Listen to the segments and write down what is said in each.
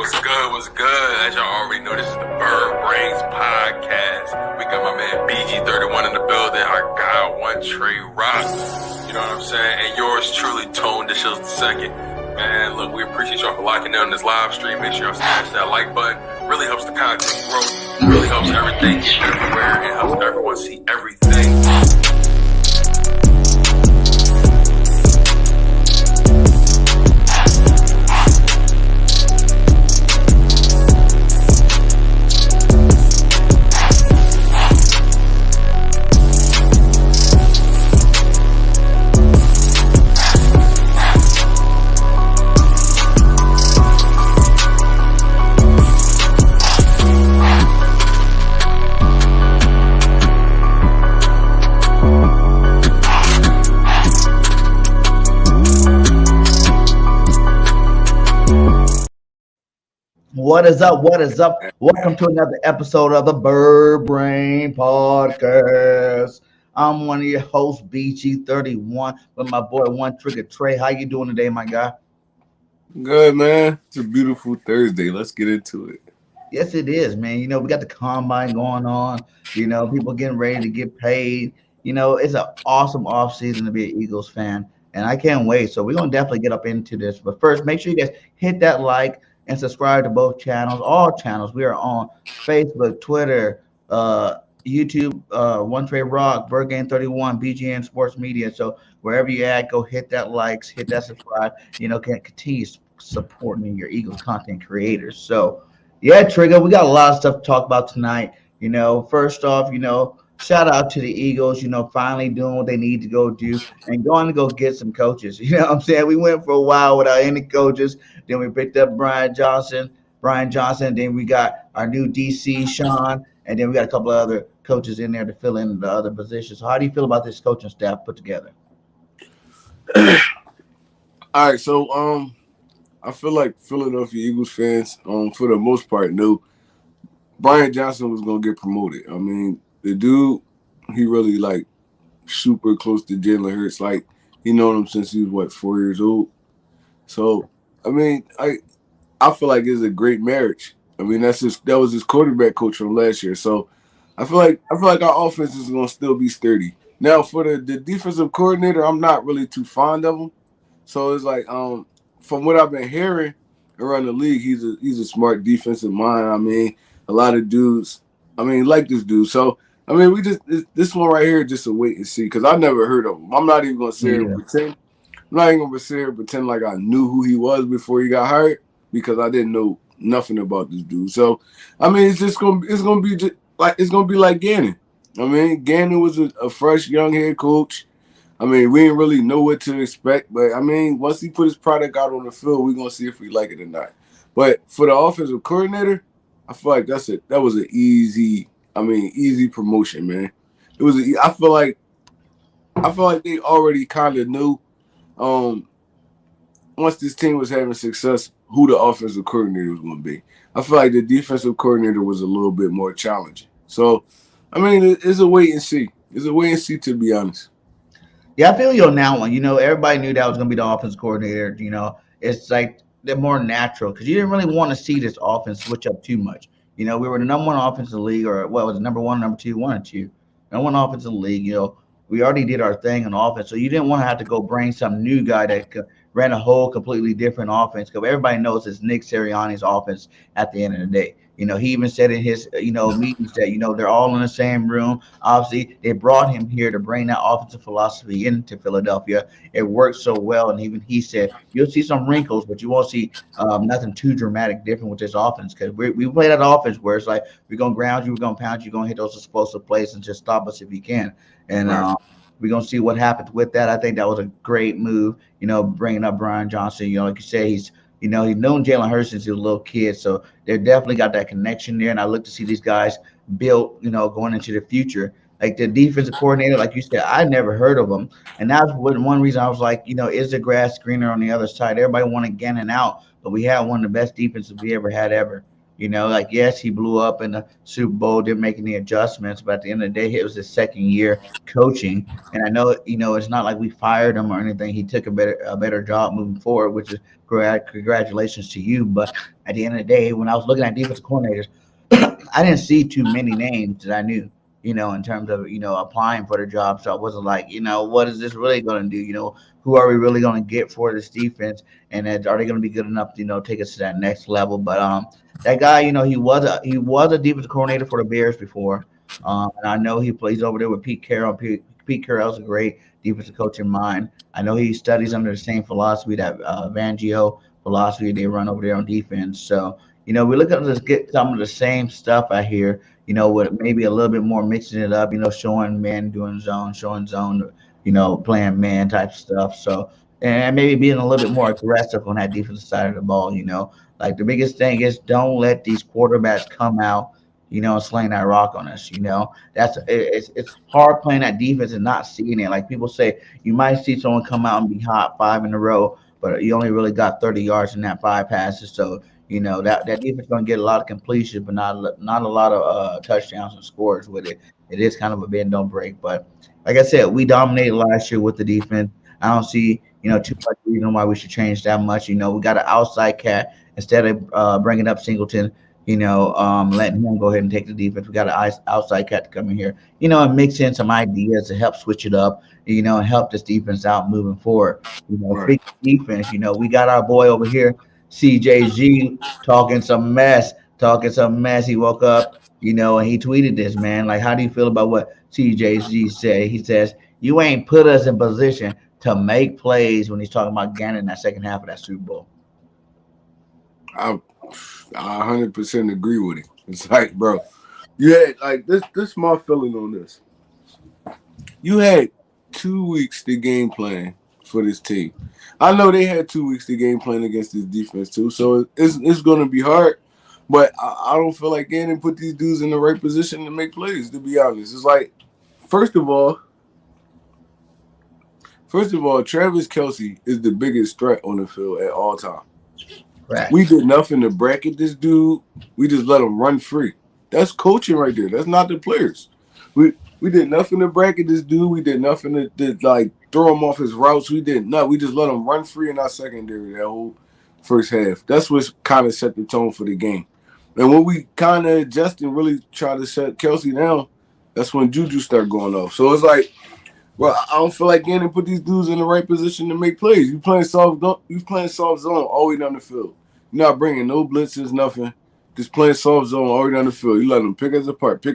What's good? What's good? As y'all already know, this is the Brainz podcast. We got my man BG31 in the building. Our guy, One Trey Rock. You know what I'm saying? And yours truly, Tone the Show's the second. Man, look, we appreciate y'all for locking in on this live stream. Make sure y'all smash that like button. Really helps the content grow. Really helps everything get everywhere. It helps everyone see everything. What is up? What is up? Welcome to another episode of the Bird Brain Podcast. I'm one of your hosts, BG31, with my boy One Trigger Trey. How you doing today, my guy? Good, man. It's a beautiful Thursday. Let's get into it. Yes, it is, man. You know, we got the combine going on. You know, people getting ready to get paid. You know, it's an awesome off season to be an Eagles fan, and I can't wait. So we're gonna definitely get up into this. But first, make sure you guys hit that like and subscribe to both channels, all channels. We are on Facebook, Twitter, YouTube, One Trey Rock, BirdGame31, BGN Sports Media. So wherever you at, go hit that likes, hit that subscribe. You know, can continue supporting your Eagles content creators. So yeah, Trigger, we got a lot of stuff to talk about tonight. You know, first off, you know, shout out to the Eagles, you know, finally doing what they need to go do and going to go get some coaches. You know what I'm saying? We went for a while without any coaches. Then we picked up Brian Johnson. Then we got our new DC, Sean. And then we got a couple of other coaches in there to fill in the other positions. So how do you feel about this coaching staff put together? All right, so I feel like Philadelphia Eagles fans, for the most part, knew Brian Johnson was going to get promoted. I mean, the dude, he really, like, super close to Jalen Hurts. Like, he known him since he was, 4 years old? So, I mean, I feel like it's a great marriage. I mean, that was his quarterback coach from last year. So, I feel like our offense is going to still be sturdy. Now, for the defensive coordinator, I'm not really too fond of him. So, it's like, from what I've been hearing around the league, he's a smart defensive mind. I mean, a lot of dudes, like this dude. So, I mean, this one right here, just a wait and see, because I never heard of him. I'm not even going to sit here and pretend. I'm not even going to sit here and pretend like I knew who he was before he got hired, because I didn't know nothing about this dude. So, I mean, it's going to be like Gannon. I mean, Gannon was a fresh young head coach. I mean, we didn't really know what to expect, but I mean, once he put his product out on the field, we're going to see if we like it or not. But for the offensive coordinator, I feel like that was an easy promotion, man. It was. I feel like they already kind of knew, once this team was having success, who the offensive coordinator was going to be. I feel like the defensive coordinator was a little bit more challenging. So, I mean, it's a wait and see. It's a wait and see, to be honest. Yeah, I feel you on that one. You know, everybody knew that was going to be the offensive coordinator. You know, it's like they're more natural because you didn't really want to see this offense switch up too much. You know, we were the number one offensive league, or well, it was number one, number two, one or two. Number one offensive league. You know, we already did our thing on offense, so you didn't want to have to go bring some new guy that ran a whole completely different offense. Because everybody knows it's Nick Sirianni's offense at the end of the day. You know, he even said in his, meetings that, they're all in the same room. Obviously, they brought him here to bring that offensive philosophy into Philadelphia. It worked so well. And even he said, you'll see some wrinkles, but you won't see nothing too dramatic different with this offense. Because we play that offense where it's like, we're going to ground you, we're going to pound you, you're going to hit those explosive plays and just stop us if you can. And we're going to see what happens with that. I think that was a great move, bringing up Brian Johnson. Like you say, he's known Jalen Hurts since he was a little kid, so they definitely got that connection there. And I look to see these guys built, going into the future. Like the defensive coordinator, like you said, I never heard of him, and that's one reason I was like, is the grass greener on the other side? Everybody wanted Gannon out, but we had one of the best defenses we ever had ever. You know, like yes, he blew up in the Super Bowl, didn't make any adjustments, but at the end of the day, it was his second year coaching. And I know, it's not like we fired him or anything. He took a better job moving forward, which is congratulations to you. But at the end of the day, when I was looking at defensive coordinators, I didn't see too many names that I knew, in terms of, applying for the job. So I wasn't like, what is this really going to do? Who are we really going to get for this defense? And then are they going to be good enough to, take us to that next level? But that guy, he was a defensive coordinator for the Bears before. And I know he plays over there with Pete Carroll. Pete Carroll's a great defensive coach in mind. I know he studies under the same philosophy that Van Gio philosophy they run over there on defense. So we look at this get some of the same stuff I hear, with maybe a little bit more mixing it up, showing man doing zone, showing zone, playing man type stuff. So, and maybe being a little bit more aggressive on that defensive side of the ball, like the biggest thing is don't let these quarterbacks come out, and sling that rock on us. It's hard playing that defense and not seeing it. Like people say, you might see someone come out and be hot five in a row, but you only really got 30 yards in that five passes. So that defense going to get a lot of completions, but not a lot of touchdowns and scores with it. It is kind of a bend don't break. But like I said, we dominated last year with the defense. I don't see too much reason why we should change that much. We got an outside cat instead of bringing up Singleton. Letting him go ahead and take the defense. We got an outside cat to come in here, and mix in some ideas to help switch it up, and help this defense out moving forward. Right. Speaking of defense, we got our boy over here, CJG, talking some mess. He woke up, and he tweeted this, man. Like, how do you feel about what CJG said? He says, "You ain't put us in position to make plays," when he's talking about Gannon in that second half of that Super Bowl. I 100% agree with him. It's like, bro, you had like this my feeling on this. You had 2 weeks to game plan for this team. I know they had 2 weeks to game plan against this defense too, so it's going to be hard. But I don't feel like Gannon put these dudes in the right position to make plays. To be honest, it's like first of all, Travis Kelce is the biggest threat on the field at all times. Right. We did nothing to bracket this dude. We just let him run free. That's coaching right there. That's not the players. We did nothing to bracket this dude. We did nothing to like throw him off his routes. We did nothing. We just let him run free in our secondary that whole first half. That's what kind of set the tone for the game. And when we kind of adjust and really try to shut Kelce down, that's when Juju start going off. So it's like, well, I don't feel like Gannon put these dudes in the right position to make plays. You playing soft zone all the way down the field. You're not bringing no blitzes, nothing. Just playing soft zone all the way down the field. You let them pick us apart.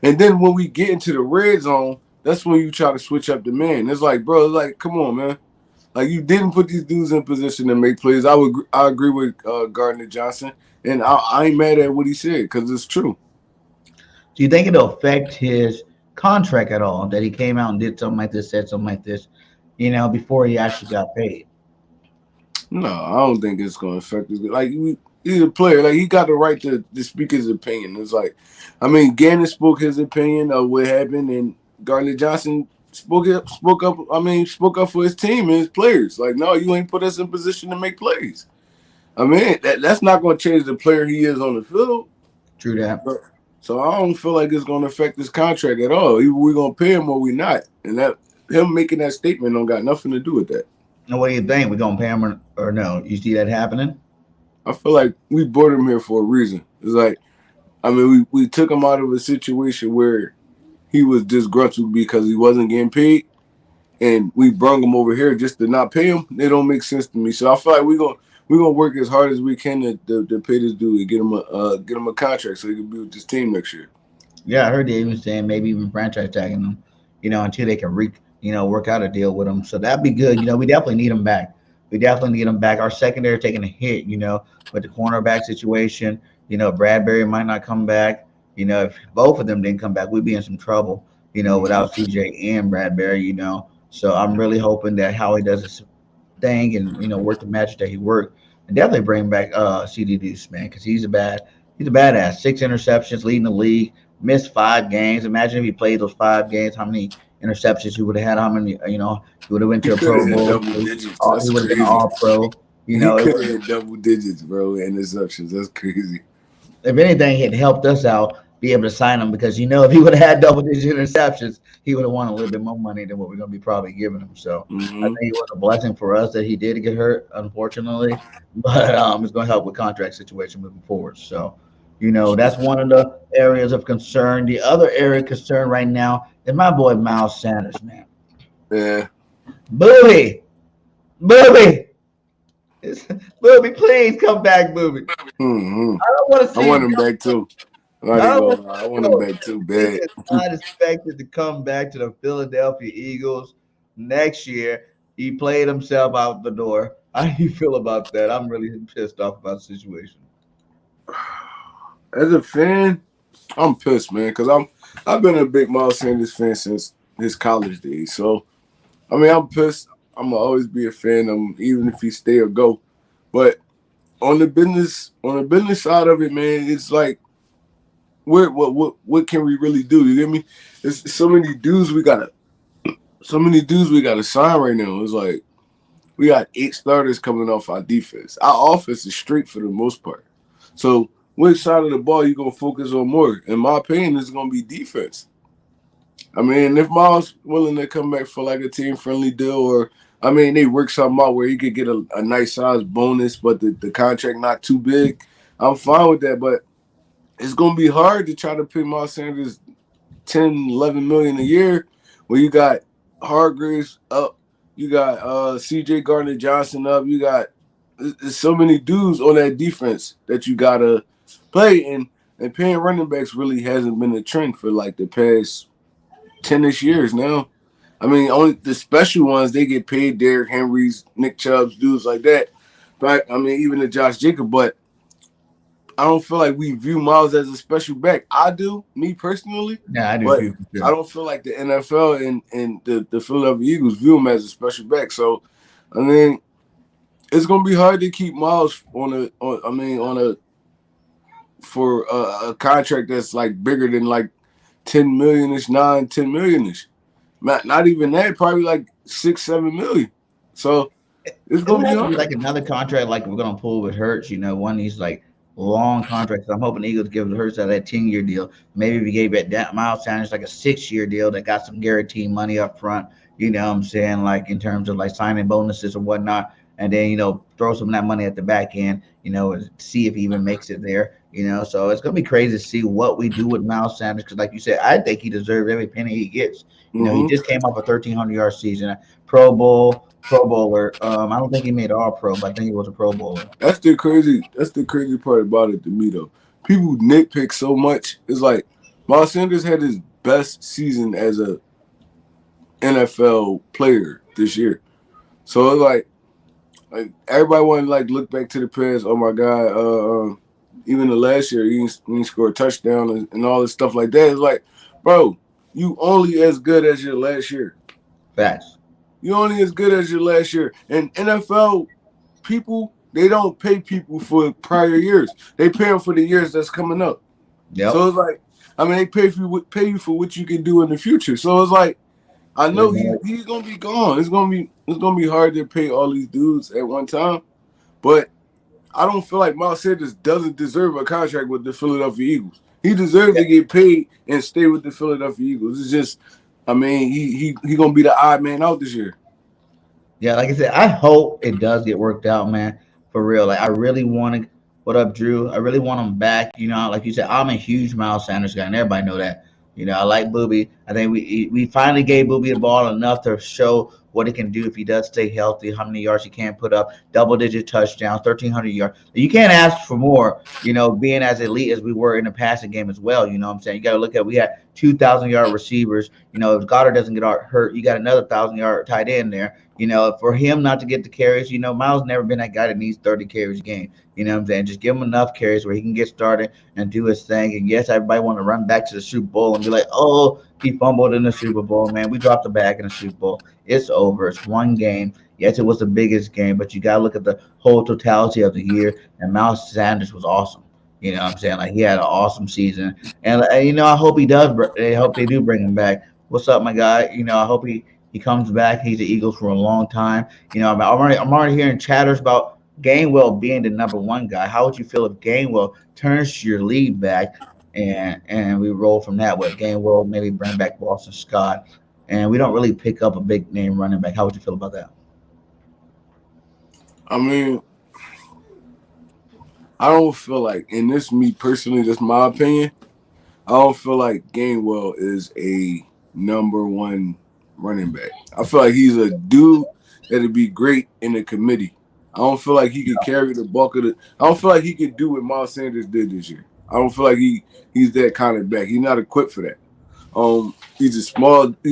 And then when we get into the red zone, that's when you try to switch up the man. It's like, bro, come on, man. Like, you didn't put these dudes in position to make plays. I agree with Gardner Johnson, and I ain't mad at what he said because it's true. Do you think it'll affect his contract at all that he came out and did something like this, said something like this, before he actually got paid? No, I don't think it's going to affect his. Like, he's a player. Like, he got the right to speak his opinion. It's like, I mean, Gannon spoke his opinion of what happened, and Gardner Johnson spoke up for his team and his players. Like, no, you ain't put us in position to make plays. I mean, that's not going to change the player he is on the field. True that. So I don't feel like it's going to affect his contract at all. Either we're going to pay him or we not. And that him making that statement don't got nothing to do with that. And what do you think? We're going to pay him or no? You see that happening? I feel like we brought him here for a reason. It's like, I mean, we took him out of a situation where he was disgruntled because he wasn't getting paid, and we brought him over here just to not pay him. It don't make sense to me. So I feel like we're gonna work as hard as we can to pay this dude and get him a contract so he can be with this team next year. Yeah, I heard they even saying maybe even franchise tagging him, until they can work out a deal with him. So that'd be good. We definitely need him back. Our secondary taking a hit, with the cornerback situation. Bradbury might not come back. If both of them didn't come back, we'd be in some trouble, without CJ and Bradbury, So I'm really hoping that Howie does his thing and, work the match that he worked. And definitely bring back CD Deuce, man, because he's a badass. 6 interceptions, leading the league, missed 5 games. Imagine if he played those 5 games, how many interceptions he would have had, how many, he would have went to a Pro Bowl. He would have been an All-Pro. You He know, could have hit double digits, bro, interceptions. That's crazy. if anything, it helped us out be able to sign him because if he would have had double digit interceptions, he would have won a little bit more money than what we're going to be probably giving him. So I Mm-hmm. think it was a blessing for us that he did get hurt, unfortunately, but it's going to help with contract situation moving forward. So, that's one of the areas of concern. The other area of concern right now is my boy Miles Sanders, man. Yeah. Booby, Booby, Booby, please come back, Booby. Mm-hmm. I don't want to I see want him him go. back too. I'm not I even don't gonna want lie. I to want him go. back too He bad. is not expected to come back to the Philadelphia Eagles next year. He played himself out the door. How do you feel about that? I'm really pissed off about the situation. As a fan, I'm pissed, man, because I've been a big Miles Sanders fan since his college days. So I mean, I'm pissed. I'm gonna always be a fan of him, even if he stay or go. But on the business side of it, man, it's like what can we really do? You get me? There's so many dudes we gotta sign right now. It's like we got 8 starters coming off our defense. Our offense is straight for the most part. So which side of the ball you gonna focus on more? In my opinion, it's gonna be defense. I mean, if Miles willing to come back for like a team friendly deal, or I mean, they work something out where he could get a nice size bonus, but the contract not too big, I'm fine with that. But it's gonna be hard to try to pay Miles Sanders 10, 11 million a year when you got Hargreaves up, you got CJ Gardner Johnson up, you got there's so many dudes on that defense that you gotta play, and paying running backs really hasn't been a trend for like the past 10ish years now. I mean, only the special ones they get paid. Derrick Henrys, Nick Chubb's, dudes like that. But I mean, even the Josh Jacob. But I don't feel like we view Miles as a special back. I do, me personally, Yeah, I do but too, for I sure. don't feel like the NFL and the Philadelphia Eagles view him as a special back. So, I mean, it's gonna be hard to keep Miles on a for a contract that's like bigger than like 10 million ish, 9, 10 million ish. Not even that, probably like 6, 7 million. So it's It would gonna be have to be like hard. another contract like we're gonna pull with Hurts, one of these like long contracts. I'm hoping the Eagles give Hurts that 10-year deal. Maybe we gave it that Miles Sanders like a 6-year deal that got some guaranteed money up front, what I'm saying, like in terms of like signing bonuses or whatnot. And then, throw some of that money at the back end, and see if he even makes it there. So it's gonna be crazy to see what we do with Miles Sanders because, like you said, I think he deserves every penny he gets. He Hmm. just came off a 1,300-yard season, Pro Bowl, Pro Bowler. I don't think he made All Pro, but I think he was a Pro Bowler. That's the crazy part about it to me though. People nitpick so much. It's like Miles Sanders had his best season as a NFL player this year. So it's like everybody want to like look back to the past. Oh my God, even the last year he scored a touchdown and all this stuff like that. It's like, bro, you only as good as your last year. Facts. You only as good as your last year. And NFL people, they don't pay people for prior years. They pay them for the years that's coming up. So Yep. it's like, I mean, they pay you for what you can do in the future. So it's like, I know he's gonna be gone. It's gonna be hard to pay all these dudes at one time. But I don't feel like Miles Sanders doesn't deserve a contract with the Philadelphia Eagles. He deserves to get paid and stay with the Philadelphia Eagles. It's just, I mean, he gonna be the odd man out this year. Yeah, like I said, I hope it does get worked out, man. For real. Like I really want to. What up, Drew? I really want him back. Like you said, I'm a huge Miles Sanders guy, and everybody know that. I like Booby. I think we finally gave Booby the ball enough to show what he can do if he does stay healthy. How many yards he can put up, double-digit touchdowns, 1,300 yards. You can't ask for more. Being as elite as we were in the passing game as well. You know what I'm saying? You got to look at we had 2,000-yard receivers. If Goddard doesn't get hurt, you got another 1,000-yard tight end there. For him not to get the carries, Miles never been that guy that needs 30 carries a game. You know what I'm saying? Just give him enough carries where he can get started and do his thing. And yes, everybody want to run back to the Super Bowl and be like, oh, he fumbled in the Super Bowl, man. We dropped the bag in the Super Bowl. It's over. It's one game. Yes, it was the biggest game, but you got to look at the whole totality of the year. And Miles Sanders was awesome. You know what I'm saying? Like he had an awesome season. And, I hope he does. I hope they do bring him back. What's up, my guy? I hope he comes back. He's the Eagles for a long time. I'm already hearing chatters about Gainwell being the number one guy, how would you feel if Gainwell turns your lead back and we roll from that with Gainwell, maybe bring back Boston Scott, and we don't really pick up a big name running back? How would you feel about that? I mean, I don't feel like, and this me personally, that's my opinion. I don't feel like Gainwell is a number one running back. I feel like he's a dude that'd be great in the committee. I don't feel like he could carry the bulk of the. I don't feel like he could do what Miles Sanders did this year. I don't feel like he's that kind of back. He's not equipped for that. He's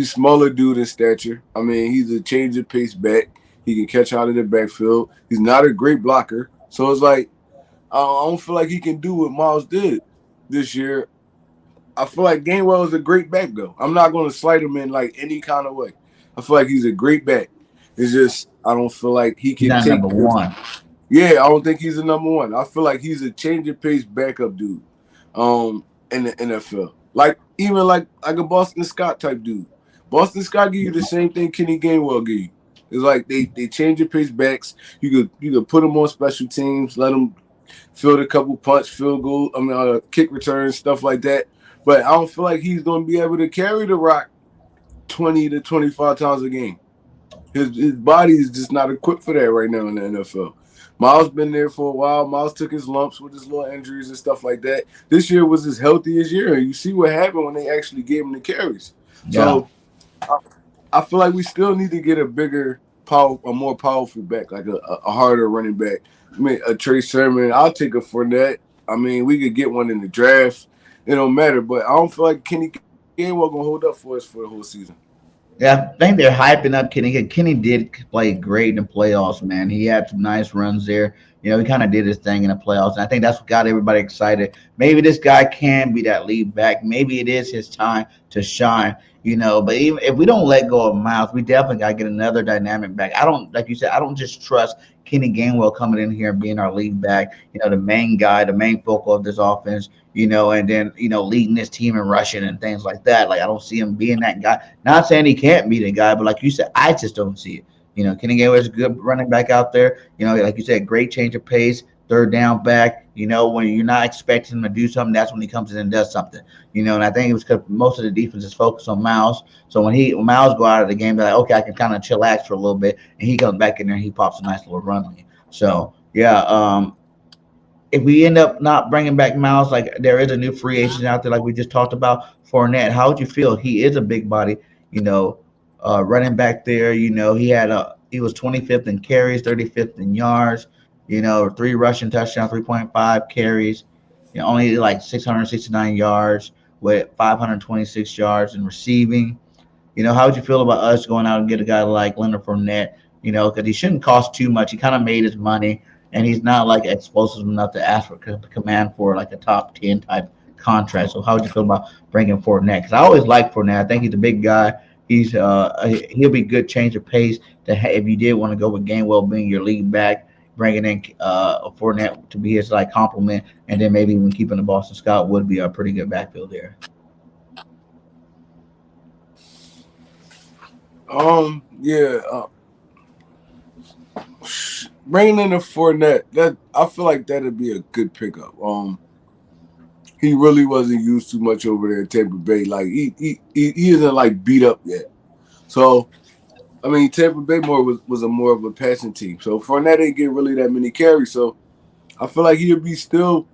smaller dude in stature. I mean, he's a change of pace back. He can catch out of the backfield. He's not a great blocker. So it's like I don't feel like he can do what Miles did this year. I feel like Gainwell is a great back though. I'm not going to slight him in like any kind of way. I feel like he's a great back. It's just I don't feel like he He's can not take. number one. Yeah, I don't think he's a number one. I feel like he's a change of pace backup dude, in the NFL. Like even like a Boston Scott type dude. Boston Scott give you the same thing Kenny Gainwell give you. It's like they change your pace backs. You could put them on special teams, let them field a couple punch, field goal, kick returns, stuff like that. But I don't feel like he's going to be able to carry the rock 20 to 25 times a game. His body is just not equipped for that right now in the NFL. Miles been there for a while. Miles took his lumps with his little injuries and stuff like that. This year was his healthiest year, and you see what happened when they actually gave him the carries. Yeah. So I feel like we still need to get a more powerful back, like a harder running back. I mean, a Trey Sermon. I'll take a Fournette. I mean, we could get one in the draft. It don't matter, but I don't feel like Kenny Gainwell gonna hold up for us for the whole season. Yeah, I think they're hyping up Kenny. Kenny did play great in the playoffs, man. He had some nice runs there. He kind of did his thing in the playoffs, and I think that's what got everybody excited. Maybe this guy can be that lead back. Maybe it is his time to shine. But even if we don't let go of Miles, we definitely got to get another dynamic back. I don't, like you said, I don't just trust Kenny Gainwell coming in here and being our lead back. The main guy, the main focal of this offense. And then leading this team in rushing and things like that. Like I don't see him being that guy. Not saying he can't be the guy, but like you said, I just don't see it. Kenny Gainwell is a good running back out there. Like you said, great change of pace, third down back. When you're not expecting him to do something, that's when he comes in and does something. And I think it was because most of the defense is focused on Miles. So when Miles go out of the game, they're like, okay, I can kind of chillax for a little bit, and he comes back in there and he pops a nice little run on you. So yeah, if we end up not bringing back Miles, like there is a new free agent out there, like we just talked about, Fournette. How would you feel? He is a big body, you know, running back there. He was 25th in carries, 35th in yards. Three rushing touchdowns, 3.5 carries. Only like 669 yards with 526 yards in receiving. How would you feel about us going out and get a guy like Leonard Fournette? Because he shouldn't cost too much. He kind of made his money, and he's not like explosive enough to ask for command for like a top 10 type contract. So how would you feel about bringing Fournette? Because I always like Fournette. I think he's a big guy. He'll be good change of pace if you did want to go with Gainwell being your lead back, bringing in Fournette to be his like complement, and then maybe even keeping the Boston Scott would be a pretty good backfield there. Yeah. Bringing in a Fournette, that I feel like that'd be a good pickup. He really wasn't used too much over there in Tampa Bay. Like he isn't like beat up yet. So I mean, Tampa Bay was a more of a passing team. So Fournette didn't get really that many carries. So I feel like he'll be still.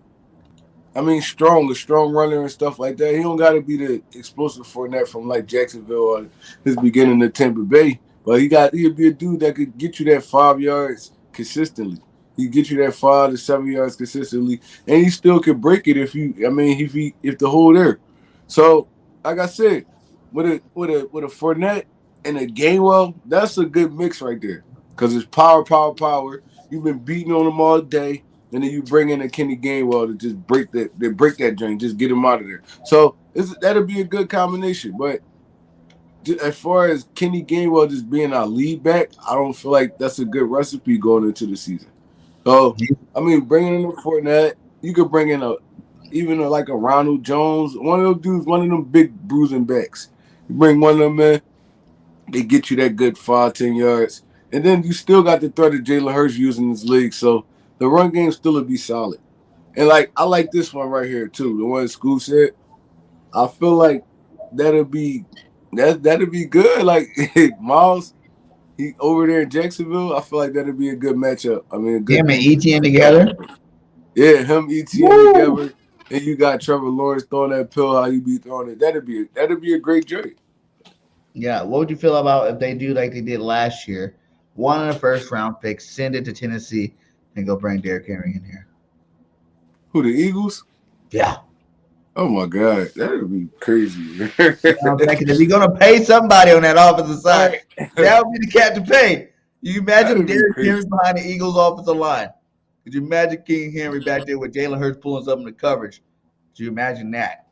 I mean, a strong runner and stuff like that. He don't got to be the explosive Fournette from like Jacksonville or his beginning of Tampa Bay. But he'll be a dude that could get you that 5 yards consistently. He get you that 5 to 7 yards consistently, and he still could break it if the hole there. So, like I said, with a Fournette and a Gainwell, that's a good mix right there. Cause it's power, power, power. You've been beating on them all day, and then you bring in a Kenny Gainwell to just break that joint, just get him out of there. So that'll be a good combination. But as far as Kenny Gainwell just being our lead back, I don't feel like that's a good recipe going into the season. So, I mean, bringing in a Fournette, you could bring in like a Ronald Jones, one of those dudes, one of them big bruising backs. You bring one of them in, they get you that good 5-10 yards. And then you still got the threat of Jalen Hurts using this league. So the run game still would be solid. And like I like this one right here too. The one Scoop said. I feel like that'll be that'll be good. Like Miles, he over there in Jacksonville. I feel like that'll be a good matchup. I mean, a good Him and thing. ETN together. Yeah, him ETN Woo! together, and you got Trevor Lawrence throwing that pill. How you be throwing it? That'd be a great journey. Yeah. What would you feel about if they do like they did last year? One in the first round pick, send it to Tennessee, and go bring Derrick Henry in here. Who, the Eagles? Yeah. Oh my God, that would be crazy. You know what I'm saying? 'Cause if you're gonna pay somebody on that offensive side, that would be the cat to pay. You imagine That'd be Derrick crazy. Henry behind the Eagles offensive line. Could you imagine King Henry back there with Jalen Hurts pulling something to coverage? Could you imagine that?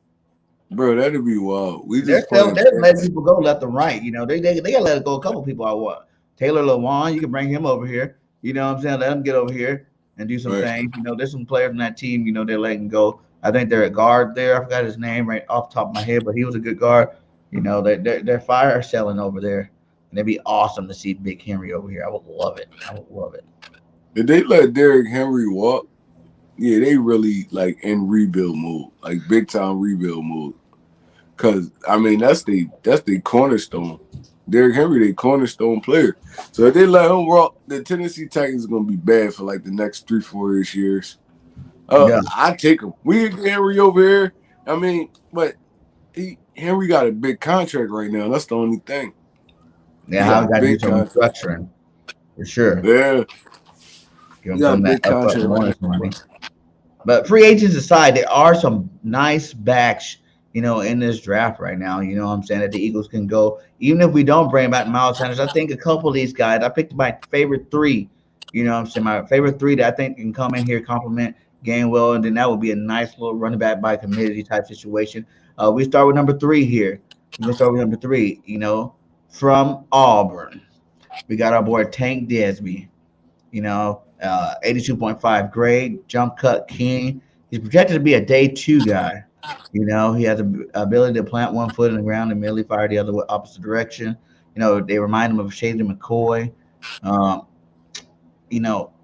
Bro, that'd be wild. We They're just playing letting fantasy. people go left and right. You know, they gotta let go a couple people I want. Taylor Lewan, you can bring him over here. You know what I'm saying? Let him get over here and do some Right. things. You know, there's some players in that team, they're letting go. I think they're a guard there. I forgot his name right off the top of my head, but he was a good guard. They're fire selling over there. And it'd be awesome to see Big Henry over here. I would love it. I would love it. If they let Derrick Henry walk, yeah, they really like in rebuild mode, like big time rebuild mode. Cause I mean that's the cornerstone. Derrick Henry, the cornerstone player. So if they let him walk, the Tennessee Titans are gonna be bad for like the next 3-4 years. Yeah. I take him. We get Henry over here. I mean, but Henry got a big contract right now. That's the only thing. Yeah, He I got a got to do big some contract. restructuring for sure. Yeah, Give he him got some a of that big upfront contract right bonus money. now. But free agents aside, there are some nice backs, in this draft right now. You know what I'm saying? That the Eagles can go. Even if we don't bring back Miles Sanders, I think a couple of these guys, I picked my favorite three. You know what I'm saying? My favorite three that I think can come in here, compliment Gainwell, and then that would be a nice little running back by committee type situation. We start with number three here. We're going to start with number three, from Auburn. We got our boy Tank Desby. 82.5 grade, jump cut king. He's projected to be a day two guy. He has the ability to plant one foot in the ground and immediately fire the other opposite direction. They remind him of Shady McCoy. Um,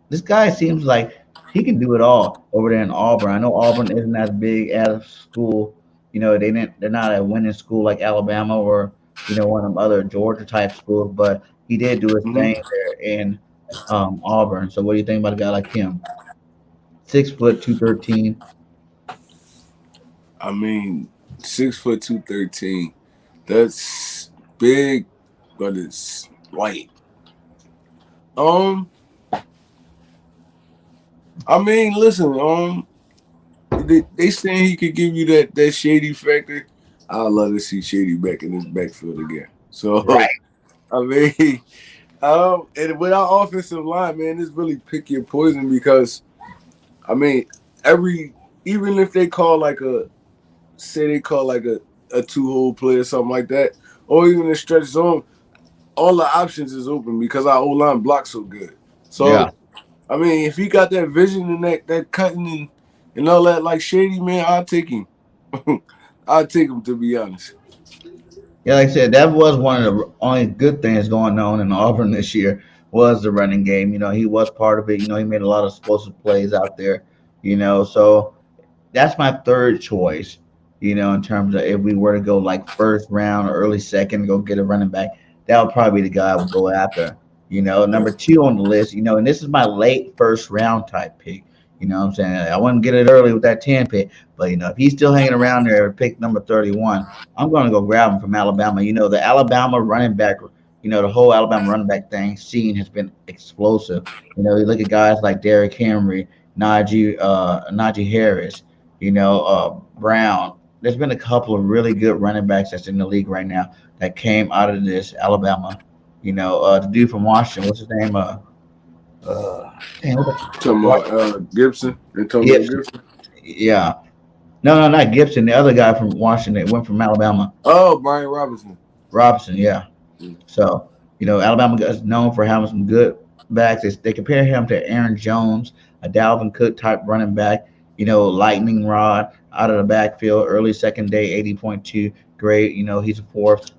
this guy seems like he can do it all over there in Auburn. I know Auburn isn't as big as school. They're not a winning school like Alabama or one of them other Georgia type schools, but he did do his Mhm. thing there in Auburn. So what do you think about a guy like him? 6 foot 213. I mean, 6 foot 213. That's big, but it's light. Um, I mean, listen, they saying he could give you that Shady factor. I'd love to see Shady back in his backfield again. Right. So I mean, and with our offensive line, man, it's really pick your poison because I mean, even if they call like a 2-hole play or something like that, or even a stretch zone, all the options is open because our O line blocks so good. Yeah. So I mean, if he got that vision and that cutting and all that like Shady, man, I'll take him. I'll take him, to be honest. Yeah, like I said, that was one of the only good things going on in Auburn this year was the running game. He was part of it. He made a lot of explosive plays out there. So that's my third choice. In terms of if we were to go like first round or early second, go get a running back, that would probably be the guy I would go after. Number two on the list. And this is my late first round type pick. You know what I'm saying? I wouldn't get it early with that 10 pick, but if he's still hanging around there at pick number 31, I'm going to go grab him from Alabama. The Alabama running back, the whole Alabama running back thing scene has been explosive. You look at guys like Derrick Henry, Najee Harris, Brown. There's been a couple of really good running backs that's in the league right now that came out of this Alabama. The dude from Washington, what's his name? Damn, Talking about Gibson, Antonio Gibson. Gibson. Yeah. No, not Gibson. The other guy from Washington went from Alabama. Oh, Brian Robinson. Robinson, yeah. So, Alabama is known for having some good backs. They compare him to Aaron Jones, a Dalvin Cook type running back, lightning rod out of the backfield, early second day, 80.2 grade. He's a fourth,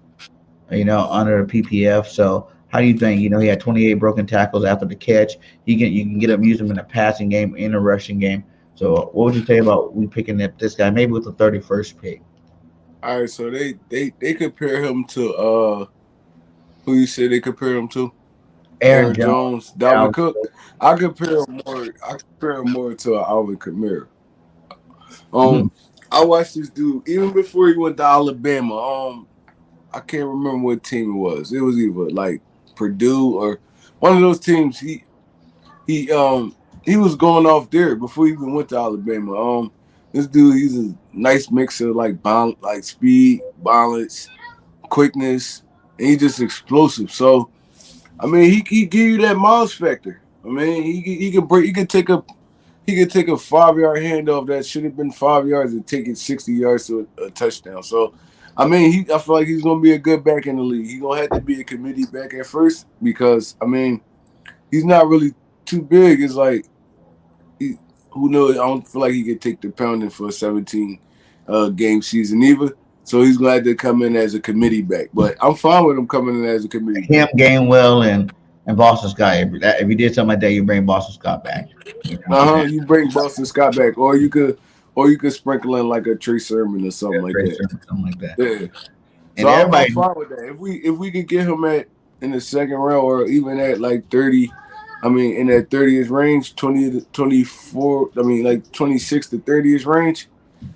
under the PPF. So How do you think? You know, he had 28 broken tackles after the catch. You can get him, use him in a passing game, in a rushing game. So what would you say about we picking up this guy maybe with the 31st pick? All right, so they compare him to who you said they compare him to? Aaron Aaron Jones, Jones, Dalvin Dalvin Cook. Cook. I compare him more. I compare him more to Alvin Kamara. Mhm. I watched this dude even before he went to Alabama. I can't remember what team it was. It was either like Purdue or one of those teams. He he was going off there before he even went to Alabama. This dude, he's a nice mixer like speed, balance, quickness, and he's just explosive. So I mean, he give you that Miles factor. I mean, he can break. He could take a 5 yard handoff that should have been 5 yards and take it 60 yards to a touchdown. So, I mean, I feel like he's gonna be a good back in the league. He's gonna have to be a committee back at first because I mean, he's not really too big. It's like who knows? I don't feel like he could take the pounding for a 17 game season either. So he's gonna have to come in as a committee back. But I'm fine with him coming in as a committee Him, back. Gainwell, and Boston Scott. If you did something like that, you bring Boston Scott back. You know what I'm saying? You bring Boston Scott back, or you could sprinkle in like a Trey Sermon or Yeah, something like Trey that. Sermon, something like that. Yeah. So And I'm everybody, fine with that. If we could get him at in the second round or even at like 30, I mean in that 30th range, 20 to 24, I mean like 26 to 30th range,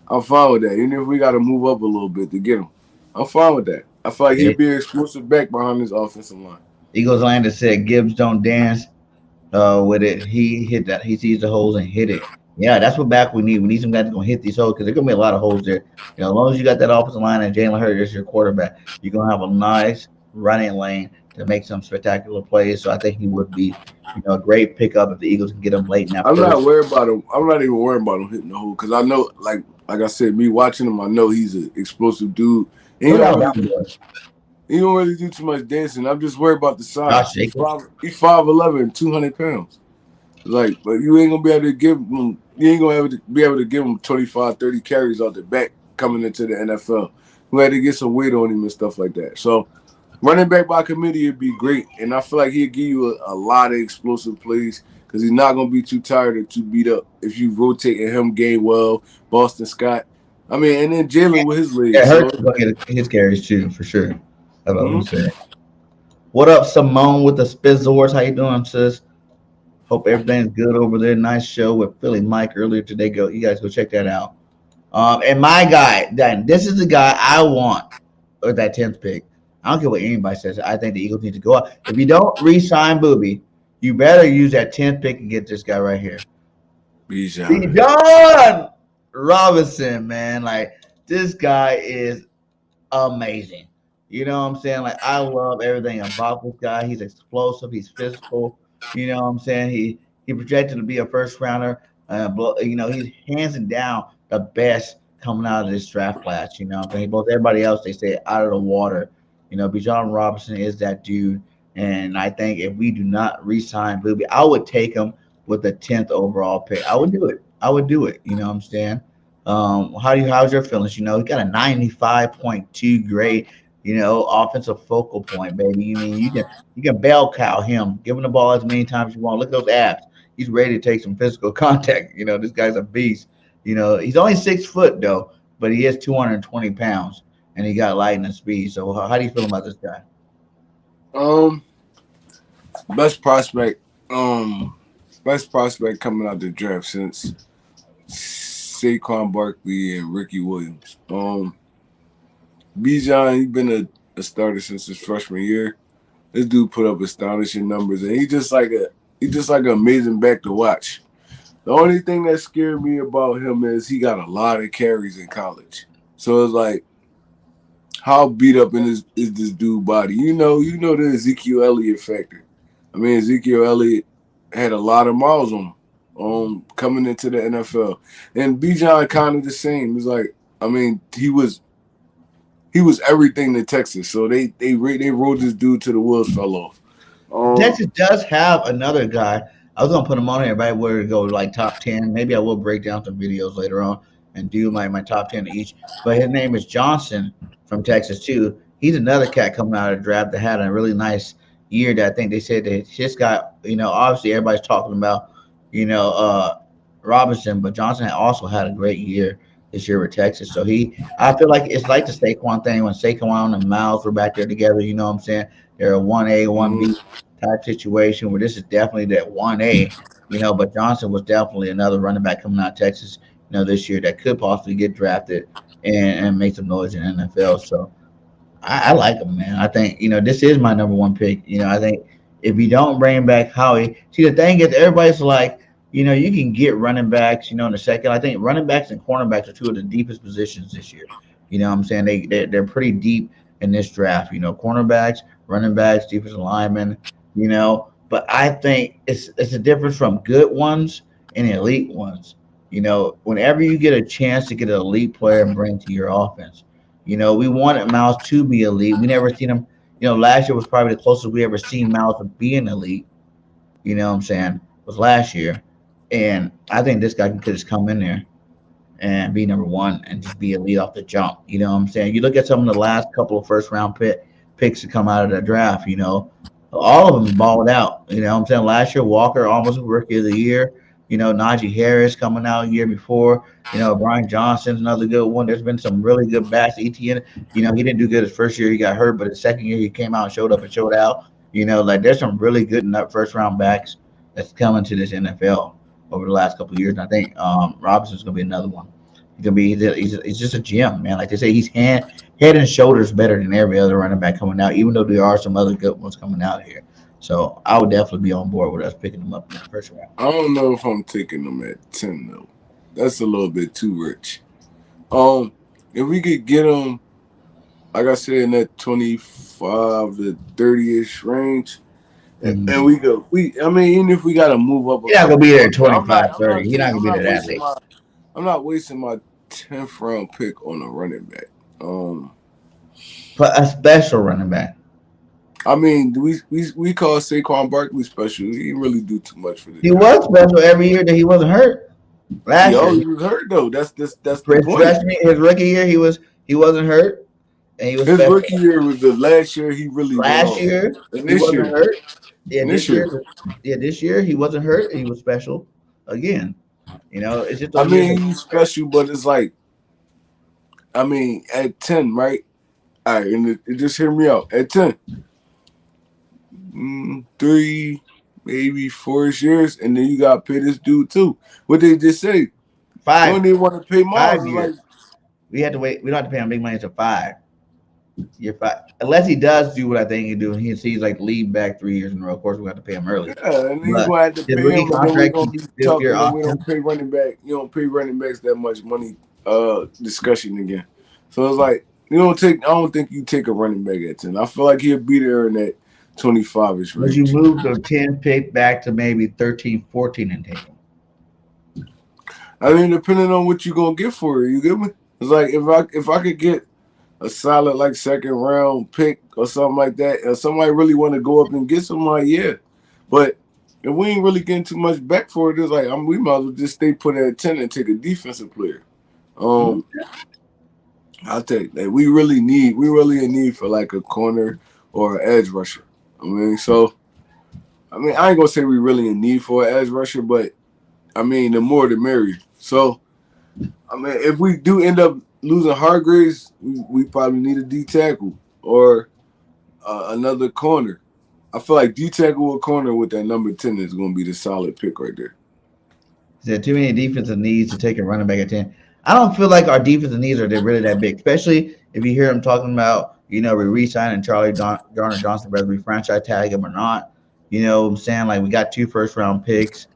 I'm fine with that. Even if we got to move up a little bit to get him, I'm fine with that. I feel like yeah, he'd be an explosive back behind this offensive line. Eagles Lander said Gibbs don't dance with it. He hit that. He sees the holes and hit it. Yeah, that's what back we need. We need some guys that's gonna hit these holes because there's gonna be a lot of holes there. You know, as long as you got that offensive line and Jalen Hurts is your quarterback, you're gonna have a nice running lane to make some spectacular plays. So I think he would be, you know, a great pickup if the Eagles can get him late in that I'm not first. worried about him. I'm not even worried about him hitting the hole because I know, like I said, me watching him, I know he's an explosive dude. And Look at Alabama boy. he don't really do too much dancing. I'm just worried about the Josh size. Jacobs. He's 5'11", 200 pounds. Like, but you ain't gonna be able to give him. You ain't gonna be able to give him 25, 30 carries out the back coming into the NFL. We had to get some weight on him and stuff like that. So running back by committee would be great, and I feel like he'd give you a lot of explosive plays because he's not gonna be too tired or too beat up if you rotating him, Gainwell, Boston Scott. I mean, and then Jalen with his Yeah, legs. So Hurts is gonna get his carries too for sure. That's what I'm mhm. saying. What up, Simone with the Spizzors? How you doing, sis? Hope everything's good over there. Nice show with Philly Mike earlier today. Go, you guys go check that out. And my guy, Dan, this is the guy I want with that 10th pick. I don't care what anybody says. I think the Eagles need to go up. If you don't re-sign Booby, you better use that 10th pick and get this guy right here. Bijan. Bijan Robinson, man. Like, this guy is amazing. You know what I'm saying? Like, I love everything about this guy. He's explosive. He's physical. You know what I'm saying? He projected to be a first rounder. But you know, he's hands down the best coming out of this draft class. You know what I'm saying? Both everybody else they say out of the water. You know, Bijan Robinson is that dude. And I think if we do not re-sign Booby, I would take him with the 10th overall pick. I would do it. I would do it. You know what I'm saying? How's your feelings? You know, he got a 95.2 grade, you know, offensive focal point, baby. You mean you can bell cow him, give him the ball as many times as you want. Look at those abs. He's ready to take some physical contact. You know, this guy's a beast. You know, he's only 6 foot though, but he is 220 pounds and he got lightning speed. So how do you feel about this guy? Um, best prospect. Best prospect coming out the draft since Saquon Barkley and Ricky Williams. Bijan, he's been a starter since his freshman year. This dude put up astonishing numbers, and he's just like an amazing back to watch. The only thing that scared me about him is he got a lot of carries in college. So it's like, how beat up is this dude body? You know the Ezekiel Elliott factor. I mean, Ezekiel Elliott had a lot of miles on him coming into the NFL. And Bijan kind of the same. It's like, I mean, he was everything to Texas. So they rode this dude till the wheels fell off. Texas does have another guy. I was gonna put him on here, but where to go like top 10. Maybe I will break down some videos later on and do my top 10 each. But his name is Johnson from Texas too. He's another cat coming out of the draft that had a really nice, year that I think they said that just got, obviously everybody's talking about, you know, uh, Robinson, but Johnson also had a great year this year with Texas. So I feel like it's like the Saquon thing when Saquon and Miles were back there together. You know what I'm saying? They're a 1A, 1B type situation where this is definitely that 1A, but Johnson was definitely another running back coming out of Texas, this year that could possibly get drafted and make some noise in the NFL. So I like him, man. I think this is my number one pick. I think if you don't bring back Howie, see the thing is everybody's like, you can get running backs, in the second. I think running backs and cornerbacks are two of the deepest positions this year. You know what I'm saying? They're pretty deep in this draft. Cornerbacks, running backs, defensive linemen. But I think it's a difference from good ones and elite ones. Whenever you get a chance to get an elite player and bring to your offense. We wanted Miles to be elite. We never seen him. Last year was probably the closest we ever seen Miles to being elite. You know what I'm saying? Was last year. And I think this guy could just come in there and be number one and just be elite off the jump. You know what I'm saying? You look at some of the last couple of first round picks to come out of the draft, all of them balled out. You know what I'm saying? Last year, Walker almost rookie of the year. Najee Harris coming out a year before. Brian Johnson's another good one. There's been some really good backs. ETN, he didn't do good his first year. He got hurt, but his second year he came out and showed up and showed out. Like there's some really good first round backs that's coming to this NFL over the last couple of years. And I think Robinson's gonna be another one. He's just a gem, man. Like they say, he's head and shoulders better than every other running back coming out, even though there are some other good ones coming out here. So I would definitely be on board with us picking him up in the first round. I don't know if I'm taking him at 10 though. That's a little bit too rich. If we could get him, like I said, in that 25 to 30-ish range, and we go, even if we got to move up. You're not going to be there at 25, 30. You're not going to be there that late. I'm not wasting my 10th round pick on a running back. But a special running back. We call Saquon Barkley special. He didn't really do too much for this. He was special every year that he wasn't hurt. Last year he was hurt though. That's the point. His rookie year he wasn't hurt, and he was his special. Rookie year was the last year he really last year and this wasn't year hurt. This year he wasn't hurt and he was special again. It's just. He's special, but it's like, at 10, right? All right, and it just hear me out. At 10. 3, maybe 4 years, and then you got to pay this dude too. What they just say? 5. When they want to pay Miles, 5 years. We have to wait. We don't have to pay him big money until 5. Year 5, unless he does do what I think he do, and he's like lead back 3 years in a row. Of course, we have to pay him early. Yeah, and then you have to pay him. Contract, we don't pay running back. You don't pay running backs that much money. Discussion again. So it's like I don't think you take a running back at 10. I feel like he'll be there in that 25-ish range. Would you move the 10 pick back to maybe 13, 14 and take him? Depending on what you're gonna get for it, you get me? It's like if I could get a solid like second round pick or something like that, or somebody really want to go up and get somebody, yeah. But if we ain't really getting too much back for it, it's like we might as well just stay put at 10 and take a defensive player. I'll take that. We really in need for like a corner or an edge rusher. I ain't gonna say we really in need for an edge rusher, but the more the merrier. So, if we do end up losing Hargraves, we probably need a D tackle or another corner. I feel like D tackle or corner with that number 10 is gonna be the solid pick right there. There are too many defensive needs to take a running back at 10. I don't feel like our defensive needs are really that big, especially if you hear him talking about, we re-signing Charlie Garner Johnson, whether we franchise tag him or not. You know what I'm saying? Like, we got 2 first-round picks.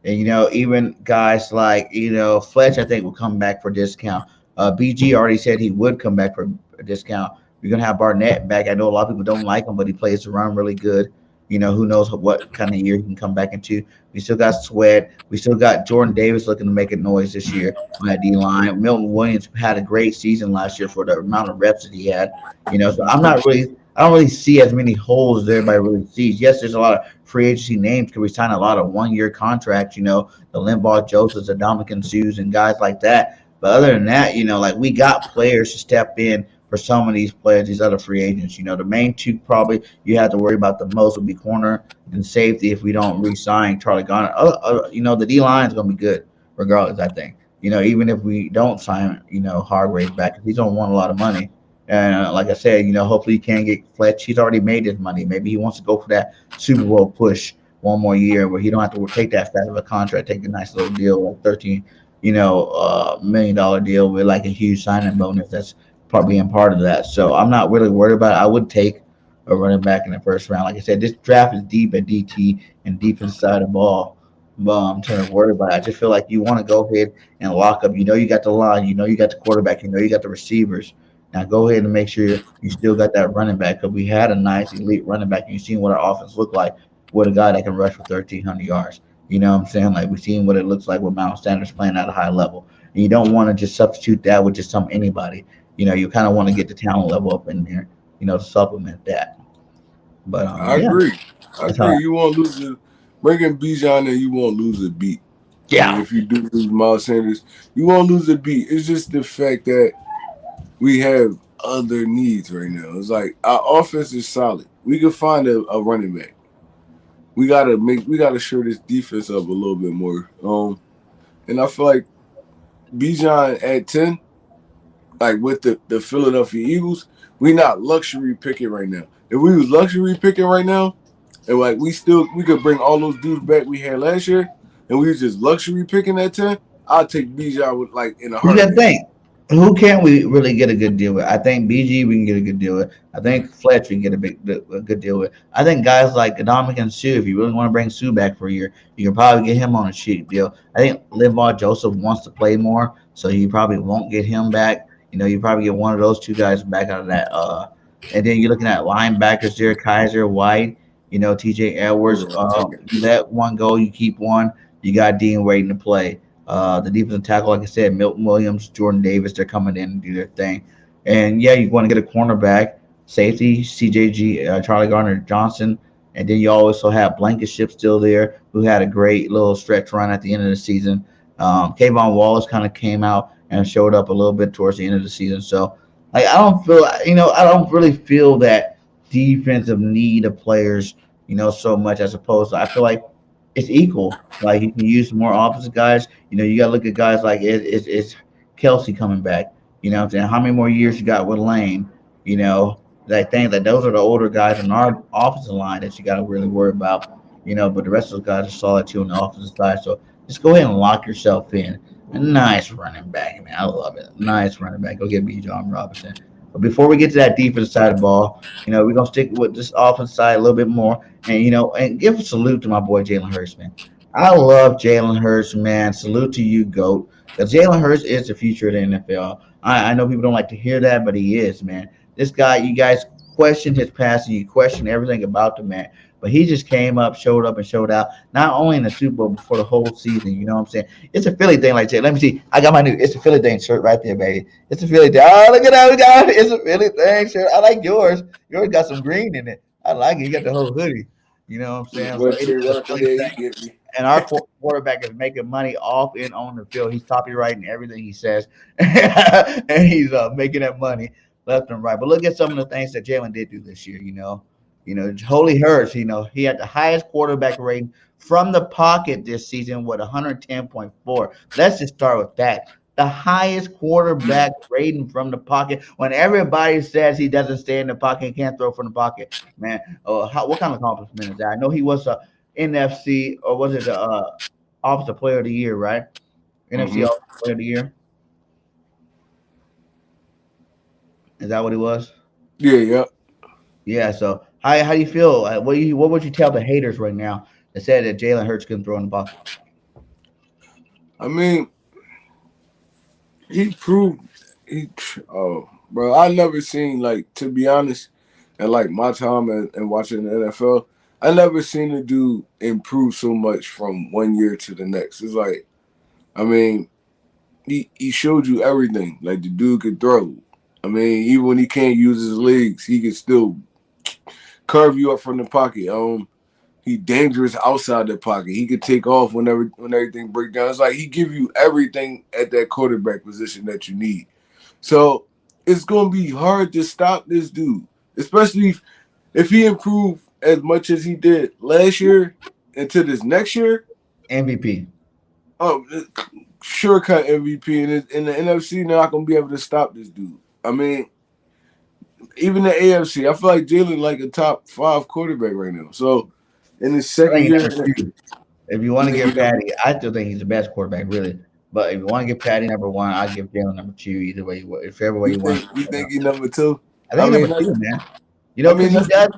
And, even guys like, Fletch, I think, will come back for discount. BG already said he would come back for a discount. We're going to have Barnett back. I know a lot of people don't like him, but he plays the run really good. Who knows what kind of year he can come back into. We still got Sweat. We still got Jordan Davis looking to make a noise this year on that D-line. Milton Williams had a great season last year for the amount of reps that he had. So I don't really see as many holes as everybody really sees. Yes, there's a lot of free agency names because we signed a lot of one-year contracts, the Limbaugh Josephs, the Dominican Sues, and guys like that. But other than that, we got players to step in for some of these players, these other free agents. The main two probably you have to worry about the most would be corner and safety if we don't re-sign Charlie Garner. The D line is going to be good regardless, I think. Even if we don't sign, Hargrave back, because he's going to want a lot of money. And like I said, hopefully he can get Fletch. He's already made his money. Maybe he wants to go for that Super Bowl push one more year where he don't have to take that fat of a contract, take a nice little deal, like $13 million deal with like a huge signing bonus. That's probably being part of that. So I'm not really worried about it. I would take a running back in the first round. Like I said, this draft is deep at DT and deep inside the ball. But I'm trying to worry about it. I just feel like you want to go ahead and lock up. You got the line. You got the quarterback. You got the receivers. Now go ahead and make sure you still got that running back because we had a nice elite running back. And you've seen what our offense looked like with a guy that can rush for 1,300 yards. You know what I'm saying? Like we've seen what it looks like with Mount Sanders playing at a high level. And you don't want to just substitute that with just anybody. You kind of want to get the talent level up in there, to supplement that. But I yeah, agree. I that's how. agree. You won't lose it. Bringing Bijan in, you won't lose a beat. I mean, Yeah, if you do lose Miles Sanders, you won't lose a beat. It's just the fact that we have other needs right now. It's like our offense is solid. We can find a running back. We gotta shore this defense up a little bit more. And I feel like Bijan at 10, like with the Philadelphia Eagles, we not luxury picking right now. If we was luxury picking right now, and like we could bring all those dudes back we had last year, and we was just luxury picking at 10, I'll take Bijan with like in a who you heartbeat. think? Who can we really get a good deal with? I think BG we can get a good deal with. I think Fletch we can get a good deal with. I think guys like Adamic and Sue, if you really want to bring Sue back for a year, you can probably get him on a cheap deal. I think Linval Joseph wants to play more, so you probably won't get him back. You probably get one of those two guys back out of that. And then you're looking at linebackers there, Kaiser, White, TJ Edwards. Those are our tickets. You let one go, you keep one. You got Dean waiting to play. The defensive tackle, like I said, Milton Williams, Jordan Davis, they're coming in and do their thing. And yeah, you want to get a cornerback, safety, CJG, Charlie Garner Johnson. And then you also have Blankenship still there, who had a great little stretch run at the end of the season. Kayvon Wallace kind of came out and showed up a little bit towards the end of the season. So, like, I don't really feel that defensive need of players, so much as opposed to, I feel like it's equal. Like you can use more offensive guys. You got to look at guys like it's Kelsey coming back. You know what I'm saying? How many more years you got with Lane? I think that those are the older guys in our offensive line that you got to really worry about. But the rest of those guys are solid too on the offensive side. So just go ahead and lock yourself in. A nice running back, man. I love it. Nice running back. Go get me John Robinson. But before we get to that defense side of the ball, we're gonna stick with this offense side a little bit more, and and give a salute to my boy Jalen Hurts, man. I love Jalen Hurts, man. Salute to you, GOAT. Because Jalen Hurts is the future of the NFL. I know people don't like to hear that, but he is, man. This guy, you guys question his passing, you question everything about the man. But he just came up, showed up, and showed out, not only in the Super Bowl, but for the whole season. You know what I'm saying? It's a Philly thing, like Jay. Let me see. I got my new It's a Philly thing shirt right there, baby. It's a Philly thing. Oh, look at that. We got it. It's a Philly thing shirt. I like yours. Yours got some green in it. I like it. You got the whole hoodie. You know what I'm saying? So What it is Trey a Rock Philly there, thing. he get me. And our quarterback is making money off and on the field. He's copywriting everything he says, and he's making that money left and right. But look at some of the things that Jalen did do this year. Holy Hurts. He had the highest quarterback rating from the pocket this season with 110.4. Let's just start with that. The highest quarterback rating from the pocket when everybody says he doesn't stay in the pocket and can't throw from the pocket. Man, what kind of accomplishment is that? I know he was a NFC or was it the Offensive Player of the Year, right? NFC Hmm. Offensive Player of the Year. Is that what it was? Yeah, yeah. Yeah. So how do you feel? What would you tell the haters right now that said that Jalen Hurts couldn't throw in the pocket? I mean, he proved he. Oh, bro, I never seen like to be honest, and like my time and watching the NFL, I never seen a dude improve so much from one year to the next. It's like, I mean, he showed you everything. Like the dude could throw. I mean, even when he can't use his legs, he can still curve you up from the pocket. He dangerous outside the pocket. He could take off when everything breaks down. It's like he give you everything at that quarterback position that you need. So it's gonna be hard to stop this dude, especially if he improved as much as he did last year into this next year. MVP. Oh, sure cut MVP, and in the NFC, they're not gonna be able to stop this dude. I mean, even the AFC, I feel like Jalen like a top 5 quarterback right now. So in his I second think year, number two. If you want to give Patty, I still think he's the best quarterback, really. But if you want to give Patty number one, I'll give Jalen number two. Either way, whichever way you you want. think you think he number 2? I I think mean, number that's, two, man. I Because mean he that's does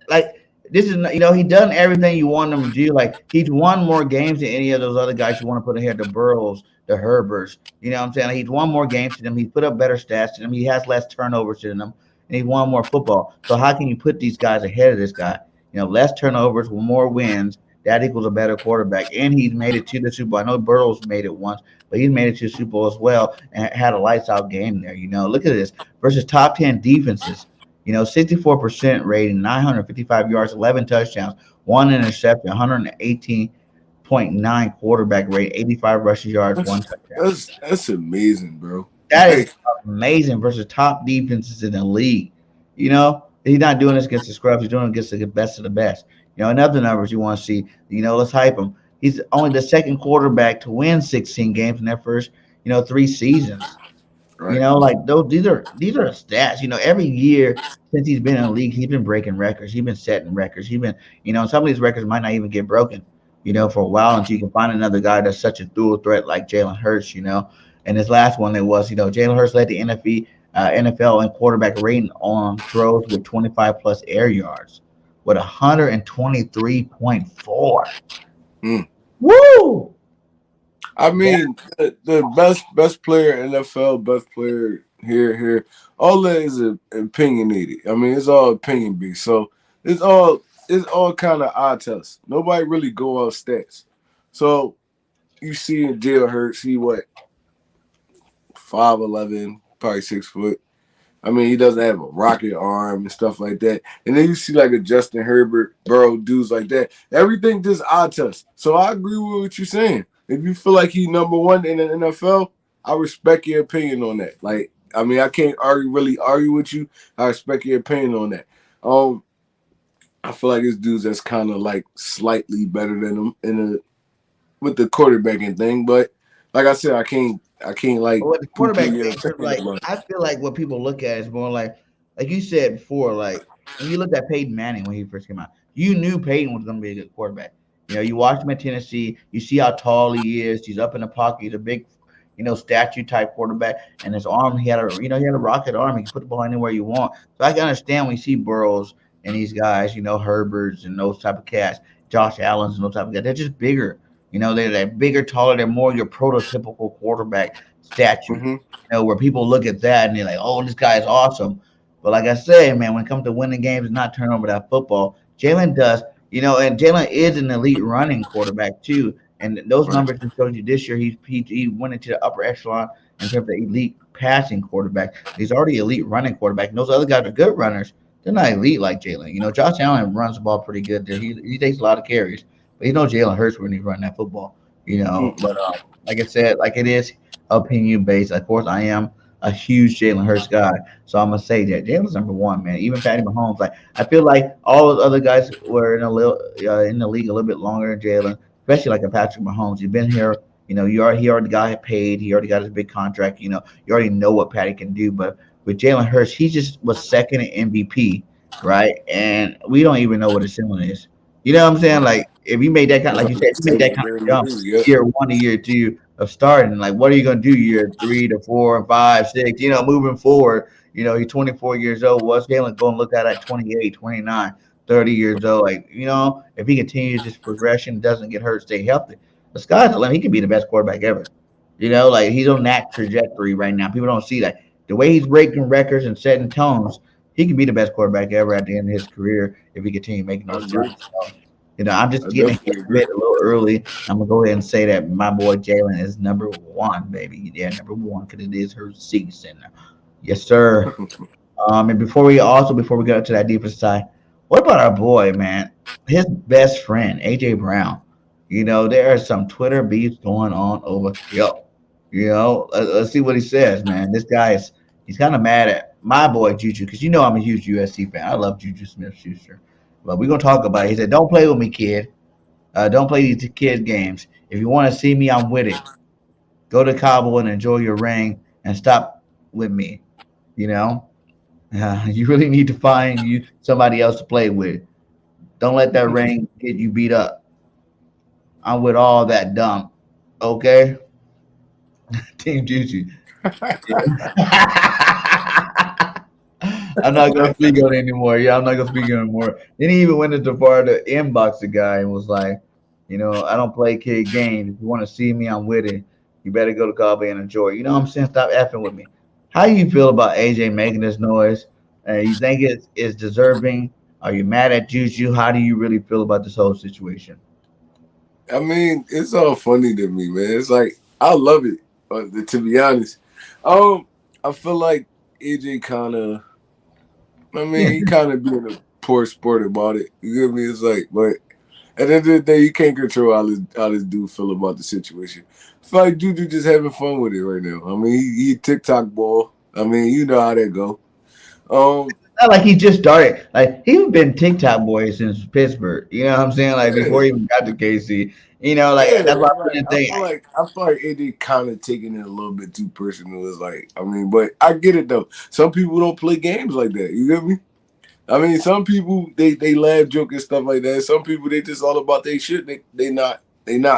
like this is he done everything you want him to do. Like he's won more games than any of those other guys you want to put in here, the Burrows, the Herberts. You know what I'm saying? Like, he's won more games than them. He's put up better stats than them. He has less turnovers than them, and he's won more football. So how can you put these guys ahead of this guy? Less turnovers, more wins. That equals a better quarterback, and he's made it to the Super Bowl. I know Burrow's made it once, but he's made it to the Super Bowl as well and had a lights out game there. Look at this versus top 10 defenses. 64% rating, 955 yards, 11 touchdowns, 1 interception, 118.9 quarterback rate, 85 rushing yards, 1 touchdown. that's amazing, bro. That is amazing versus top defenses in the league. He's not doing this against the scrubs. He's doing it against the best of the best. Another numbers you want to see. Let's hype him. He's only the second quarterback to win 16 games in their first, 3 seasons. Right. Like these are stats. Every year since he's been in the league, he's been breaking records. He's been setting records. He's been, some of these records might not even get broken, for a while until you can find another guy that's such a dual threat like Jalen Hurts. And this last one, it was, Jalen Hurts led the NFL in quarterback rating on throws with 25 plus air yards with 123.4. Woo! I mean, the best player in NFL, best player here. All that is opinionated. I mean, it's all opinion based. So it's all kind of eye test. Nobody really go off stats. So you see in Jalen Hurts, he what 5'11", probably 6 foot. I mean, he doesn't have a rocket arm and stuff like that. And then you see like a Justin Herbert, Burrow, dudes like that. Everything just eye test. So I agree with what you're saying. If you feel like he's number one in the NFL, I respect your opinion on that. Like, I mean, I can't really argue with you. I respect your opinion on that. I feel like this dude's that's kind of like slightly better than him with the quarterbacking thing. But like I said, I can't like with the quarterback thing. Like I feel like what people look at is more like you said before. Like when you looked at Peyton Manning when he first came out, you knew Peyton was going to be a good quarterback. You watch him at Tennessee. You see how tall he is. He's up in the pocket. He's a big, statue type quarterback. And his arm, he had a rocket arm. He can put the ball anywhere you want. So I can understand when you see Burrows and these guys, Herberts and those type of cats, Josh Allen's and those type of guys. They're just bigger. They're bigger, taller. They're more your prototypical quarterback statue. Mm-hmm. Where people look at that and they're like, "Oh, this guy is awesome." But like I said, man, when it comes to winning games and not turning over that football, Jalen does. And Jalen is an elite running quarterback too. And those numbers just showed you this year he went into the upper echelon in terms of elite passing quarterback. He's already elite running quarterback. And those other guys are good runners. They're not elite like Jalen. Josh Allen runs the ball pretty good there. He takes a lot of carries. But Jalen Hurts when he's running that football. But like I said, like it is opinion based. Of course, I am a huge Jalen Hurts guy, so I'm gonna say that Jalen's number one, man. Even Patty Mahomes, like I feel like all those other guys were in the league a little bit longer than Jalen, especially like a Patrick Mahomes. He's been here, he already got paid, he already got his big contract. You already know what Patty can do. But with Jalen Hurts, he just was second in MVP, right? And we don't even know what his ceiling is. You know what I'm saying? Like if you made that kind, like you said, if you made that kind of jump, year 1 to year 2 of starting, like what are you gonna do year 3 to 4 and 5, 6? Moving forward, he's 24 years old. What's Jalen going to look at 28, 29, 30 years old? Like if he continues this progression, doesn't get hurt, stay healthy, the sky's the limit. He could be the best quarterback ever. Like he's on that trajectory right now. People don't see that the way he's breaking records and setting tones. He could be the best quarterback ever at the end of his career if he continues making those jumps. So, I'm just getting a little early. I'm gonna go ahead and say that my boy Jalen is number one, baby. Yeah, number one, because it is her season. Yes, sir. And before we go to that deeper side, what about our boy, man? His best friend, AJ Brown. There are some Twitter beefs going on over here. Let's see what he says, man. This guy is He's kind of mad at my boy Juju because you know I'm a huge USC fan. I love Juju Smith-Schuster. But we're gonna talk about it. He said, "Don't play with me, kid. Don't play these kid games. If you want to see me, I'm with it. Go to Cabo and enjoy your ring and stop with me. You know, you really need to find you somebody else to play with. Don't let that ring get you beat up. I'm with all that dump. Okay, Team Juju." I'm not gonna speak on it anymore. Yeah, I'm not gonna speak on it anymore. Then he even went as far to inbox the guy and was like, I don't play kid games. If you want to see me, I'm with it. You better go to Cabo and enjoy. You know what I'm saying? Stop effing with me. How do you feel about AJ making this noise? You think it's deserving? Are you mad at Juju? How do you really feel about this whole situation? I mean, it's all funny to me, man. It's like I love it. To be honest, I feel like AJ kind of. I mean, he kind of being a poor sport about it. You get me? It's like, but at the end of the day, you can't control how this dude feel about the situation. I feel like Juju just having fun with it right now. I mean, he TikTok ball. I mean, you know how that go. Not like he just started. Like he's been TikTok boy since Pittsburgh. You know what I'm saying? Like before he even got to KC. That's why I didn't think. I feel like AJ kind of taking it a little bit too personal. It's like, I mean, but I get it though. Some people don't play games like that. You get me? I mean, some people they laugh, joke and stuff like that. Some people they just all about their shit. They not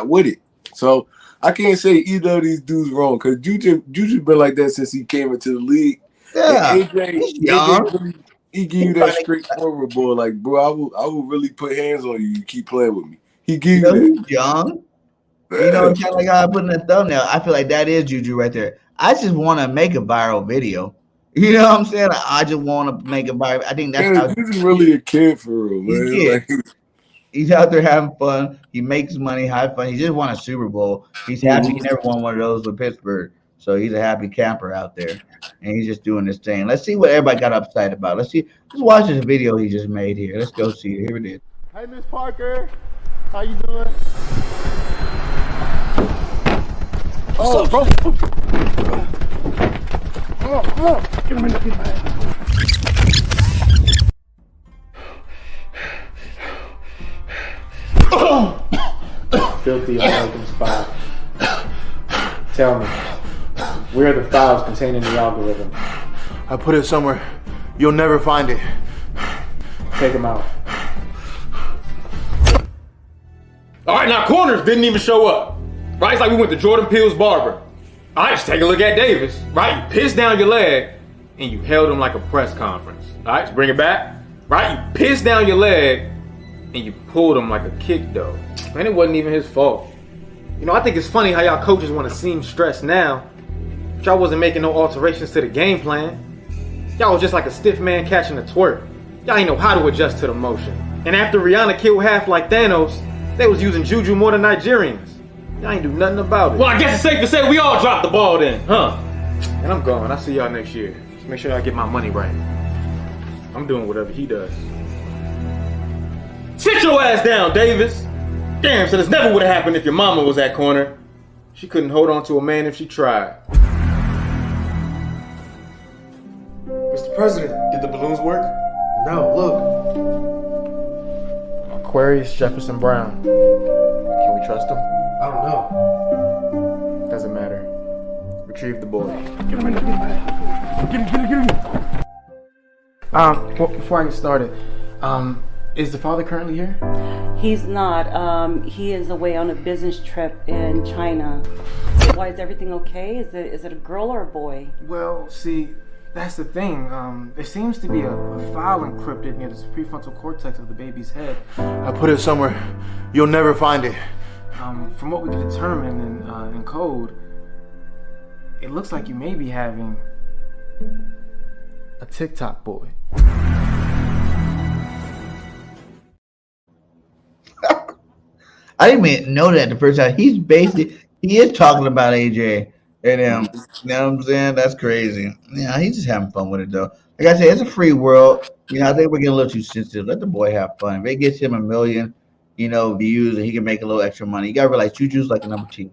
with it. So I can't say either of these dudes wrong because Juju been like that since he came into the league. Yeah, and AJ he give you that straightforward boy. Like, bro, I will really put hands on you. You keep playing with me. He give you that. He's young. You know, kind of like how I put in the thumbnail. I feel like that is Juju right there. I just want to make a viral video. You know what I'm saying? I just want to make a viral. I think that's how this is really a kid for real, man. He's, like, he's out there having fun. He makes money, have fun. He just won a Super Bowl. He's happy. He never won one of those with Pittsburgh. So he's a happy camper out there. And he's just doing his thing. Let's see what everybody got upset about. Let's watch this video he just made here. Let's go see it. Here it is. Hey, Miss Parker. How you doing? What's up, bro? Come on. Get him in the Filthy American spy. Tell me, where are the files containing the algorithm? I put it somewhere. You'll never find it. Take them out. All right, now corners didn't even show up. Right, it's like we went to Jordan Peele's barber. All right, just take a look at Davis. Right, you pissed down your leg and you held him like a press conference. All right, let's bring it back. Right, you pissed down your leg and you pulled him like a kick though. Man, it wasn't even his fault. You know, I think it's funny how y'all coaches want to seem stressed now, but y'all wasn't making no alterations to the game plan. Y'all was just like a stiff man catching a twerk. Y'all ain't know how to adjust to the motion. And after Rihanna killed half like Thanos, they was using Juju more than Nigerians. Y'all ain't do nothing about it. Well, I guess it's safe to say we all dropped the ball then, huh? And I'm going. I'll see y'all next year. Just make sure y'all get my money right. I'm doing whatever he does. Sit your ass down, Davis. Damn, so this never would have happened if your mama was at corner. She couldn't hold on to a man if she tried. Mr. President, did the balloons work? No, look. Aquarius Jefferson Brown. Can we trust him? I don't know. Doesn't matter. Retrieve the boy. Get him in the Get him. Well, before I get started, is the father currently here? He's not. He is away on a business trip in China. Why, is everything okay? Is it a girl or a boy? Well, see, that's the thing. There seems to be a file encrypted near the prefrontal cortex of the baby's head. I put it somewhere. You'll never find it. From what we can determine in code, it looks like you may be having a TikTok boy. I didn't even know that the first time. He is talking about AJ and him. You know what I'm saying? That's crazy. Yeah, he's just having fun with it though. Like I said, it's a free world. You know, I think we're getting a little too sensitive. Let the boy have fun. If it gets him 1 million, views, and he can make a little extra money. You gotta realize Juju's like a number 2.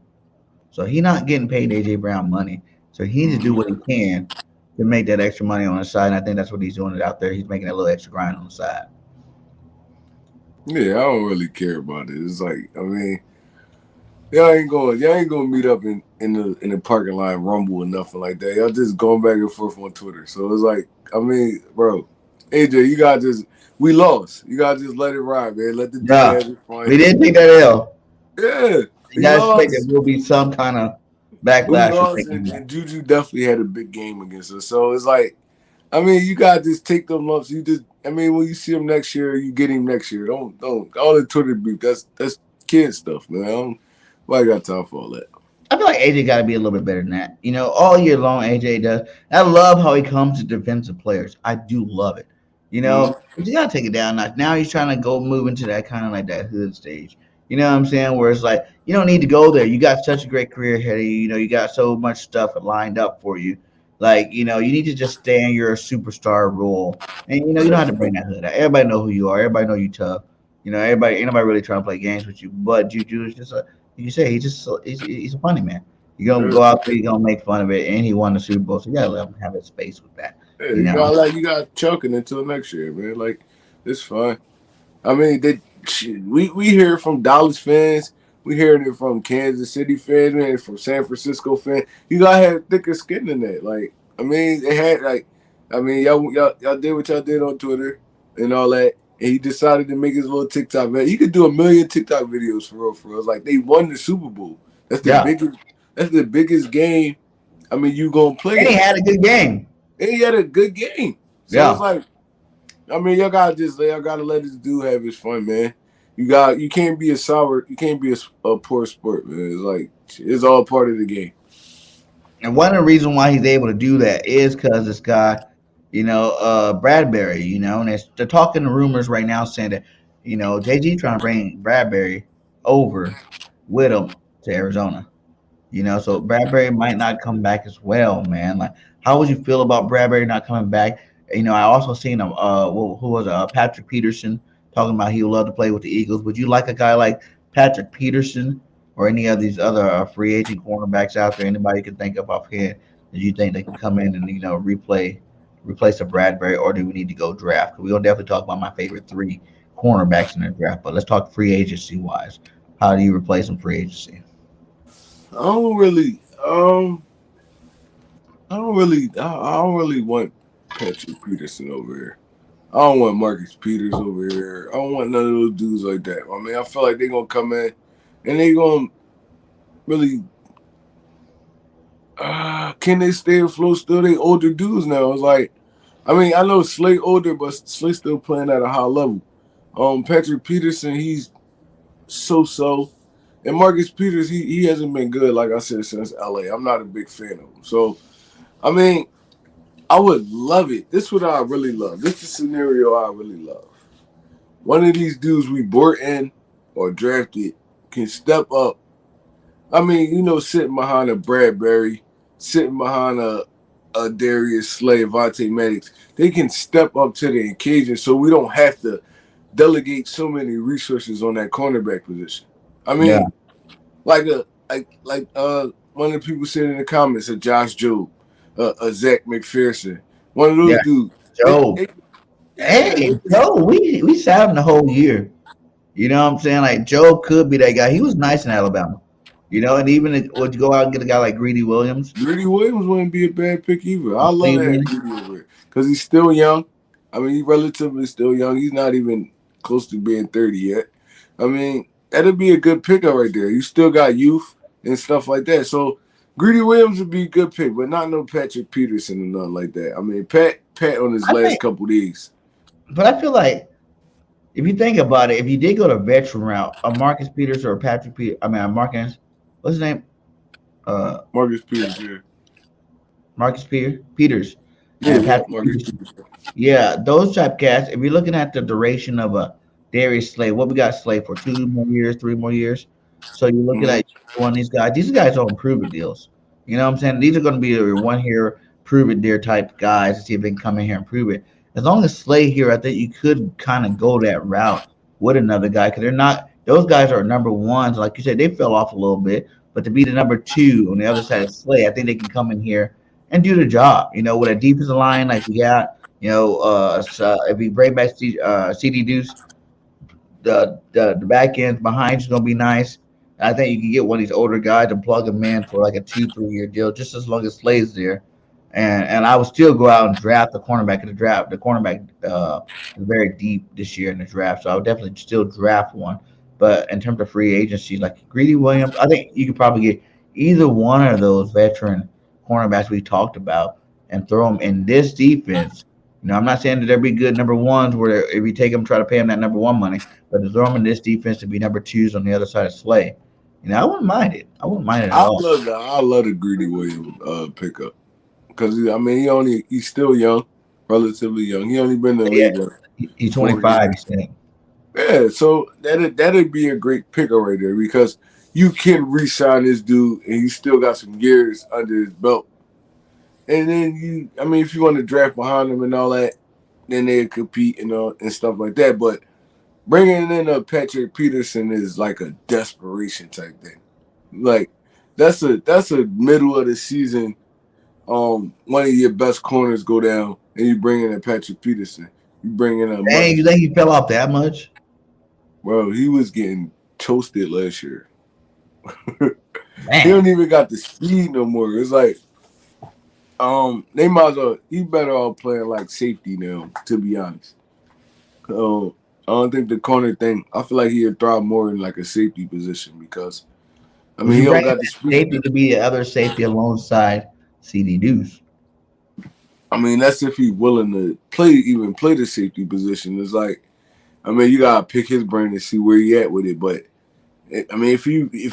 So he's not getting paid AJ Brown money. So he needs to do what he can to make that extra money on the side. And I think that's what he's doing it out there. He's making a little extra grind on the side. Yeah, I don't really care about it. It's like, I mean, y'all ain't gonna meet up in the parking lot and rumble or nothing like that. Y'all just going back and forth on Twitter. So it's like, I mean, bro, AJ, you gotta just we lost. You gotta just let it ride, man. Let the dude Yeah, have his fun. we didn't take that L. Yeah, You we guys expect that lost. will be some kind of We backlash for lost, taking that. and Juju definitely had a big game against us. So it's like, I mean, you gotta just take them lumps. I mean, when you see him next year, you get him next year. Don't all the Twitter beef. That's kid stuff, man. I got time for all that. I feel like AJ got to be a little bit better than that. You know, all year long, AJ does. I love how he comes to defensive players. I do love it. You know, but you got to take it down. Now he's trying to go move into that kind of like that hood stage. You know what I'm saying? Where it's like, you don't need to go there. You got such a great career ahead of you. You know, you got so much stuff lined up for you. Like, you know, you need to just stay in your superstar role. And, you know, you don't have to bring that hood out. Everybody know who you are. Everybody know you tough. You know, ain't nobody really trying to play games with you. But Juju is just you say he's a funny man. You're gonna Yeah. go out there, you're gonna make fun of it, and he won the Super Bowl, so you gotta let him have his space with that. Yeah, You know, you got choking until next year, man. Like it's fine. I mean, we hear it from Dallas fans. We hearing it from Kansas City fans. We hearing it from San Francisco fans. You gotta have thicker skin than that. Like, I mean, they had like, I mean, y'all did what y'all did on Twitter and all that. And he decided to make his little TikTok. Man, he could do 1 million TikTok videos for real, for real. It's like they won the Super Bowl. That's the yeah, biggest. That's the biggest game. I mean, you gonna play and he it. had a good game. And he had a good game. So Yeah, it's like, I mean, y'all gotta let this dude have his fun, man. You can't be a poor sport, man. It's like it's all part of the game. and one of the reasons why he's able to do that is because this guy, you know, Bradbury, you know, and they're talking rumors right now saying that, you know, JG trying to bring Bradbury over with him to Arizona. You know, so Bradbury might not come back as well, man. Like, how would you feel about Bradbury not coming back? You know, I also seen him. Who was Patrick Peterson talking about he would love to play with the Eagles. Would you like a guy like Patrick Peterson or any of these other free agent cornerbacks out there? Anybody you can think of offhand that you think they can come in and replace a Bradbury, or do we need to go draft? We're gonna definitely talk about my favorite three cornerbacks in the draft, but let's talk free agency wise. How do you replace them free agency? I don't really, I don't really want Patrick Peterson over here. I don't want Marcus Peters over here. I don't want none of those dudes like that. I mean, I feel like they're gonna come in and they gonna really. Can they stay afloat still? They older dudes now. It's like, I mean, I know Slay older, but Slay still playing at a high level. Patrick Peterson, he's so. And Marcus Peters, he hasn't been good, like I said, since LA. I'm not a big fan of him. So, I mean, I would love it. This is what I really love. This is the scenario I really love. One of these dudes we brought in or drafted can step up. I mean, you know, sitting behind a Bradbury, sitting behind a Darius Slay, Vontae Maddox, they can step up to the occasion so we don't have to delegate so many resources on that cornerback position. I Yeah. mean, one of the people said in the comments, a Josh Jobe, a Zach McPherson, one of those Yeah, dudes. Joe. Yeah, Hey, Joe, we sat him the whole year. You know what I'm saying? Like Joe could be that guy. He was nice in Alabama. You know, and even would you go out and get a guy like Greedy Williams? Greedy Williams wouldn't be a bad pick either. I love that Cleveland. Greedy over here because he's still young. I mean, he's relatively still young. He's not even close to being 30 yet. I mean, that'd be a good pickup right there. You still got youth and stuff like that. So Greedy Williams would be a good pick, but not no Patrick Peterson or nothing like that. I mean, Pat on his I last think, couple days. but I feel like if you think about it, if you did go the veteran route, a Marcus Peters or a Patrick Peters, I mean, a Marcus, what's his name? Uh, Marcus Peters, yeah. Peters, and Yeah, Patrick Marcus Peterson. Peters. Yeah, those type cats. If you're looking at the duration of a Darius Slay, what we got Slay for 2 more years, 3 more years. So you're looking Mm-hmm. at one of these guys. These guys are on prove it deals. You know what I'm saying? These are going to be your 1 year prove it deal type guys to see if they can come in here and prove it. As long as Slay here, I think you could kind of go that route with another guy because they're not. Those guys are number ones, like you said, they fell off a little bit. But to be the number two on the other side of Slay, I think they can come in here and do the job. You know, with a defensive line like we got, so if we bring back CD Deuce, the back end behind is gonna be nice. I think you can get one of these older guys and plug them in for like a 2-3 year deal, just as long as Slay's there. And I would still go out and draft the cornerback in the draft. The cornerback is very deep this year in the draft, so I would definitely still draft one. But in terms of free agency, like Greedy Williams, I think you could probably get either one of those veteran cornerbacks we talked about and throw them in this defense. You know, I'm not saying that they'll be good number ones where if you take them, try to pay them that number one money, but to throw them in this defense to be number twos on the other side of Slay, you know, I wouldn't mind it. I wouldn't mind it at all. I love the Greedy Williams pickup because I mean he's still young, relatively young. He only been in the league. He's 25. He's saying. Yeah, so that'd be a great pickup right there because you can re-sign this dude and he still got some years under his belt. And then if you want to draft behind him and all that, then they compete and stuff like that. But bringing in a Patrick Peterson is like a desperation type thing. Like that's a middle of the season. One of your best corners go down, and you bring in a Patrick Peterson. You bring in a. Dang, you think he fell off that much? Well, he was getting toasted last year. He don't even got the speed no more. It's like, they might as well. He better off playing like safety now. To be honest, I don't think the corner thing. I feel like he'd thrive more in like a safety position because, I mean, he don't got the speed. Safety to be the other safety alongside CD Deuce. I mean, that's if he's willing to play the safety position. It's like, I mean, you gotta pick his brain to see where he at with it. But I mean, if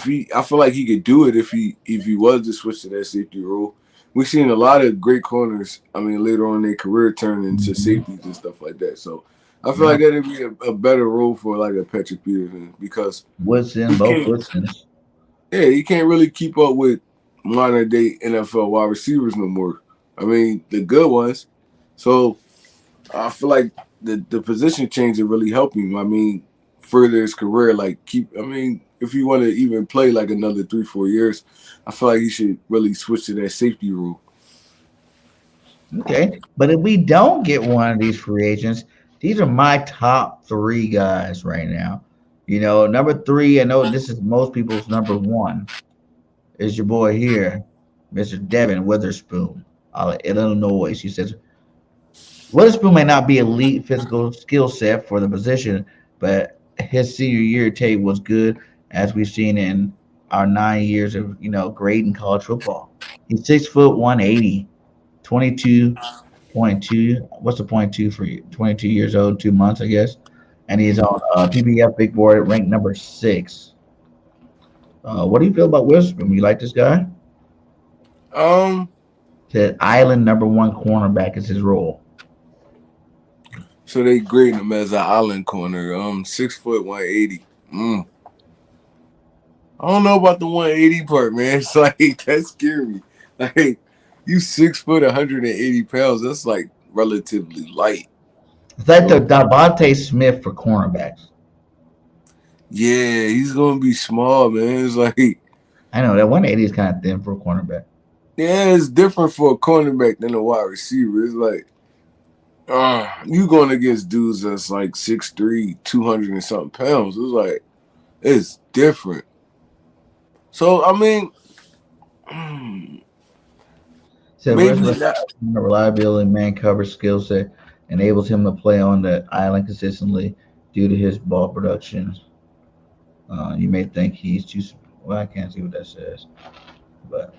he, I feel like he could do it if he was to switch to that safety role. We've seen a lot of great corners. I mean, later on in their career turn into safeties and stuff like that. So I feel like that'd be a better role for like a Patrick Peterson because both Woodsons. Yeah, he can't really keep up with modern day NFL wide receivers no more. I mean, the good ones. So I feel like the position change would really help him. I mean, further his career, if you want to even play like another 3-4 years, I feel like he should really switch to that safety role. Okay. But if we don't get one of these free agents, these are my top 3 guys right now. You know, number 3, I know this is most people's number 1, is your boy here, Mr. Devin Witherspoon out of Illinois. He says, Witherspoon may not be elite physical skill set for the position, but his senior year tape was good, as we've seen in our 9 years of, grading college football. He's 6 foot 180, 22.2. What's the 0.2 for you? 22 years old, 2 months, I guess. And he's on PPF Big Board, ranked number 6. What do you feel about Witherspoon? You like this guy? Said Island number 1 cornerback is his role. So they grade him as an island corner. 6 foot 180. I don't know about the 180 part, man. It's like that scared me. Like you 6 foot 180 pounds. That's like relatively light. It's like the Davante Smith for cornerbacks. Yeah, he's gonna be small, man. It's like I know that 180 is kind of thin for a cornerback. Yeah, it's different for a cornerback than a wide receiver. It's like you going against dudes that's like 6'3", 200 and something pounds. It's like it's different. So I mean, so reliability, man coverage skill set enables him to play on the island consistently due to his ball production. You may think he's too. Well, I can't see what that says, but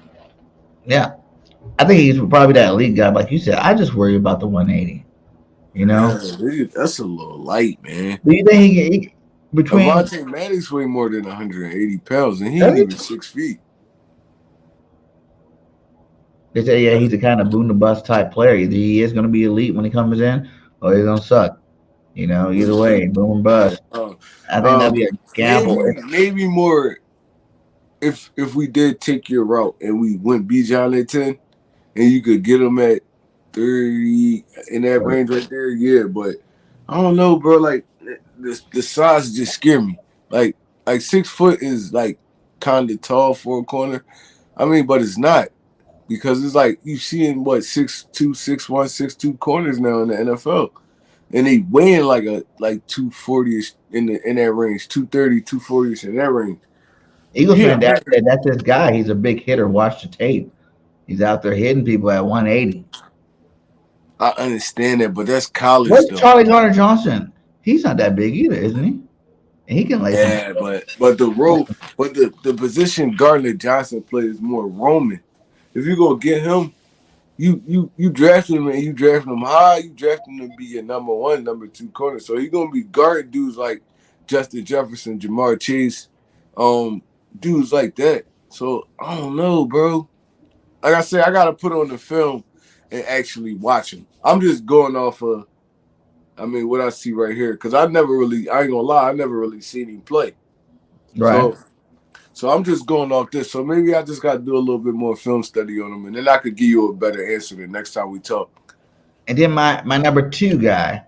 yeah, I think he's probably that elite guy. Like you said, I just worry about the 180. You know, yeah, that's a little light, man. Do you think he between Avonte Maddox weigh more than 180 pounds, and he ain't even 6 feet. They say, yeah, he's a kind of boom the bust type player. Either he is going to be elite when he comes in, or he's going to suck. You know, either way, boom and bust. I think that'd be a gamble. Maybe more if we did take your route and we went Bijan at 10, and you could get him at 30 in that range right there, yeah. But I don't know, bro. Like the size just scare me. Like 6 foot is like kind of tall for a corner. I mean, but it's not. because it's like you seeing what 6'2", 6'1", 6'2" corners now in the NFL, and they weighing like 240ish in that range, 230, 240ish in that range. Eagles Yeah, fan, that's his guy. He's a big hitter. Watch the tape. He's out there hitting people at 180. I understand that, but that's college What's though. Charlie Gardner-Johnson? He's not that big either, isn't he? And he can lay some. Yeah, but the position Gardner Johnson plays is more Roman. If you go get him, you drafted him and you drafted him high. You drafted him to be your number 1, number 2 corner. So he's gonna be guarding dudes like Justin Jefferson, Jamar Chase, dudes like that. So I don't know, bro. Like I said, I gotta put on the film and actually watch him. I'm just going off of, what I see right here, because I ain't gonna lie, I never really seen him play. Right. So I'm just going off this. So maybe I just got to do a little bit more film study on him, and then I could give you a better answer the next time we talk. And then my number 2 guy,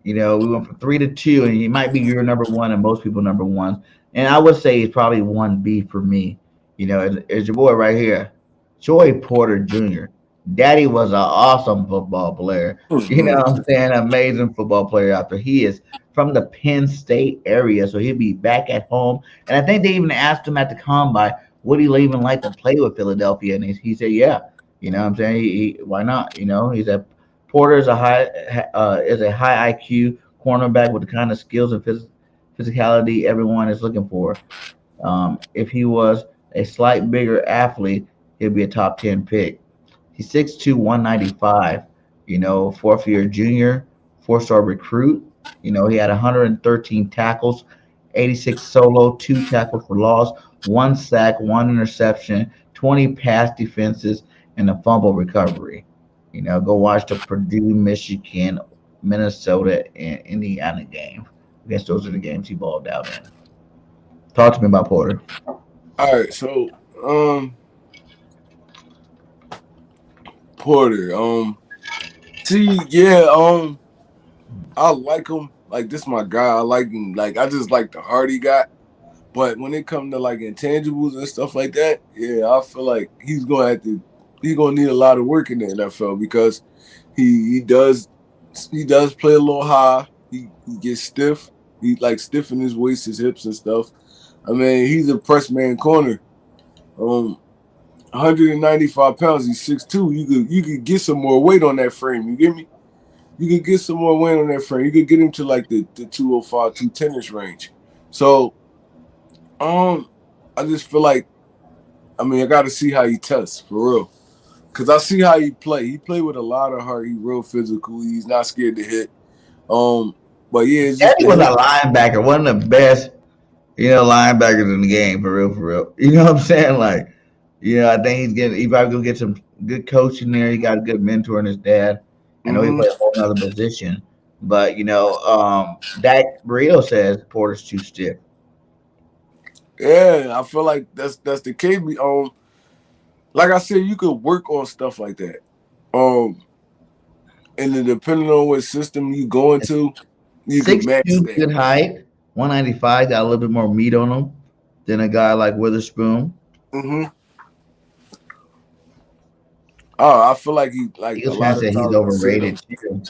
we went from 3 to 2, and he might be your number 1 and most people number 1. And I would say he's probably 1B for me. Is your boy right here, Joey Porter Jr. Daddy was an awesome football player. You know what I'm saying? Amazing football player out there. He is from the Penn State area, so he'll be back at home. And I think they even asked him at the combine, would he even like to play with Philadelphia? And he said, yeah. You know what I'm saying? Why not? He said Porter is a high IQ cornerback with the kind of skills and physicality everyone is looking for. If he was a slight bigger athlete, he'll be a top 10 pick. He's 6'2", 195, 4th-year junior, 4-star recruit. He had 113 tackles, 86 solo, 2 tackles for loss, 1 sack, 1 interception, 20 pass defenses, and a fumble recovery. Go watch the Purdue, Michigan, Minnesota, and Indiana game. I guess those are the games he balled out in. Talk to me about Porter. All right, so Porter, I like him. Like, this my guy. I like him. Like, I just like the heart he got. But when it comes to like intangibles and stuff like that, yeah, I feel like he's gonna need a lot of work in the NFL, because he does play a little high. He gets stiff. He like stiff in his waist, his hips and stuff. He's a press man corner. 195 pounds. He's 6'2". You could get some more weight on that frame. You get me? You could get some more weight on that frame. You could get him to like the 205, 210-ish range. So, I just feel like, I got to see how he tests for real, because I see how he play. He play with a lot of heart. He's real physical. He's not scared to hit. But yeah, it's just he was a linebacker, one of the best, linebackers in the game for real. You know what I'm saying? Like, I think he probably gonna get some good coaching there. He got a good mentor in his dad. I know he played a whole other position, but Dak Burrito says Porter's too stiff. Yeah, I feel like that's the case. Like I said, you could work on stuff like that. And then depending on what system you go into, you can match that. Good height, 195, got a little bit more meat on him than a guy like Witherspoon. Oh, I feel like a lot of times he's overrated too.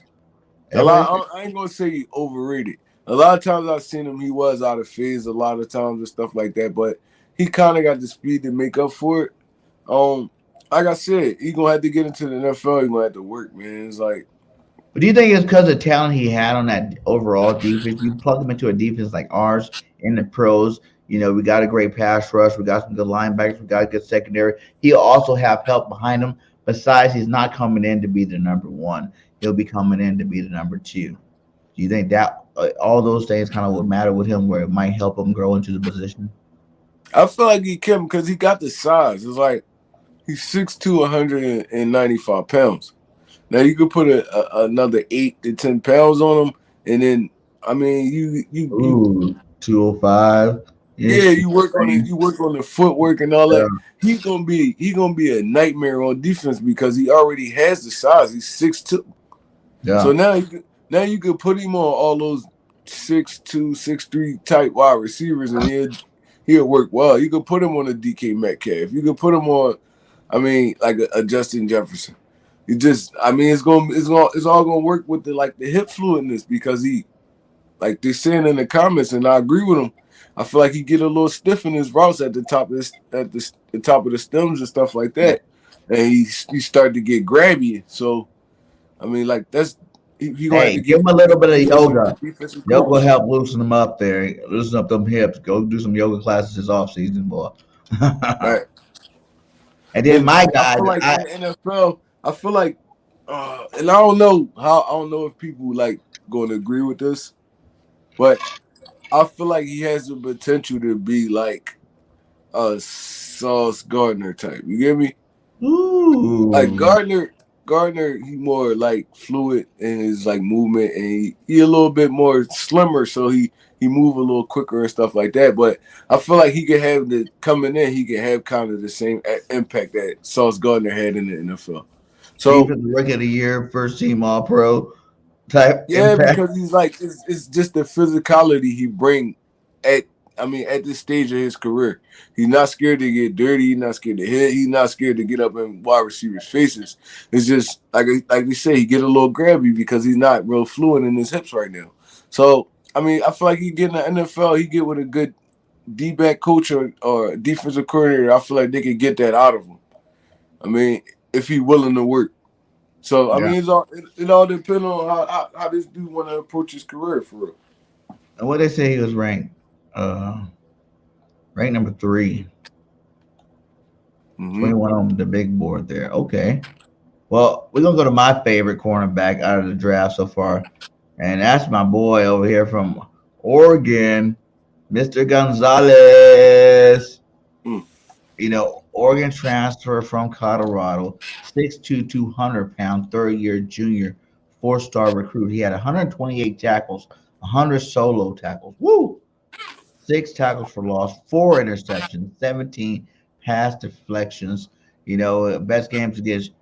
I ain't gonna say he's overrated. A lot of times I've seen him, he was out of phase a lot of times and stuff like that, but he kind of got the speed to make up for it. Like I said, he's gonna have to get into the NFL. He's gonna have to work, man. It's like. But do you think it's because of the talent he had on that overall defense? You plug him into a defense like ours in the pros. We got a great pass rush. We got some good linebackers. We got a good secondary. He'll also have help behind him. Besides, he's not coming in to be the number 1. He'll be coming in to be the number 2. Do you think that all those things kind of would matter with him, where it might help him grow into the position? I feel like he can, because he got the size. It's like he's 6'2", 195 pounds. Now you could put another 8 to 10 pounds on him, and then you 205. Yeah, you work on it. You work on the footwork and all that. He's gonna be a nightmare on defense, because he already has the size. He's 6'2". Yeah. So now you could put him on all those 6'2", 6'3" type wide receivers, and he'll work well. You could put him on a DK Metcalf. You could put him on I mean, like a Justin Jefferson. He just, I mean, it's all gonna work with the hip fluidness because he, like they're saying in the comments, and I agree with him. I feel like he get a little stiff in his routes at the top of the top of the stems and stuff like Yeah. that, and he started to get grabby. So, I mean, like that's he gonna have Hey, to give get him a little bit of yoga. defensive Yoga will coach. help loosen them up there, loosen up them hips. Go do some yoga classes this off season, boy. Right. And then But my I guys, feel like in the NFL, I feel like, and I don't know if people like going to agree with this, but I feel like he has the potential to be like a Sauce Gardner type. You get me? Like ooh, Gardner, he more like fluid in his like movement, and he a little bit more slimmer, so he move a little quicker and stuff like that. But I feel like he could have coming in, he could have kind of the same impact that Sauce Gardner had in the NFL. So defensive rookie of the year, first team All Pro type yeah, impact. because he's like it's just the physicality he bring at at this stage of his career. He's not scared to get dirty. He's not scared to hit. He's not scared to get up in wide receivers' faces. It's just like they say, he get a little grabby because he's not real fluid in his hips right now. So I mean, I feel like he get in the NFL, he get with a good D-back coach or defensive coordinator. I feel like they could get that out of him. I mean, if he's willing to work. So I Yeah. mean, it all depends on how this dude want to approach his career for real. And what they say he was ranked, ranked number 3. Mm-hmm. 21 on the big board there. Okay. Well, we're gonna go to my favorite cornerback out of the draft so far, and that's my boy over here from Oregon, Mr. Gonzalez. Mm. You know, Oregon transfer from Colorado, 6'2", 200-pound, third-year junior, 4-star recruit. He had 128 tackles, 100 solo tackles. Woo! 6 tackles for loss, 4 interceptions, 17 pass deflections. You know, best games against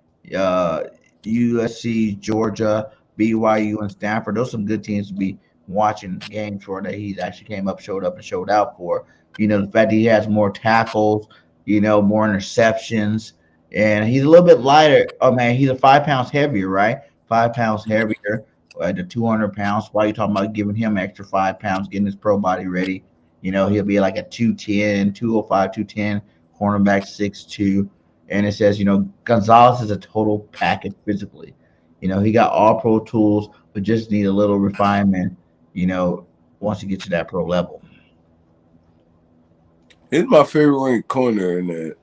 USC, Georgia, BYU, and Stanford. Those are some good teams to be watching games for that he's actually showed up, and showed out for. You know, the fact that he has more tackles, you know, more interceptions, and he's a little bit lighter. Oh man, he's a 5 pounds heavier, right? 5 pounds heavier at the 200 pounds. Why are you talking about giving him extra 5 pounds, getting his pro body ready? You know, he'll be like a 210, 205, 210, cornerback 6'2". And it says, you know, Gonzalez is a total package physically. You know, he got all pro tools, but just need a little refinement, you know, once you get to that pro level. He's my favorite ranked corner in the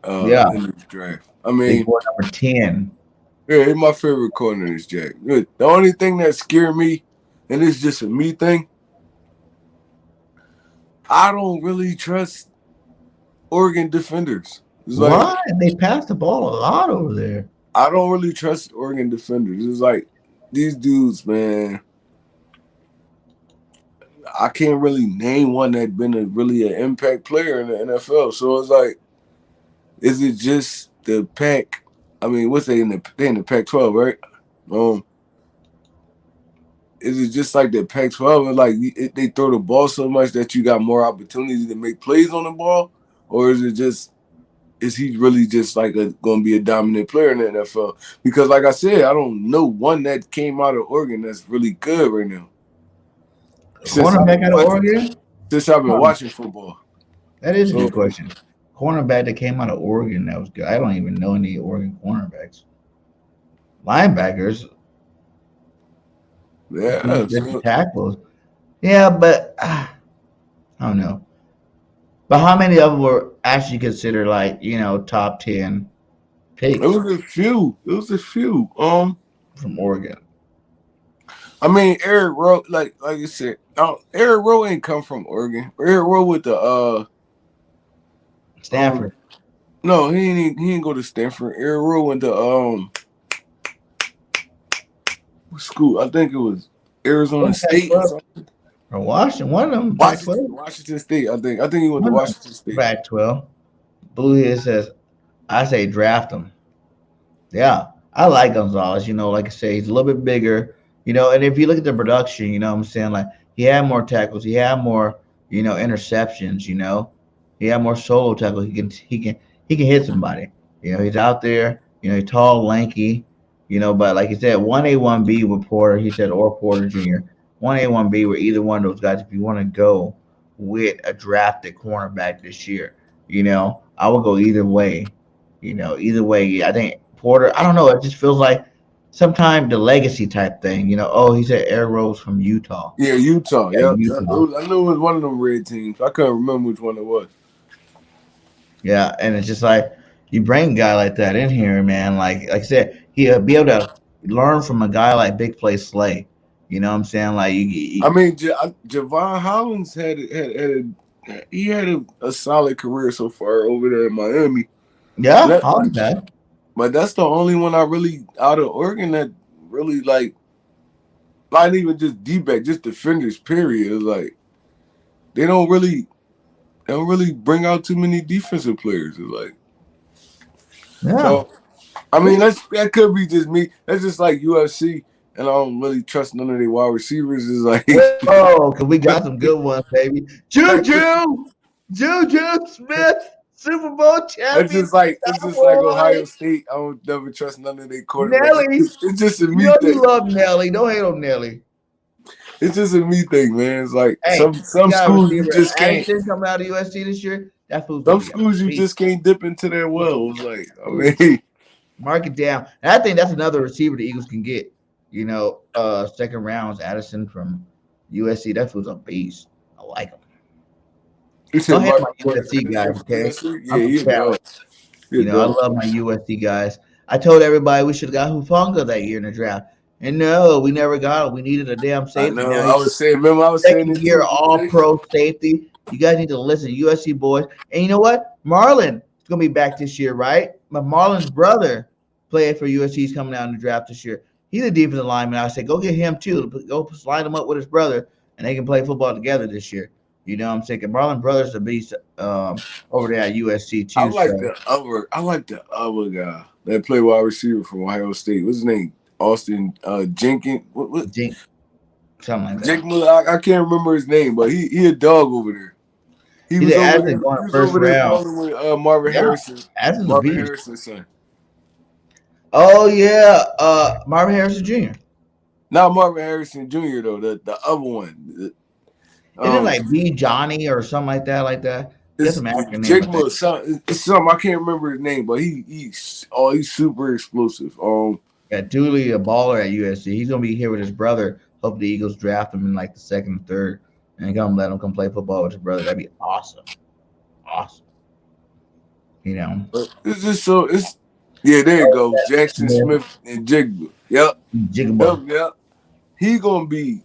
draft. I mean, Big boy number 10. yeah, he's my favorite corner in this jack. The only thing that scared me, and it's just a me thing, I don't really trust Oregon defenders. It's like, Why? They pass the ball a lot over there. I don't really trust Oregon defenders. It's like these dudes, man. I can't really name one that's been really an impact player in the NFL. So it's like, is it just the Pac? I mean, what's they in the Pac-12, right? Is it just like the Pac-12 and like they throw the ball so much that you got more opportunities to make plays on the ball, or is he really just like going to be a dominant player in the NFL? Because like I said, I don't know one that came out of Oregon that's really good right now. Cornerback out of Oregon? Since I've been watching football. That is a good question. Cornerback that came out of Oregon that was good. I don't even know any Oregon cornerbacks. Linebackers. Yeah. Tackles. Yeah, but I don't know. But how many of them were actually considered like, you know, top 10 picks? It was a few. From Oregon. I mean, Eric Rowe, like you said, Eric Rowe ain't come from Oregon. Eric Rowe with the Stanford. No, he ain't go to Stanford. Eric Rowe went to what school? I think it was Arizona State or Washington. One of them. Washington State. I think he went to Washington State. Pac-12. Blue here says, I say draft him. Yeah, I like Gonzalez. You know, like I say, he's a little bit bigger. You know, and if you look at the production, you know what I'm saying? Like, he had more tackles. He had more, you know, interceptions, you know. He had more solo tackles. He can hit somebody. He's out there. He's tall, lanky. But like you said, 1A, 1B with Porter. He said, or Porter Jr. 1A, 1B were either one of those guys. If you want to go with a drafted cornerback this year, I would go either way. Either way, I think Porter. I don't know. It just feels like sometimes the legacy type thing. Oh, he said Air Rose from Utah. Yeah, Utah. Yeah, Utah. I knew it was one of them red teams. I couldn't remember which one it was. Yeah, and it's just like you bring a guy like that in here, man. Like I said, he'll be able to learn from a guy like Big Play Slay. You know what I'm saying? Like, I mean, Javon Hollins had a solid career so far over there in Miami. Yeah, Hollins had. But that's the only one I really out of Oregon that really like. Not even just D-back, just defenders. Period. It's like they don't really bring out too many defensive players. It's like, yeah. So, I mean, that could be just me. That's just like UFC, and I don't really trust none of their wide receivers. Is like, oh, because we got some good ones, baby. Juju Smith, Super Bowl champion. It's just like Ohio State. I don't never trust none of their quarterbacks. Nelly, it's just a me thing. You love Nelly. Don't hate on Nelly. It's just a me thing, man. It's like some schools you just can't. Coming out of USC this year, that fool's some schools you just can't dip into their wells. Like, I mean, mark it down. And I think that's another receiver the Eagles can get. Second rounds, Addison from USC. That fool's a beast. I like him. Don't hate my USC guys, okay? I love my USC guys. I told everybody we should have got Hufanga that year in the draft. And no, we never got him. We needed a damn safety. I was saying second year all-pro safety. You guys need to listen, USC boys. And you know what? Marlon is going to be back this year, right? But Marlon's brother played for USC. He's coming out in the draft this year. He's a defensive lineman. I said, go get him too. Go slide him up with his brother, and they can play football together this year. You know what I'm saying? Marlon Brothers a beast over there at USC too. I like the other guy that played wide receiver from Ohio State. What's his name? Austin Jenkins. What? Something like that. Jenkins. I can't remember his name, but he a dog over there. He was over there with Marvin Harrison. Marvin Harrison's son. Oh yeah, Marvin Harrison Jr. Not Marvin Harrison Jr. though. The other one. Is it like B Johnny or something like that? It's some African name. It's something I can't remember his name, but he's super explosive. Yeah, Dooley, a baller at USC. He's gonna be here with his brother. Hope the Eagles draft him in like the second or third, and let him come play football with his brother. That'd be awesome. Awesome. But it's just so there you go. Jackson Smith and Jigba. Yep. Yep. He gonna be.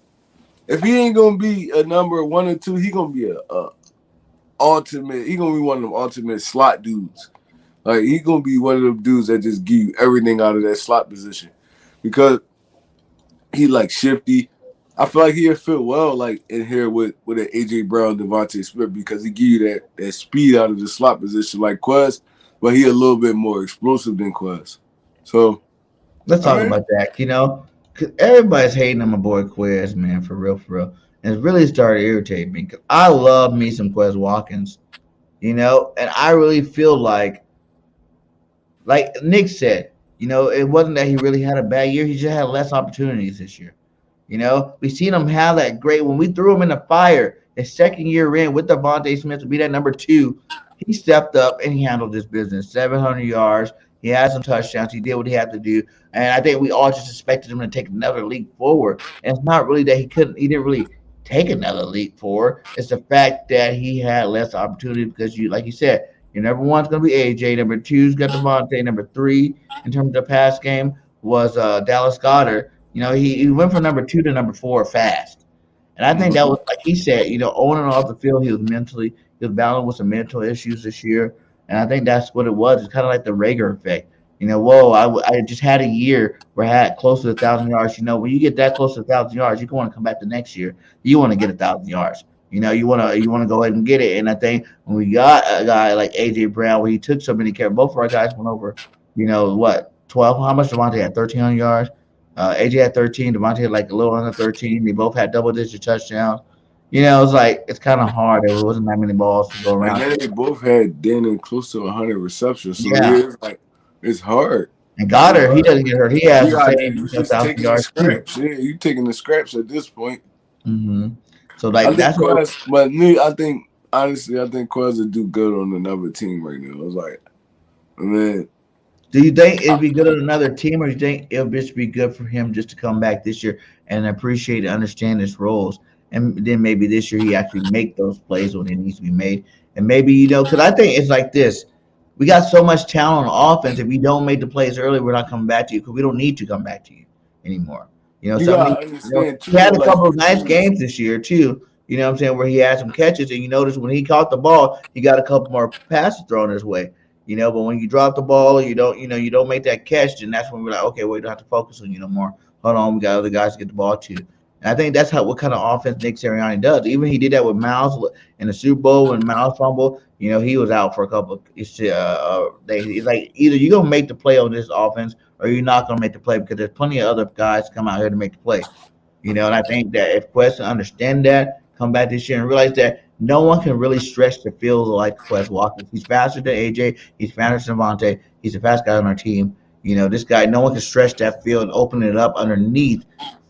If he ain't gonna be a number 1 or 2, he gonna be a ultimate. He gonna be one of them ultimate slot dudes. Like he gonna be one of them dudes that just give you everything out of that slot position, because he like shifty. I feel like he'll fit well like in here with an AJ Brown, Devontae Smith, because he give you that speed out of the slot position like Quest, but he a little bit more explosive than Quest. So let's talk about that. Because everybody's hating on my boy Quez, man, for real. And it's really started irritating me because I love me some Quez Watkins, and I really feel like Nick said, it wasn't that he really had a bad year. He just had less opportunities this year. We seen him have that great when we threw him in the fire. His second year in with Devontae Smith to be that number 2, he stepped up and he handled this business. 700 yards. He had some touchdowns. He did what he had to do. And I think we all just expected him to take another leap forward. And it's not really that he didn't really take another leap forward. It's the fact that he had less opportunity because like you said, your number 1's going to be AJ. Number 2's got Devontae. Number 3, in terms of the pass game, was Dallas Goedert. He went from number 2 to number 4 fast. And I think that was, like he said, on and off the field, he was battling with some mental issues this year. And I think that's what it was. It's kind of like the Rager effect. I just had a year where I had close to 1,000 yards. When you get that close to 1,000 yards, you want to come back the next year. You want to get 1,000 yards. You want to go ahead and get it. And I think when we got a guy like AJ Brown, where he took so many care, both of our guys went over, 12. How much Devontae had? 1,300 yards. AJ had 13. Devontae had like a little under 13. They both had double-digit touchdowns. It's kind of hard. There wasn't that many balls to go around. And then they both had close to 100 receptions. So It's hard. And Goddard, he doesn't get hurt. He has the same You just 1,000 taking the yards too. scraps. Yeah, you taking the scraps at this point. So I like think that's what. Quez, but me, I think honestly, I think Quez would do good on another team right now. It's like, man, Do you think it'd be good on another team, or do you think it'll just be good for him just to come back this year and appreciate and understand his roles, and then maybe this year he actually make those plays when it needs to be made, and maybe because I think it's like this: we got so much talent on offense. If you don't make the plays early, we're not coming back to you because we don't need to come back to you anymore. you gotta understand too. He had a Like, couple of nice games this year too. You know what I'm saying? Where he had some catches, and you notice when he caught the ball, he got a couple more passes thrown his way. But when you drop the ball, you don't make that catch, and that's when we're like, okay, well, we don't have to focus on you no more. Hold on, we got other guys to get the ball to. And I think that's what kind of offense Nick Sirianni does. Even he did that with Miles in the Super Bowl when Miles fumbled. He was out for a couple. It's like either you're gonna make the play on this offense, or you're not gonna make the play because there's plenty of other guys come out here to make the play. And I think that if Quest understand that, come back this year and realize that no one can really stretch the field like Quest Watkins. He's faster than AJ. He's faster than Devontae. He's the fast guy on our team. This guy, no one can stretch that field and open it up underneath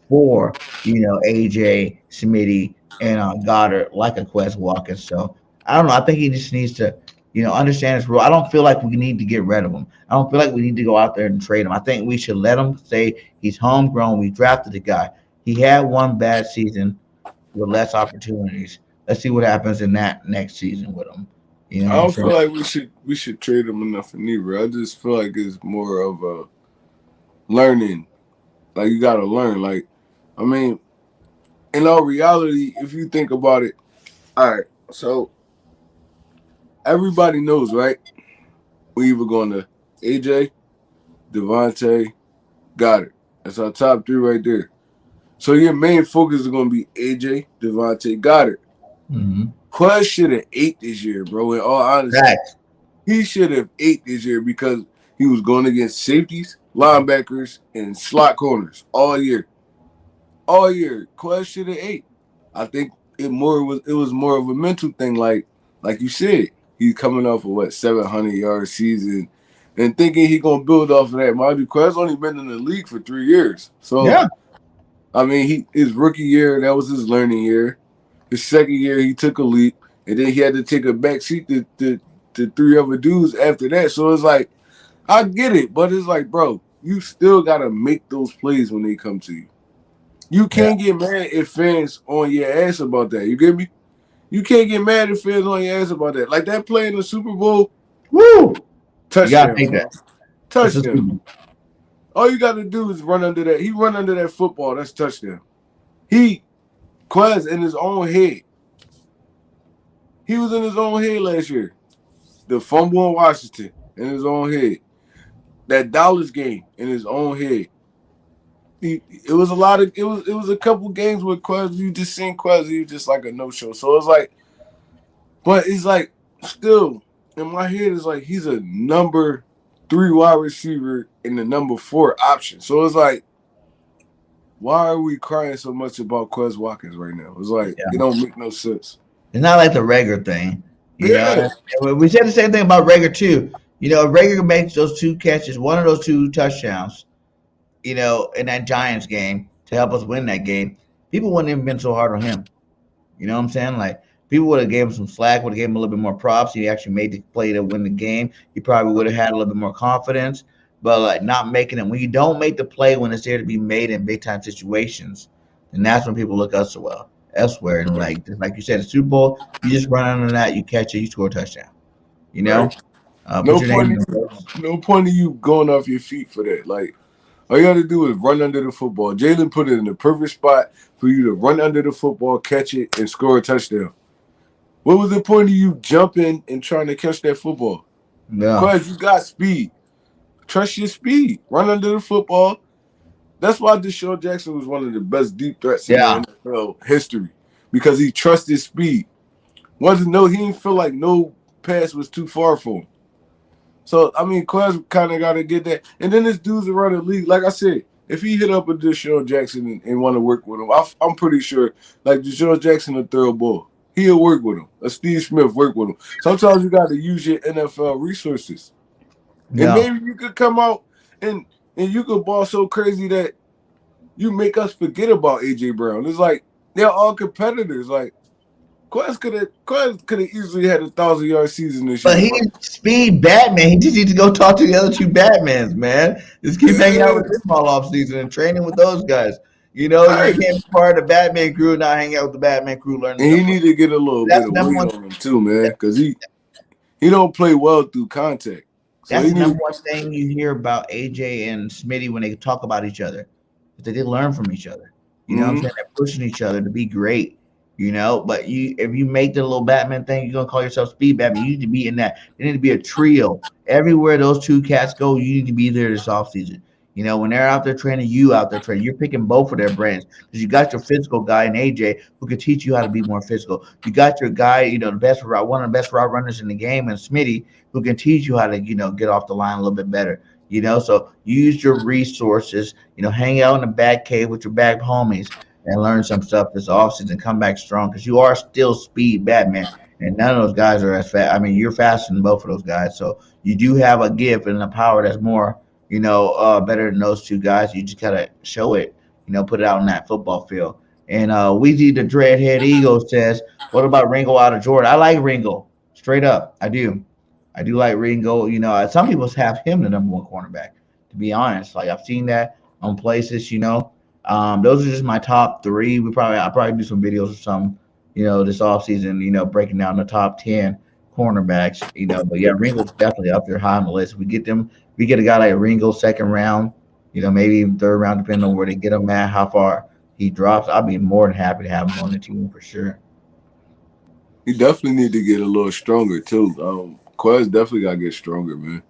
for, AJ, Smitty, and Goddard like a Quest Watkins. So I don't know. I think he just needs to, understand his role. I don't feel like we need to get rid of him. I don't feel like we need to go out there and trade him. I think we should let him say he's homegrown. We drafted the guy. He had one bad season with less opportunities. Let's see what happens in that next season with him. I don't feel like we should trade him enough neither. I just feel like it's more of a learning. Like, you gotta learn. Like, I mean, in all reality, if you think about it, all right, so everybody knows, right? We either going to AJ, Devontae, Goddard. That's our top three right there. So your main focus is going to be AJ, Devontae, Goddard. Quest should have ate this year, bro. In all honesty, he should have ate this year because he was going against safeties, linebackers, and slot corners all year. All year, Quest should have ate. I think it was more of a mental thing, like you said. He's coming off of 700-yard season, and thinking he gonna build off of that. Mind you, Quest only been in the league for 3 years, so yeah. I mean, his rookie year, that was his learning year. His second year, he took a leap, and then he had to take a back seat to three other dudes after that. So it's like, I get it, but it's like, bro, you still got to make those plays when they come to you. You can't get mad if fans on your ass about that. You get me? You can't get mad if fans on your ass about that. Like that play in the Super Bowl, woo! Touchdown. You gotta Touchdown. All you got to do is run under that. He run under that football. That's touchdown. Quez in his own head. He was in his own head last year. The fumble in Washington in his own head. That Dallas game in his own head. It was a couple games with Quez. You just seen Quez. He was just like a no-show. So it's like, but it's like still in my head it's like he's a number 3 wide receiver in the number 4 option. So it's like, why are we crying so much about Quez Watkins right now? It's like it don't make no sense. It's not like the Rager thing. You know? We said the same thing about Rager too. Rager makes those 2 catches, one of those 2 touchdowns, in that Giants game to help us win that game. People wouldn't even been so hard on him. You know what I'm saying? Like, people would have gave him some slack, would have gave him a little bit more props. He actually made the play to win the game. He probably would have had a little bit more confidence. But like not making it, when you don't make the play when it's there to be made in big time situations, then that's when people look elsewhere. And like you said, the Super Bowl, you just run under that, you catch it, you score a touchdown. Right. No point of you going off your feet for that. Like, all you got to do is run under the football. Jalen put it in the perfect spot for you to run under the football, catch it, and score a touchdown. What was the point of you jumping and trying to catch that football? No. Because you got speed. Trust your speed. Run under the football. That's why Deshaun Jackson was one of the best deep threats in the NFL history, because he trusted speed. He didn't feel like no pass was too far for him. So, I mean, Quez kind of got to get that. And then this dude's around the league. Like I said, if he hit up a Deshaun Jackson and want to work with him, I'm pretty sure, like, Deshaun Jackson will throw a ball. He'll work with him. A Steve Smith work with him. Sometimes you got to use your NFL resources. And No. maybe you could come out and you could ball so crazy that you make us forget about AJ Brown. It's like they're all competitors. Like Quest could have easily had 1,000-yard season this But year, he bro. speed Batman. He just needs to go talk to the other two Batmans, man. Just keep hanging out Yeah. with them all off season and training with those guys. You know, All you right. can't be part of the Batman crew and not hang out with the Batman crew learning And he stuff. need to get a little That's bit the of number weight one. on him too, man, because he don't play well through contact. So That's he the needs. number one thing you hear about AJ and Smitty when they talk about each other. That they learn from each other. You know what I'm Mhm. saying? They're pushing each other to be great. You know, but if you make the little Batman thing, you're gonna call yourself Speed Batman. You need to be in that. You need to be a trio. Everywhere those two cats go, you need to be there this offseason. You know, when they're out there training, you out there training. You're picking both of their brains because you got your physical guy in AJ who can teach you how to be more physical. You got your guy, you know, one of the best route runners in the game, and Smitty, who can teach you how to, you know, get off the line a little bit better. You know, so use your resources. You know, hang out in the back cave with your back homies and learn some stuff this offseason and come back strong because you are still Speed Batman. And none of those guys are as fast. I mean, you're faster than both of those guys. So you do have a gift and a power that's more, you know, better than those two guys. You just gotta show it, you know, put it out on that football field. And Weezy the Dreadhead Eagle says, "What about Ringo out of Jordan?" I like Ringo, straight up. I do. I do like Ringo. You know, some people have him the number one cornerback. To be honest, like I've seen that on places. You know, those are just my top three. I'll probably do some videos or some, you know, this offseason, you know, breaking down the top 10 cornerbacks, you know. But yeah, Ringo's definitely up there high on the list. We get a guy like Ringo second round, you know, maybe even third round, depending on where they get him at, how far he drops. I'll be more than happy to have him on the team for sure. He definitely need to get a little stronger too. Quez definitely gotta get stronger, man.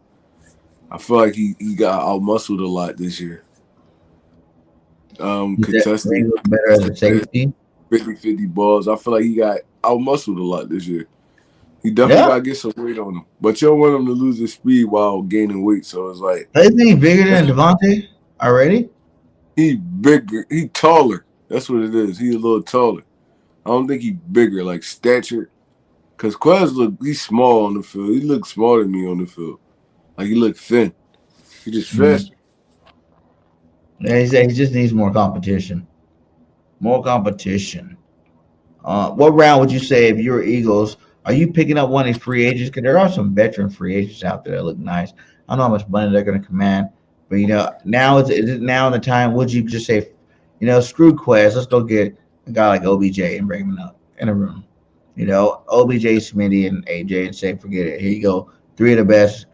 I feel like he got out muscled a lot this year. Contesting Ringo's better as a safety. 50 balls. I feel like he got out muscled a lot this year. He definitely gotta get some weight on him. But you don't want him to lose his speed while gaining weight. So it's like, Isn't he bigger than Devontae already? he bigger, he taller. That's what it is. He a little taller. I don't think he bigger, like stature. Cause Quez he's small on the field. He looks smaller than me on the field. Like he look thin. He just faster. Yeah, he said he just needs more competition. More competition. What round would you say if you're Eagles? Are you picking up one of these free agents? Because there are some veteran free agents out there that look nice. I don't know how much money they're going to command, but you know, now is it now in the time? Would you just say, you know, screw Quez, let's go get a guy like OBJ and bring him up in a room? You know, OBJ, Smitty, and AJ, and say, forget it. Here you go, three of the best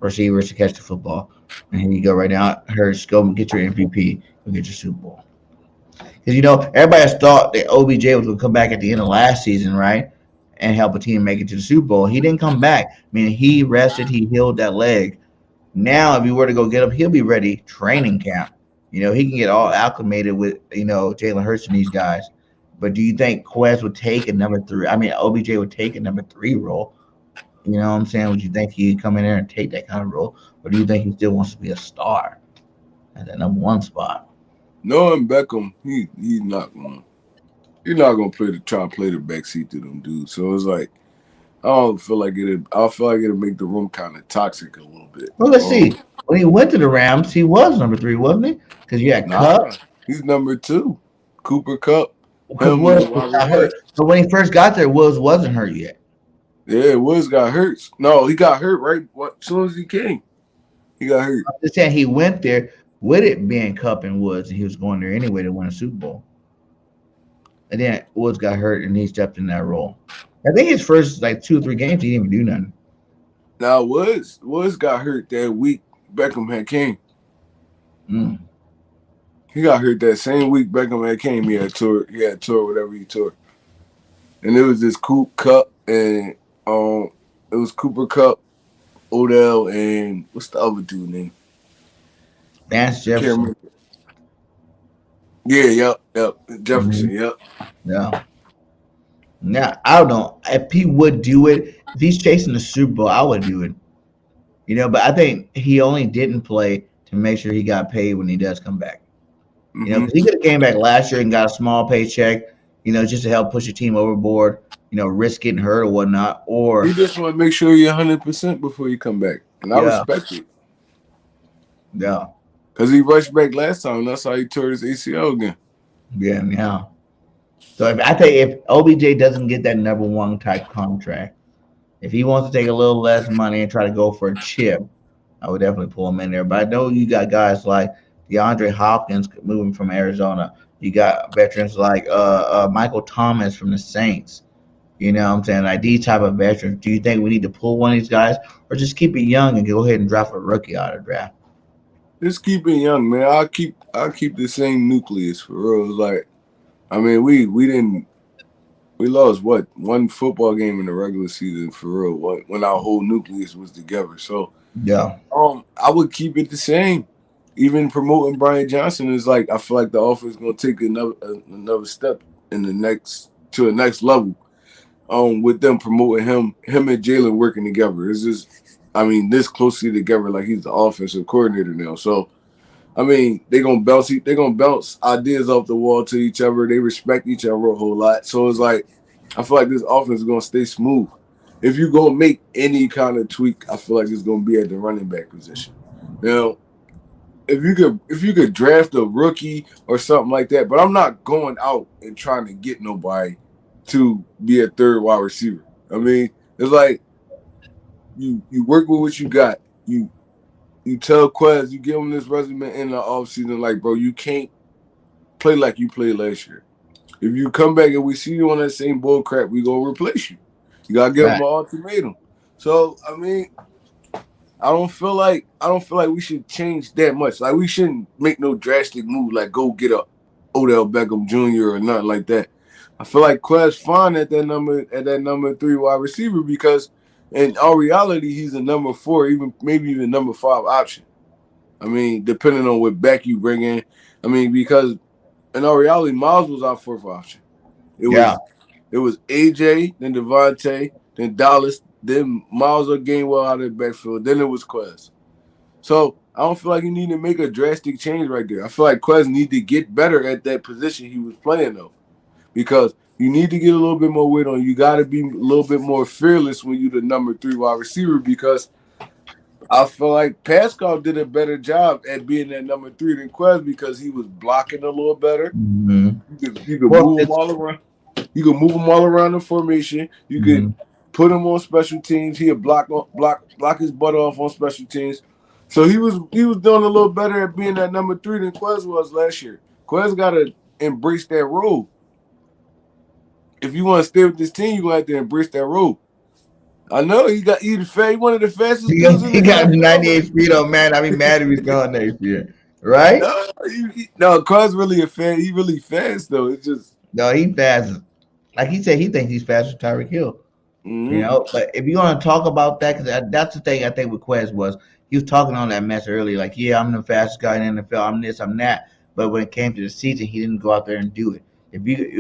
receivers to catch the football, and here you go right now. Hurts, go get your MVP, go get your Super Bowl. Because, you know, everybody has thought that OBJ was going to come back at the end of last season, right? And help a team make it to the Super Bowl. He didn't come back. I mean, he rested, he healed that leg. Now, if you were to go get him, he'll be ready training camp. You know, he can get all acclimated with, you know, Jalen Hurts and these guys. But do you think Quez would take a number three? I mean, OBJ would take a number three role. You know what I'm saying? Would you think he'd come in there and take that kind of role? Or do you think he still wants to be a star at that number one spot? Knowing Beckham, he's not gonna try to play the backseat to them dudes. So it's like I feel like it'll make the room kind of toxic a little bit. Well, let's see. When he went to the Rams, he was number three, wasn't he? Because you had Cup. He's number two. Cooper Cup. Because Woods got hurt. So when he first got there, Woods wasn't hurt yet. Yeah, Woods got hurt. No, he got hurt right as soon as he came. He got hurt. I'm just saying he went there with it being Cup and Woods, and he was going there anyway to win a Super Bowl. And then Woods got hurt, and he stepped in that role. I think his first 2 or 3 games, he didn't even do nothing. Now Woods got hurt that week Beckham had came. He got hurt that same week Beckham had came. He had tore whatever he tore. And it was this Cup and it was Cooper Cup, Odell, and what's the other dude name? Vance Jefferson. Yeah, yep. Jefferson, yep. Yeah. Now, I don't know. If he would do it, if he's chasing the Super Bowl, I would do it. You know, but I think he only didn't play to make sure he got paid when he does come back. You know, because he could have came back last year and got a small paycheck, you know, just to help push your team overboard, you know, risk getting hurt or whatnot. Or you just want to make sure you're 100% before you come back. and I Yeah, respect it yeah, because he rushed back last time. And that's how he tore his ACL again. yeah. So if I think if OBJ doesn't get that number one type contract, if he wants to take a little less money and try to go for a chip, I would definitely pull him in there. But I know you got guys like DeAndre Hopkins moving from Arizona. You got veterans like Michael Thomas from the Saints. You know what I'm saying? Like these type of veterans. Do you think we need to pull one of these guys or just keep it young and go ahead and draft a rookie out of the draft? Just keep it young, man. I'll keep the same nucleus for real. It's like, I mean, we lost what one football game in the regular season for real when our whole nucleus was together. So Yeah. I would keep it the same. Even promoting Brian Johnson is like I feel like the offense is gonna take another step in the next level. With them promoting him and Jalen working together. It's just, I mean, this closely together, like he's the offensive coordinator now. So I mean, they gonna bounce ideas off the wall to each other. They respect each other a whole lot. So it's like I feel like this offense is gonna stay smooth. If you gonna make any kind of tweak, I feel like it's gonna be at the running back position. Now, if you could draft a rookie or something like that, but I'm not going out and trying to get nobody to be a third wide receiver. I mean, it's like you work with what you got. You tell Quez, you give him this resume in the offseason, like, bro, you can't play like you played last year. If you come back and we see you on that same bull crap, we gonna replace you. You gotta give him Right. an ultimatum. So I mean, I don't feel like we should change that much. Like we shouldn't make no drastic move, like go get a Odell Beckham Jr. or nothing like that. I feel like Quez fine at that number 3 wide receiver because in all reality he's a number 4, maybe even number 5 option. I mean, depending on what back you bring in. I mean, because in all reality, Miles was our 4th option. It Yeah. was AJ, then Devontae, then Dallas, then Miles or Gainwell out of the backfield, then it was Quez. So I don't feel like you need to make a drastic change right there. I feel like Quez need to get better at that position he was playing though, because you need to get a little bit more weight on. You got to be a little bit more fearless when you're the number 3 wide receiver because I feel like Pascal did a better job at being that number 3 than Quez because he was blocking a little better. Mm-hmm. You could Well, move them all around. You could move them all around the formation. You mm-hmm. could put him on special teams. He'd block his butt off on special teams. So he was doing a little better at being that number 3 than Quez was last year. Quez got to embrace that role. If you want to stay with this team, you're gonna have to embrace that role. I know he's one of the fastest dudes in He the got NFL. 98 speed on man. I'd be mad if he's gone next year. Right? No, Quez really he really fast though. It's just No, he fast. Like he said, he thinks he's faster than Tyreek Hill. You know, but if you're gonna talk about that, because that's the thing I think with Quez was he was talking on that mess earlier, like, yeah, I'm the fastest guy in the NFL, I'm this, I'm that. But when it came to the season, he didn't go out there and do it.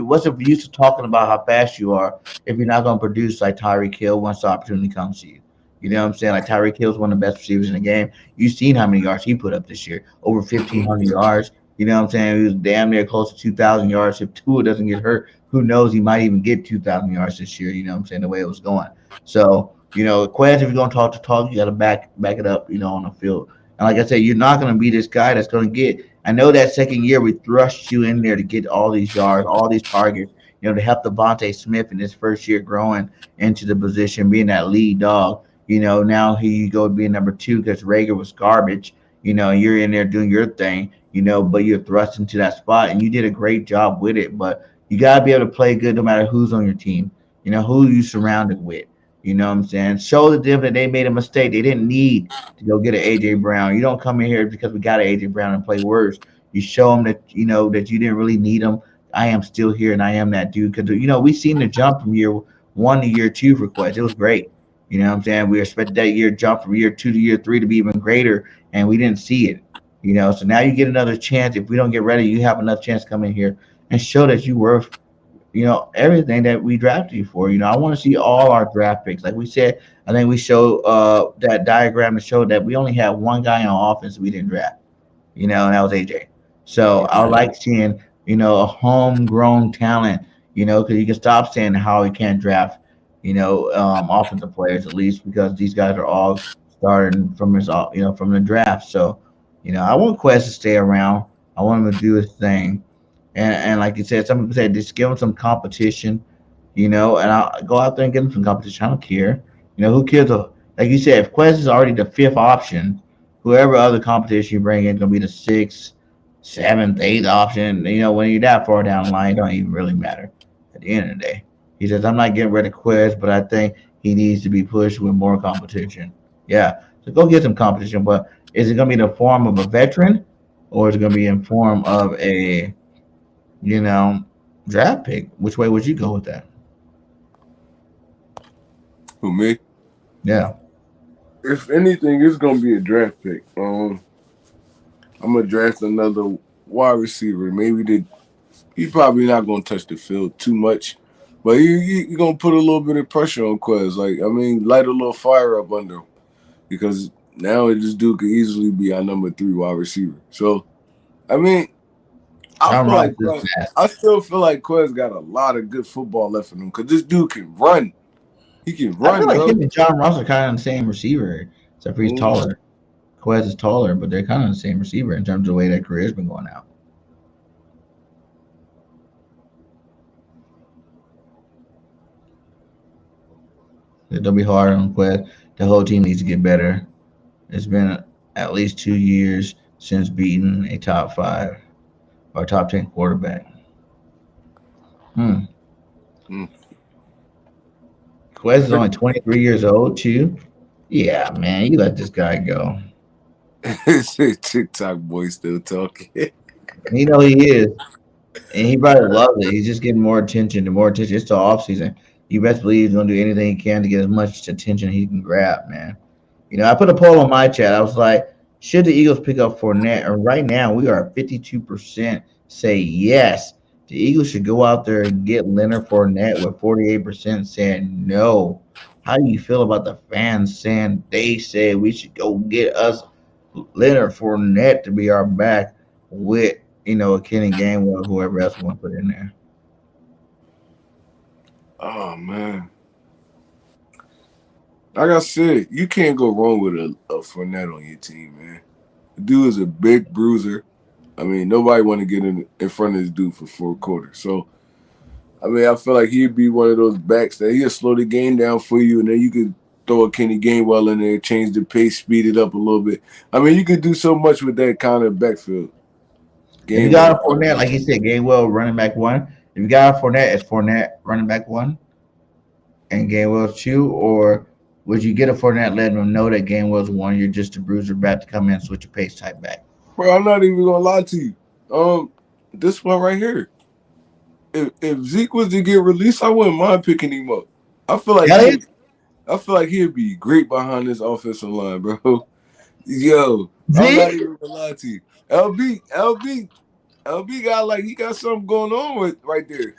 What's the use of talking about how fast you are if you're not gonna produce like Tyreek Hill once the opportunity comes to you? You know what I'm saying? Like Tyreek Hill's one of the best receivers in the game. You've seen how many yards he put up this year, over 1,500 yards. You know what I'm saying? He was damn near close to 2,000 yards. If Tua doesn't get hurt, who knows? He might even get 2,000 yards this year. You know what I'm saying? The way it was going. So, you know, Quez, if you're going to talk, you got to back it up, you know, on the field. And like I said, you're not going to be this guy that's going to get. I know that second year we thrust you in there to get all these yards, all these targets, you know, to help Devontae Smith in his first year growing into the position, being that lead dog. You know, now here you go being number 2 because Rager was garbage. You know, you're in there doing your thing, you know, but you're thrust into that spot, and you did a great job with it. But you got to be able to play good no matter who's on your team, you know, who you surrounded with. You know what I'm saying? Show them that they made a mistake. They didn't need to go get an A.J. Brown. You don't come in here because we got an A.J. Brown and play worse. You show them that, you know, that you didn't really need them. I am still here, and I am that dude. Because, you know, we seen the jump from year 1 to year 2 for Quez. It was great. You know what I'm saying? We expected that year jump from year 2 to year 3 to be even greater, and we didn't see it. You know, so now you get another chance. If we don't get ready, you have another chance to come in here and show that you worth, you know, everything that we drafted you for. You know, I want to see all our draft picks. Like we said, I think we showed that diagram to show that we only had one guy on offense we didn't draft, you know, and that was AJ. So I like seeing, you know, a homegrown talent, you know, because you can stop saying how he can't draft, you know, offensive players at least because these guys are all starting from his, from the draft. So, I want Quest to stay around. I want him to do his thing, and like you said, some people said just give him some competition, and I'll go out there and give him some competition. I don't care. Who cares? Like you said, if Quest is already the fifth option, whoever other competition you bring in is gonna be the sixth, seventh, eighth option. When you're that far down the line, it don't even really matter at the end of the day. He says, I'm not getting rid of Quest, but I think he needs to be pushed with more competition. Yeah. So go get some competition. But is it going to be in the form of a veteran or is it going to be in form of a, draft pick? Which way would you go with that? Who, me? Yeah. If anything, it's going to be a draft pick. I'm going to draft another wide receiver. He's probably not going to touch the field too much. But you're going to put a little bit of pressure on Quez. Light a little fire up under him. Because now this dude could easily be our number 3 wide receiver. So, I still feel like Quez got a lot of good football left in him. Because this dude can run. He can run, I feel like bro. him and John Ross are kind of the same receiver. Except for he's taller. Quez is taller, but they're kind of the same receiver in terms of the way their career's been going out. It'll be hard on Quest. The whole team needs to get better. It's been at least 2 years since beating a top 5 or top 10 quarterback. Quest is only 23 years old, too. Yeah, man, you let this guy go. TikTok boy still talking. He is. And he probably loves it. He's just getting more attention and more attention. It's the offseason. You best believe he's going to do anything he can to get as much attention he can grab, man. I put a poll on my chat. I was like, should the Eagles pick up Fournette? And right now, we are at 52% say yes. The Eagles should go out there and get Leonard Fournette with 48% saying no. How do you feel about the fans saying they say we should go get us Leonard Fournette to be our back with, a Kenny Gainwell, whoever else we want to put in there? Oh, man. Like I said, you can't go wrong with a Fournette on your team, man. The dude is a big bruiser. Nobody want to get in front of this dude for 4 quarters. So, I feel like he'd be one of those backs that he'll slow the game down for you, and then you could throw a Kenny Gainwell in there, change the pace, speed it up a little bit. You could do so much with that kind of backfield. If you got a Fournette, like you said, Gainwell running back 1. If you got a Fournette, it's Fournette running back 1 and Gainwell's 2, or would you get a Fournette letting them know that Gainwell's 1, you're just a bruiser back to come in and switch a pace type back? Bro, I'm not even gonna lie to you. This one right here. If Zeke was to get released, I wouldn't mind picking him up. I feel like he'd be great behind this offensive line, bro. Yo, Zeke? I'm not even gonna lie to you. LB got something going on with right there.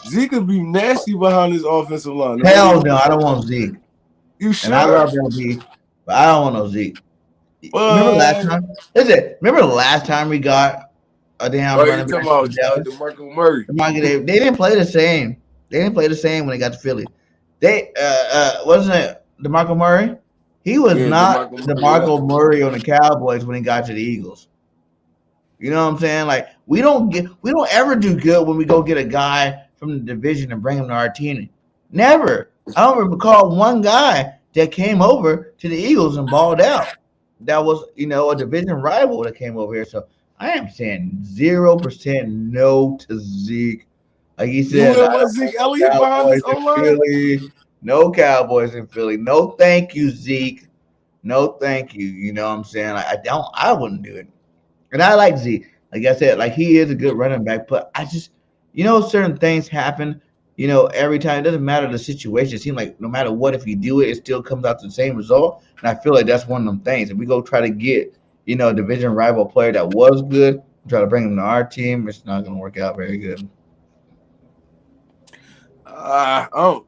Zeke could be nasty behind this offensive line. Hell no, I don't want Zeke. You sure? And I love LB, but I don't want no Zeke. Remember the last time we got a damn running back? DeMarco Murray. They didn't play the same. They didn't play the same when they got to Philly. They wasn't it DeMarco Murray? He was not DeMarco Murray on the Cowboys when he got to the Eagles. You know what I'm saying? Like we don't ever do good when we go get a guy from the division and bring him to our team. Never. I don't recall one guy that came over to the Eagles and balled out. That was, a division rival that came over here. So I am saying 0% no to Zeke. Like he said, Zeke Elliott behind his O-line? No Cowboys in Philly. No, thank you, Zeke. No, thank you. You know what I'm saying? Like, I wouldn't do it. And I like Zeke. Like I said, like he is a good running back, but I just, certain things happen, every time. It doesn't matter the situation. It seems like no matter what, if you do it, it still comes out to the same result. And I feel like that's one of them things. If we go try to get, a division rival player that was good, try to bring him to our team, it's not going to work out very good. I don't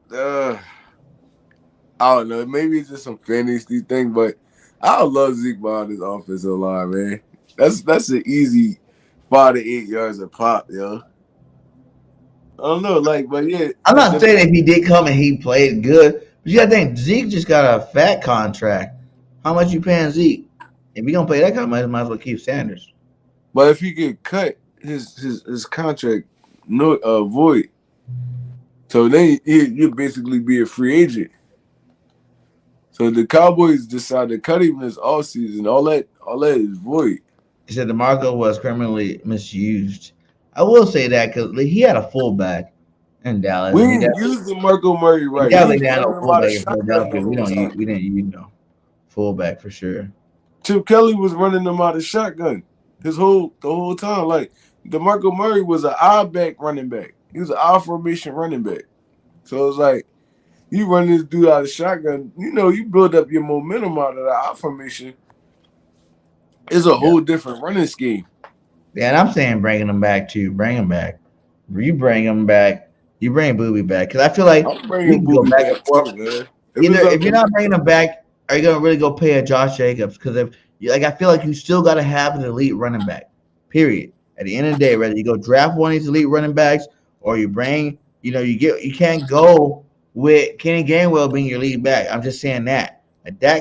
know. Maybe it's just some fantasy thing, but I love Zeke behind his offensive line, man. That's an easy 5 to 8 yards a pop, yo. I don't know, but yeah. I'm not saying if he did come and he played good, but you got to think Zeke just got a fat contract. How much you paying Zeke? If you gonna pay that kind of money, might as well keep Sanders. But if he get cut, his contract void. So then you basically be a free agent. So the Cowboys decided to cut him this offseason. All that is void. He said DeMarco was criminally misused. I will say that because he had a fullback in Dallas. We And didn't use the Marco Murray he right. definitely He had was no running him out fullback of in shotgun Philadelphia. the whole time. We didn't use no fullback for sure. Chip Kelly was running them out of shotgun the whole time. Like DeMarco Murray was an I back running back. He was an I formation running back. So it's like you run this dude out of shotgun. You know, you build up your momentum out of the I formation. It's a whole different running scheme. Yeah, and I'm saying bringing him back too. Bring him back. You bring him back. You bring Booby back because I feel like I'm we bringing can go Booby back and back forth. too, man. Either if you're not bringing him back, are you gonna really go pay a Josh Jacobs? Because I feel like you still got to have an elite running back. Period. At the end of the day, whether you go draft one of these elite running backs or you bring, you can't go with Kenny Gainwell being your lead back. I'm just saying that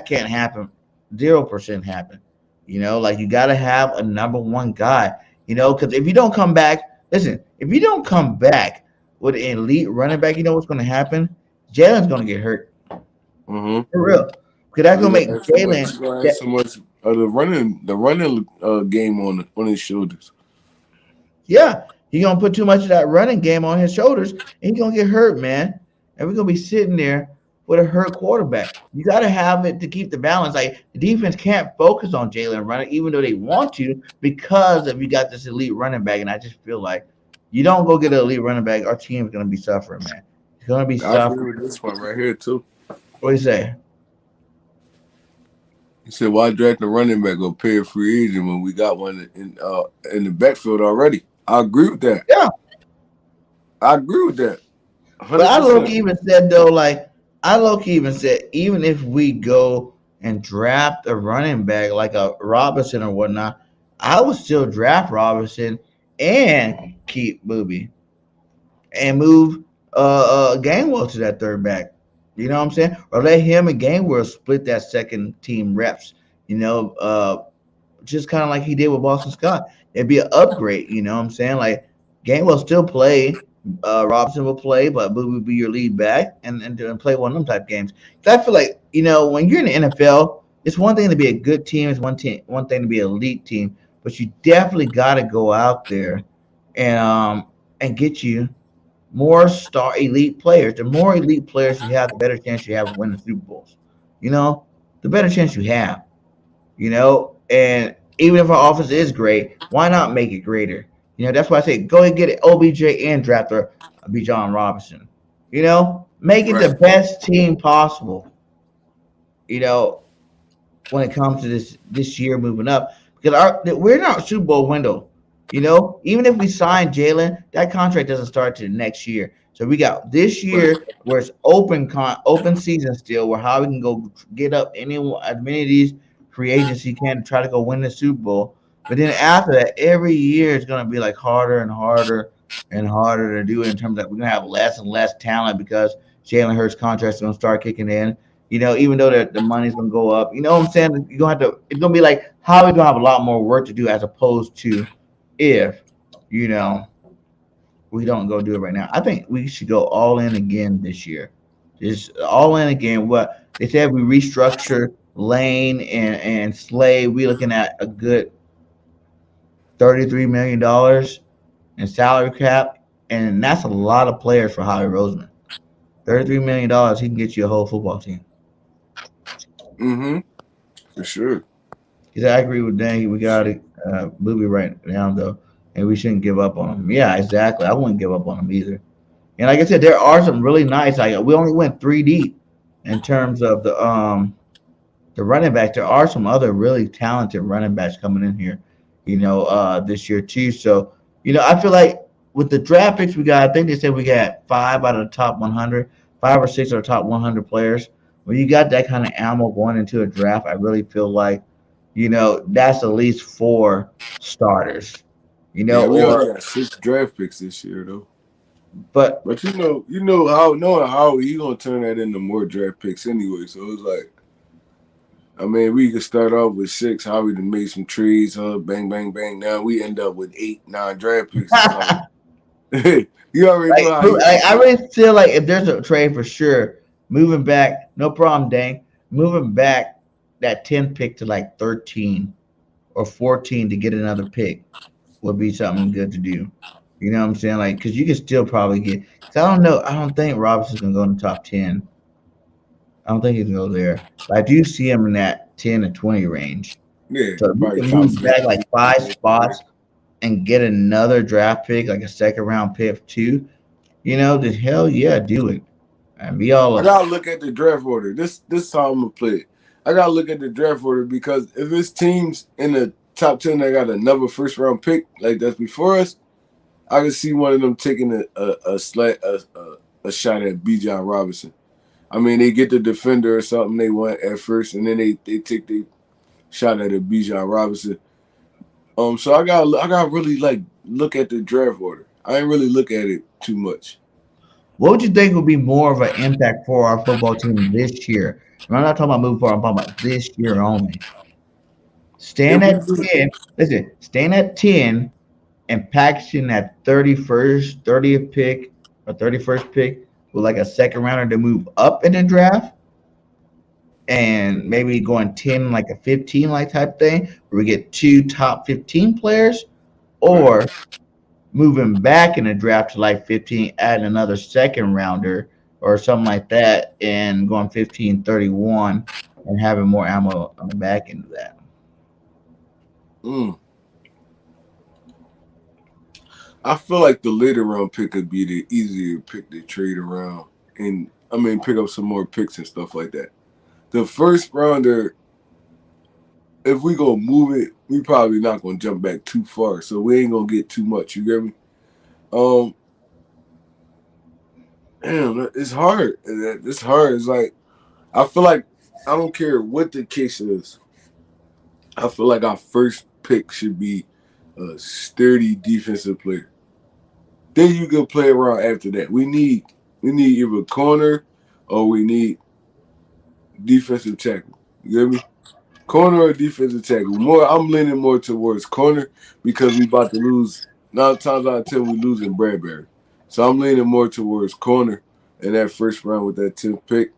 can't happen. 0% happen. Like you got to have a number one guy. Because if you don't come back, listen, if you don't come back with an elite running back, you know what's going to happen? Jalen's going to get hurt. Mm-hmm. For real. Because that's going to make Jalen. He's going to have so much of the running game on his shoulders. Yeah. He's going to put too much of that running game on his shoulders, and he's going to get hurt, man. And we're going to be sitting there with a hurt quarterback. You got to have it to keep the balance. Like, the defense can't focus on Jalen running, even though they want to, because if you got this elite running back, and I just feel like you don't go get an elite running back, our team is going to be suffering, man. It's going to be I suffering. agree with this one right here, too. What do you say? He said, why draft a running back or pay a free agent when we got one in the backfield already? I agree with that. Yeah. I agree with that. 100%. But I low-key even said, though, even if we go and draft a running back like a Robinson or whatnot, I would still draft Robinson and keep Booby and move Gainwell to that third back. You know what I'm saying? Or let him and Gainwell split that second team reps. Just kind of like he did with Boston Scott. It'd be an upgrade. You know what I'm saying? Like Gainwell still play. Robinson will play, but Booby will be your lead back and play one of them type games. So I feel like, when you're in the NFL, it's one thing to be a good team. It's one thing to be an elite team. But you definitely got to go out there and get you more star elite players. The more elite players you have, the better chance you have of winning Super Bowls. The better chance you have. And even if our offense is great, why not make it greater? That's why I say go ahead and get it OBJ and draft a Bijan Robinson. Make it the best team possible. When it comes to this year moving up, because we're in our Super Bowl window. Even if we sign Jalen, that contract doesn't start till next year. So we got this year where it's open season still, where how we can go get up as many of these free agents you can to try to go win the Super Bowl. But then after that, every year it's going to be like harder and harder and harder to do it in terms of we're going to have less and less talent because Jalen Hurts' contract is going to start kicking in. Even though the money's going to go up. You know what I'm saying? You're going to have to. It's going to be like how we're going to have a lot more work to do as opposed to if, we don't go do it right now. I think we should go all in again this year. Just all in again. What they said, we restructure Lane and Slay. We're looking at a good $33 million in salary cap, and that's a lot of players for Howie Roseman. $33 million, he can get you a whole football team. Mm-hmm. For sure. Because I agree with Danny. We got to Booby right now, though, and we shouldn't give up on him. Yeah, exactly. I wouldn't give up on him either. And like I said, there are some really nice. We only went 3 deep in terms of the running backs. There are some other really talented running backs coming in here, this year too. So, I feel like with the draft picks we got, I think they said we got 5 out of the top 100, 5 or 6 of the top 100 players. When you got that kind of ammo going into a draft, I really feel like, that's at least 4 starters. We only got 6 draft picks this year, though. But how he gonna turn that into more draft picks anyway. So it's like, I mean, we could start off with 6. How we done made some trades, bang, bang, bang. Now we end up with 8, 9 draft picks. It's like, you already know how I really feel like if there's a trade for sure, moving back, no problem, Dang. Moving back that 10 pick to like 13 or 14 to get another pick would be something good to do. You know what I'm saying? Like, because you can still probably get. Cause I don't know. I don't think Robinson's gonna go in the top 10. I don't think he's gonna go there. But I do see him in that 10 to 20 range. Yeah, So if you probably can top move back 50. like 5 spots and get another draft pick, like a second round pick too, then hell yeah, do it. And be all I up. gotta look at the draft order. This is how I'm gonna play it. I gotta look at the draft order because if it's teams in the top 10 that got another first round pick like that's before us, I can see one of them taking a shot at Bijan Robinson. I mean, they get the defender or something they want at first, and then they take the shot at a Bijan Robinson. So I gotta really like look at the draft order. I ain't really look at it too much. What would you think would be more of an impact for our football team this year? I'm not talking about moving forward. I'm talking about this year only. Staying If we at do, 10. Listen, staying at 10 and packaging that 30th pick or 31st pick with like a second rounder to move up in the draft and maybe going 10 like a 15 like type thing where we get 2 top 15 players, or moving back in the draft to like 15, add another second rounder or something like that, and going 15-31 and having more ammo on the back end of that. I feel like the later round pick could be the easier pick to trade around and pick up some more picks and stuff like that. The first rounder, if we gonna move it, we probably not gonna jump back too far, so we ain't gonna get too much. You get me? Damn, it's hard. It's hard. It's like I feel like I don't care what the case is. I feel like our first pick should be a sturdy defensive player. Then you can play around after that. We need either corner or we need defensive tackle. You get me? Corner or defensive tackle. I'm leaning more towards corner because we about to lose. 9 times out of 10 we losing Bradbury. So I'm leaning more towards corner in that first round with that 10th pick.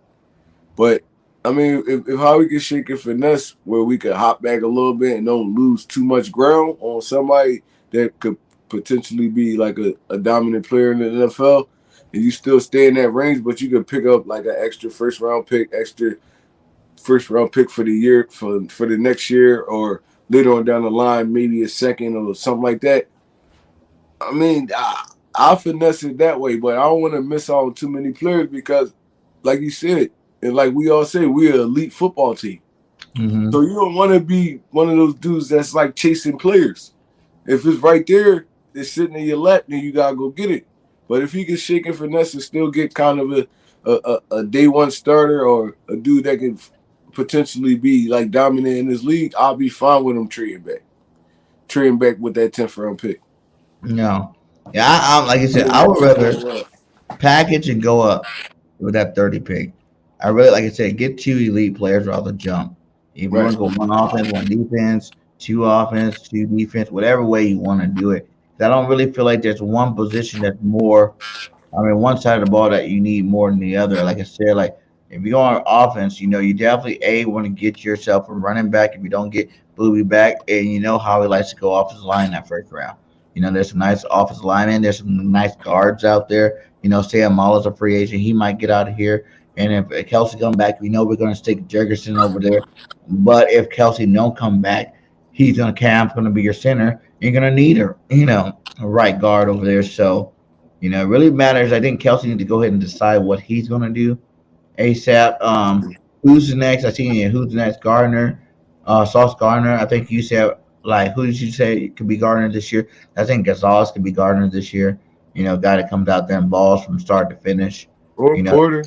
But I mean, if how we can shake a finesse where we could hop back a little bit and don't lose too much ground on somebody that could potentially be like a dominant player in the NFL, and you still stay in that range, but you could pick up like an extra first round pick for the year for the next year, or later on down the line, maybe a second or something like that. I mean, I'll finesse it that way, but I don't want to miss out on too many players because, like you said, and like we all say, we're an elite football team. Mm-hmm. So you don't want to be one of those dudes that's like chasing players. If it's right there, it's sitting in your lap, then you gotta go get it. But if he can shake and finesse and still get kind of a day one starter or a dude that can potentially be like dominant in this league, I'll be fine with him trading back with that 10th round pick. No. Yeah, I like I said, I would rather package and go up with that 30 pick. I really, like I said, get 2 elite players rather than jump. If you want to go 1 offense, 1 defense, 2 offense, 2 defense, whatever way you want to do it. I don't really feel like there's one position that's more. One side of the ball that you need more than the other. Like I said, like if you go on offense, you definitely want to get yourself a running back. If you don't get Booby back, and you know how he likes to go offensive line that first round. There's some nice offensive linemen. There's some nice guards out there. Sam Mahler's a free agent. He might get out of here. And if Kelsey come back, we know we're going to stick Jurgensen over there. But if Kelsey don't come back, Cam's going to be your center. You're going to need a right guard over there. So, it really matters. I think Kelsey needs to go ahead and decide what he's going to do ASAP. Who's the next? I see who's the next? Gardner, Sauce Gardner. I think you said, like, who did you say could be Gardner this year? I think Gonzalez could be Gardner this year. Guy that comes out there and balls from start to finish. Or Porter.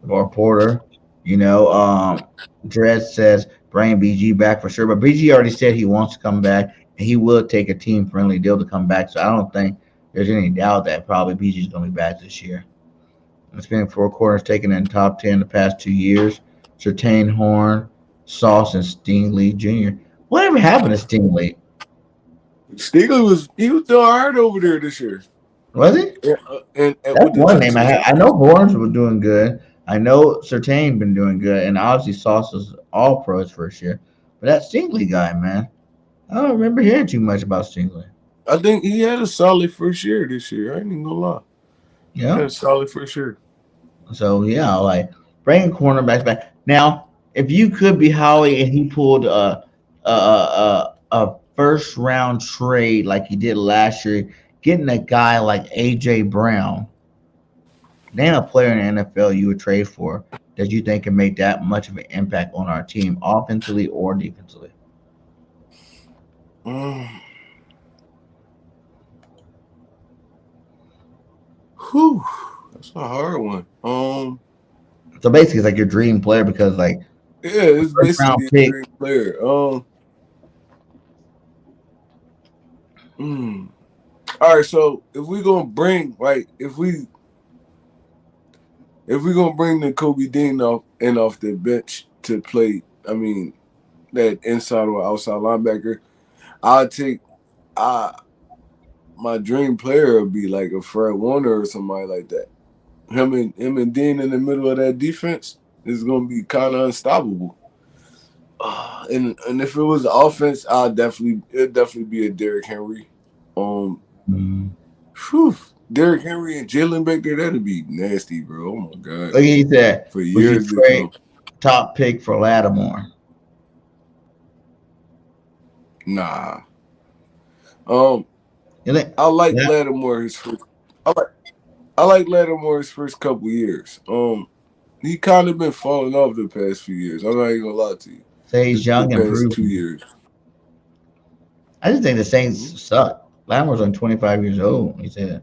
Or Porter. Dredd says bring BG back for sure. But BG already said he wants to come back, and he will take a team-friendly deal to come back. So I don't think there's any doubt that probably BG's going to be back this year. It's been 4 corners taken in top 10 the past 2 years. Sertain Horn, Sauce and Stingley Jr. Whatever happened to Stingley? Stingley was doing all right over there this year. Was he? Yeah, and That's with the one name I Texans. had. I know Barnes was doing good. I know Sertain been doing good, and obviously Sauce was all pro his first year. But that Stingley guy, man, I don't remember hearing too much about Stingley. I think he had a solid first year this year. I ain't even gonna lie. He had Yeah. a solid first year. So yeah, like bringing cornerbacks back. Now, if you could be Howie and he pulled a first round trade like he did last year, getting a guy like AJ Brown, name a player in the NFL you would trade for that you think can make that much of an impact on our team, offensively or defensively. Whew, that's a hard one. So basically, it's like your dream player because like Yeah, it's first round basically a pick. great player. All right, so if we gonna bring if we gonna bring the Kobe Dean off the bench to play, I mean that inside or outside linebacker, I'll take my dream player would be like a Fred Warner or somebody like that. Him and Dean in the middle of that defense is gonna be kind of unstoppable. And if it was the offense, it'd definitely be a Derrick Henry. Derrick Henry and Jalen back there, that'd be nasty, bro. Oh my god. Like he said, For would years you to trade come. top pick for Lattimore? Nah. You think- I like yeah. Lattimore I like Lattimore his first couple years. He kind of been falling off the past few years. I'm not even gonna lie to you. Say he's young The and past 2 proven. years. I just think the Saints suck. Lattimore's only 25 years old. He said.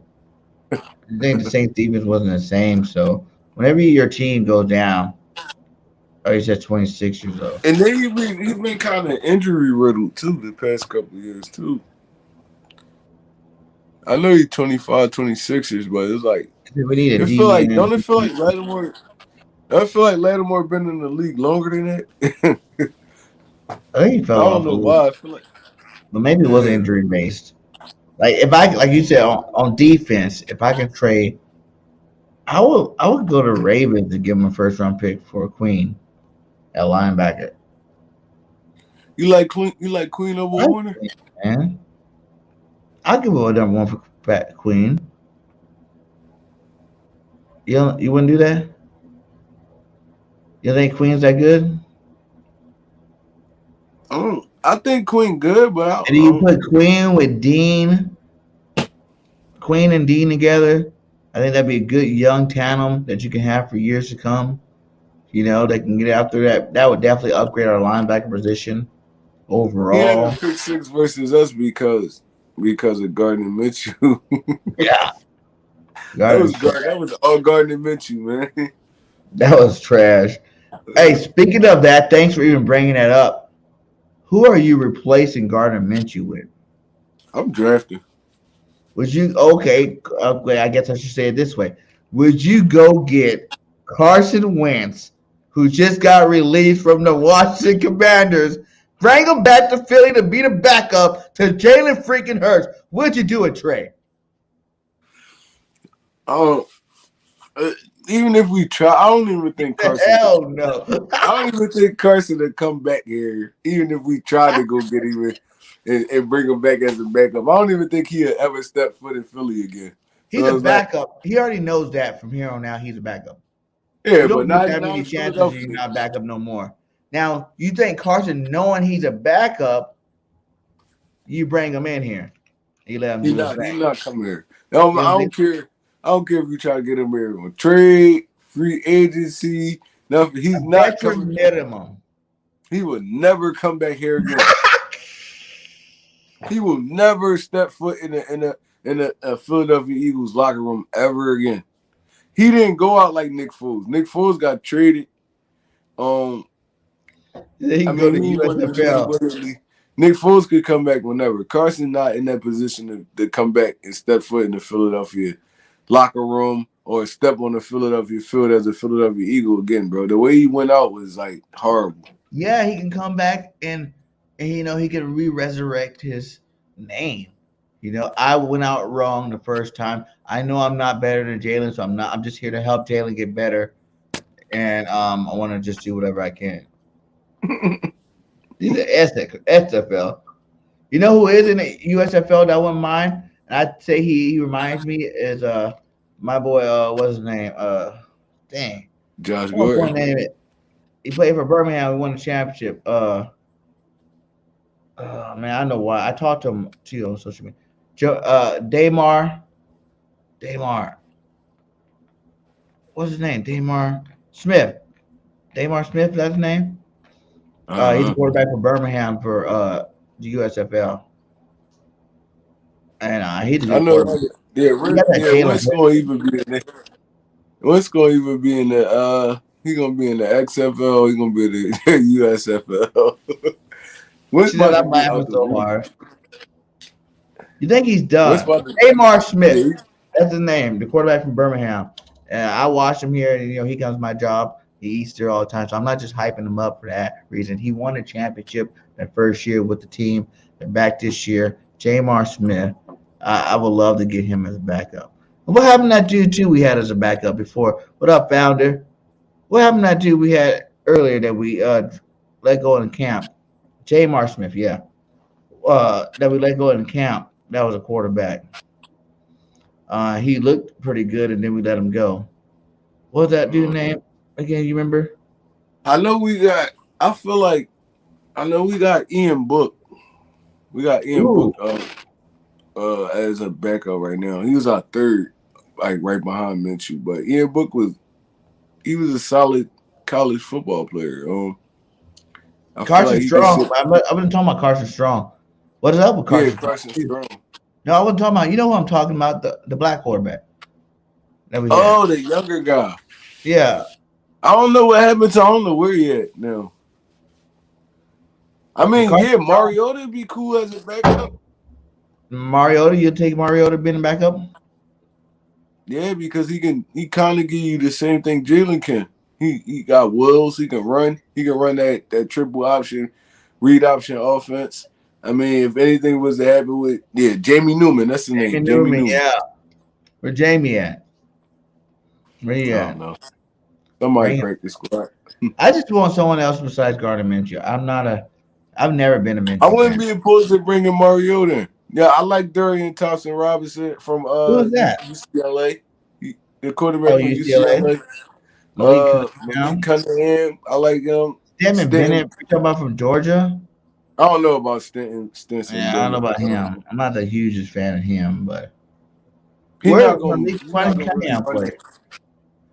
I think the Saints defense wasn't the same. So whenever your team goes down, he's just 26 years old. And then he's been kind of injury riddled too the past couple of years too. I know he's 25, 26ers, but it's like We need a don't it feel like Lattimore? I feel like Lattimore been in the league longer than that. I think he fell I off. don't know why. I feel like, But maybe it was injury based. Like if I, like you said, on defense, if I could trade, I would go to Ravens to give him a first round pick for a Queen at linebacker. You like Queen over Warner? Man, I'll give him a number one for Queen. You wouldn't do that? You think Queen's that good? I think Queen good, but And you put Queen with Dean, Queen and Dean together. I think that'd be a good young tandem that you can have for years to come. You know, they can get after that. That would definitely upgrade our linebacker position overall. He had to pick 6 versus us because of Gardner Minshew. Yeah, that was all Gardner Minshew, man. That was trash. Hey, speaking of that, thanks for even bringing that up. Who are you replacing Gardner Minshew with? I'm drafting. Would you okay? I guess I should say it this way. Would you go get Carson Wentz, who just got released from the Washington Commanders, bring him back to Philly to be the backup to Jalen freaking Hurts? Would you do a trade? Even if we try, I don't even think Carson. Hell no. I don't even think Carson would come back here. Even if we try to go get him and bring him back as a backup, I don't even think he'll ever step foot in Philly again. He's a backup. He already knows that from here on out. He's a backup. Yeah, you don't but not that many chances you're not backup no more. Now, you think Carson, knowing he's a backup, you bring him in here. You let him do He's not coming here. I don't care. I don't care if you try to get him here on trade, free agency. Nothing. He's not coming. Minimum. He will never come back here again. He will never step foot in a Philadelphia Eagles locker room ever again. He didn't go out like Nick Foles. Nick Foles got traded. He can go to USFL. Nick Foles could come back whenever. Carson not in that position to come back and step foot in the Philadelphia locker room or step on the Philadelphia field as a Philadelphia Eagle again, bro. The way he went out was like horrible. Yeah, he can come back and he can re-resurrect his name. I went out wrong the first time. I know I'm not better than Jalen, so I'm not. I'm just here to help Jalen get better, and I want to just do whatever I can. He's an SFL. You know who is in the USFL that I wouldn't mind? And I'd say he reminds me is my boy what's his name? Dang. Josh I want to Gordon. name it. He played for Birmingham. We won the championship. Man, I know why. I talked to him too on social media. Damar. What's his name? Damar Smith. Damar Smith. That's his name. He's a quarterback for Birmingham for the USFL, and he's a I good know. quarterback. Yeah, He got that Jalen Wentz gonna even be in there. Wentz gonna even be in the. He gonna be in the XFL. He gonna be in the USFL. Wentz She said about to I'm be laughing out the so league. hard. You think he's Wentz done? about to. Damar Smith. Yeah, That's his name, the quarterback from Birmingham. And I watch him here, and he comes to my job. He eats there all the time, so I'm not just hyping him up for that reason. He won a championship that first year with the team, and back this year, Jamar Smith. I would love to get him as a backup. And what happened to that dude too? We had as a backup before. What up, founder? What happened to that dude we had earlier that we let go in camp? Jamar Smith, yeah. That we let go in camp. That was a quarterback. He looked pretty good, and then we let him go. What was that dude's name again? You remember? I know we got. I feel like I know we got Ian Book. We got Ian Ooh, Book as a backup right now. He was our third, like right behind Minshew. But Ian Book was a solid college football player. I feel Carson like he could Strong. sit. I've been talking about Carson Strong. What is up with Yeah, Carson Strong? Carson Strong. No, I wasn't talking about. You know who I'm talking about? The black quarterback that we had. Oh, the younger guy. Yeah, I don't know what happened to. I don't know where he at now. I but mean, Carson yeah, Strong. Mariota would be cool as a backup. Mariota, you take Mariota being a backup? Yeah, because he kind of give you the same thing Jalen can. He got wheels. He can run. He can run that triple option, read option offense. I mean, if anything was to happen with Jamie Newman, that's his Jamie name, Jamie Newman. Newman. Yeah. Where Jamie at? Where I you don't at? know. Somebody Bring him. practice squad. I just want someone else besides Gardner Minshew. I've never been a I Minshew wouldn't fan. be opposed to bringing Mariota in. Yeah, I like Darian Thompson Robinson from Who is that? UCLA. The Oh, quarterback from UCLA. UCLA. Malik Malik Cunningham. Cunningham. I like him. Stetson Stenton. Bennett. You talking about from Georgia? I don't know about Stinson Yeah, I don't know Bennett. about him. I'm not the hugest fan of him, but He's where not does gonna Malik Cunningham play?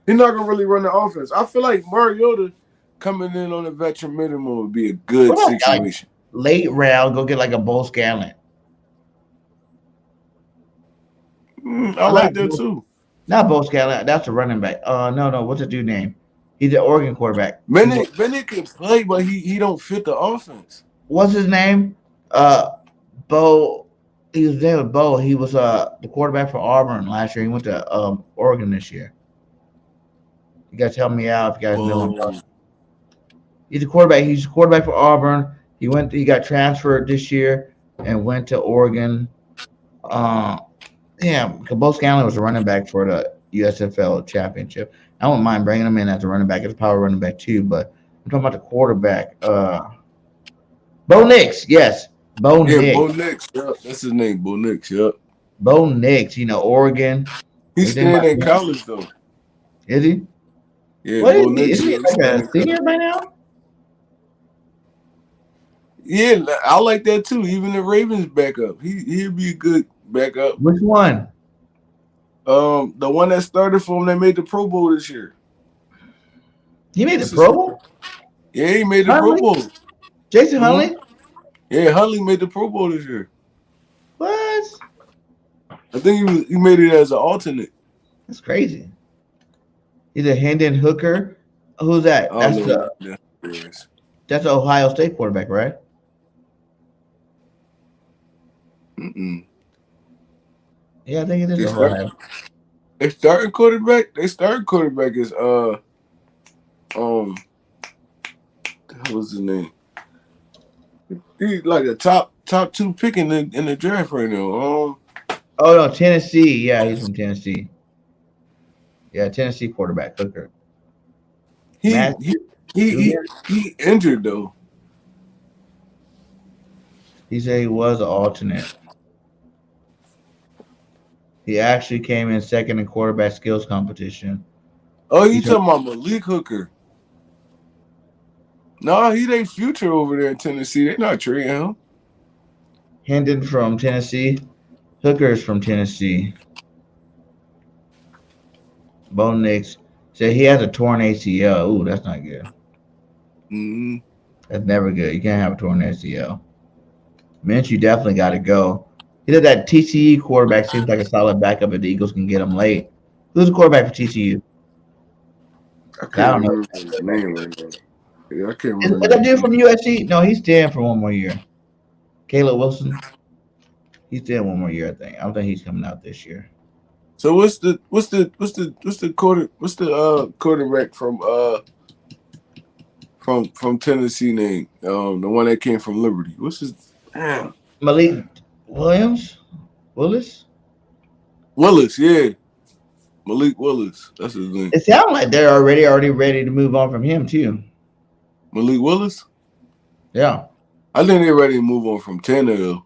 he's not gonna really run the offense. I feel like Mariota coming in on a veteran minimum would be a good What about like situation. late round? Go get like a Bo Scallon. I like that Bo, too. not Bo Scallon. That's a running back. No. What's the dude name? He's the Oregon quarterback. Bennett can play, but he don't fit the offense. What's his name? Bo. His name was Bo. He was the quarterback for Auburn last year. He went to Oregon this year. You guys help me out if you guys know what I'm talking about. He's a quarterback. He's a quarterback for Auburn. He got transferred this year and went to Oregon. Bo Scallon was a running back for the USFL championship. I wouldn't mind bringing him in as a running back, as a power running back too, but I'm talking about the quarterback. Bo Nix, yes. Bo Nix. Bo Nix, yeah, that's his name, Bo Nix, yeah. Bo Nix, Oregon. He's staying in college though. Is he? Yeah, What Bo is he? Nix. Is he like a senior by now? Yeah, I like that too. Even the Ravens backup, he'd be a good backup. Which one? The one that started for him, that made the Pro Bowl this year. He made the Pro Bowl? Yeah, he made the Pro Bowl. Jason Huntley? Yeah, Huntley made the Pro Bowl this year. What? I think he made it as an alternate. That's crazy. He's a Hendon Hooker. Who's that? That's the Ohio State quarterback, right? Yeah, I think it is Ohio. Their starting quarterback is What was his name? He's like a top 2 pick in the draft right now. Oh no, Tennessee. Yeah, he's from Tennessee. Yeah, Tennessee quarterback Hooker. He Matt, he injured though. he said he was an alternate. He actually came in second in quarterback skills competition. Oh, you He's talking about Malik Hooker? No, he ain't future over there in Tennessee. They're not trading him. Hendon from Tennessee. Hooker's from Tennessee. Bo Nix said he has a torn ACL. Ooh, that's not good. Mm-hmm. That's never good. You can't have a torn ACL. Minshew definitely got to go. He said that TCU quarterback seems like a solid backup if the Eagles can get him late. Who's the quarterback for TCU? I I can't don't know. remember his name right now. Yeah, I can't Is remember. that dude from USC? No, he's staying for one more year. Caleb Wilson. He's staying one more year, I think. I don't think he's coming out this year. So what's the quarterback from Tennessee name? The one that came from Liberty. What's his? Damn. Malik Willis. Willis, yeah. Malik Willis. That's his name. It sounds like they're already ready to move on from him too. Malik Willis? Yeah, I think they're ready to move on from Tannehill.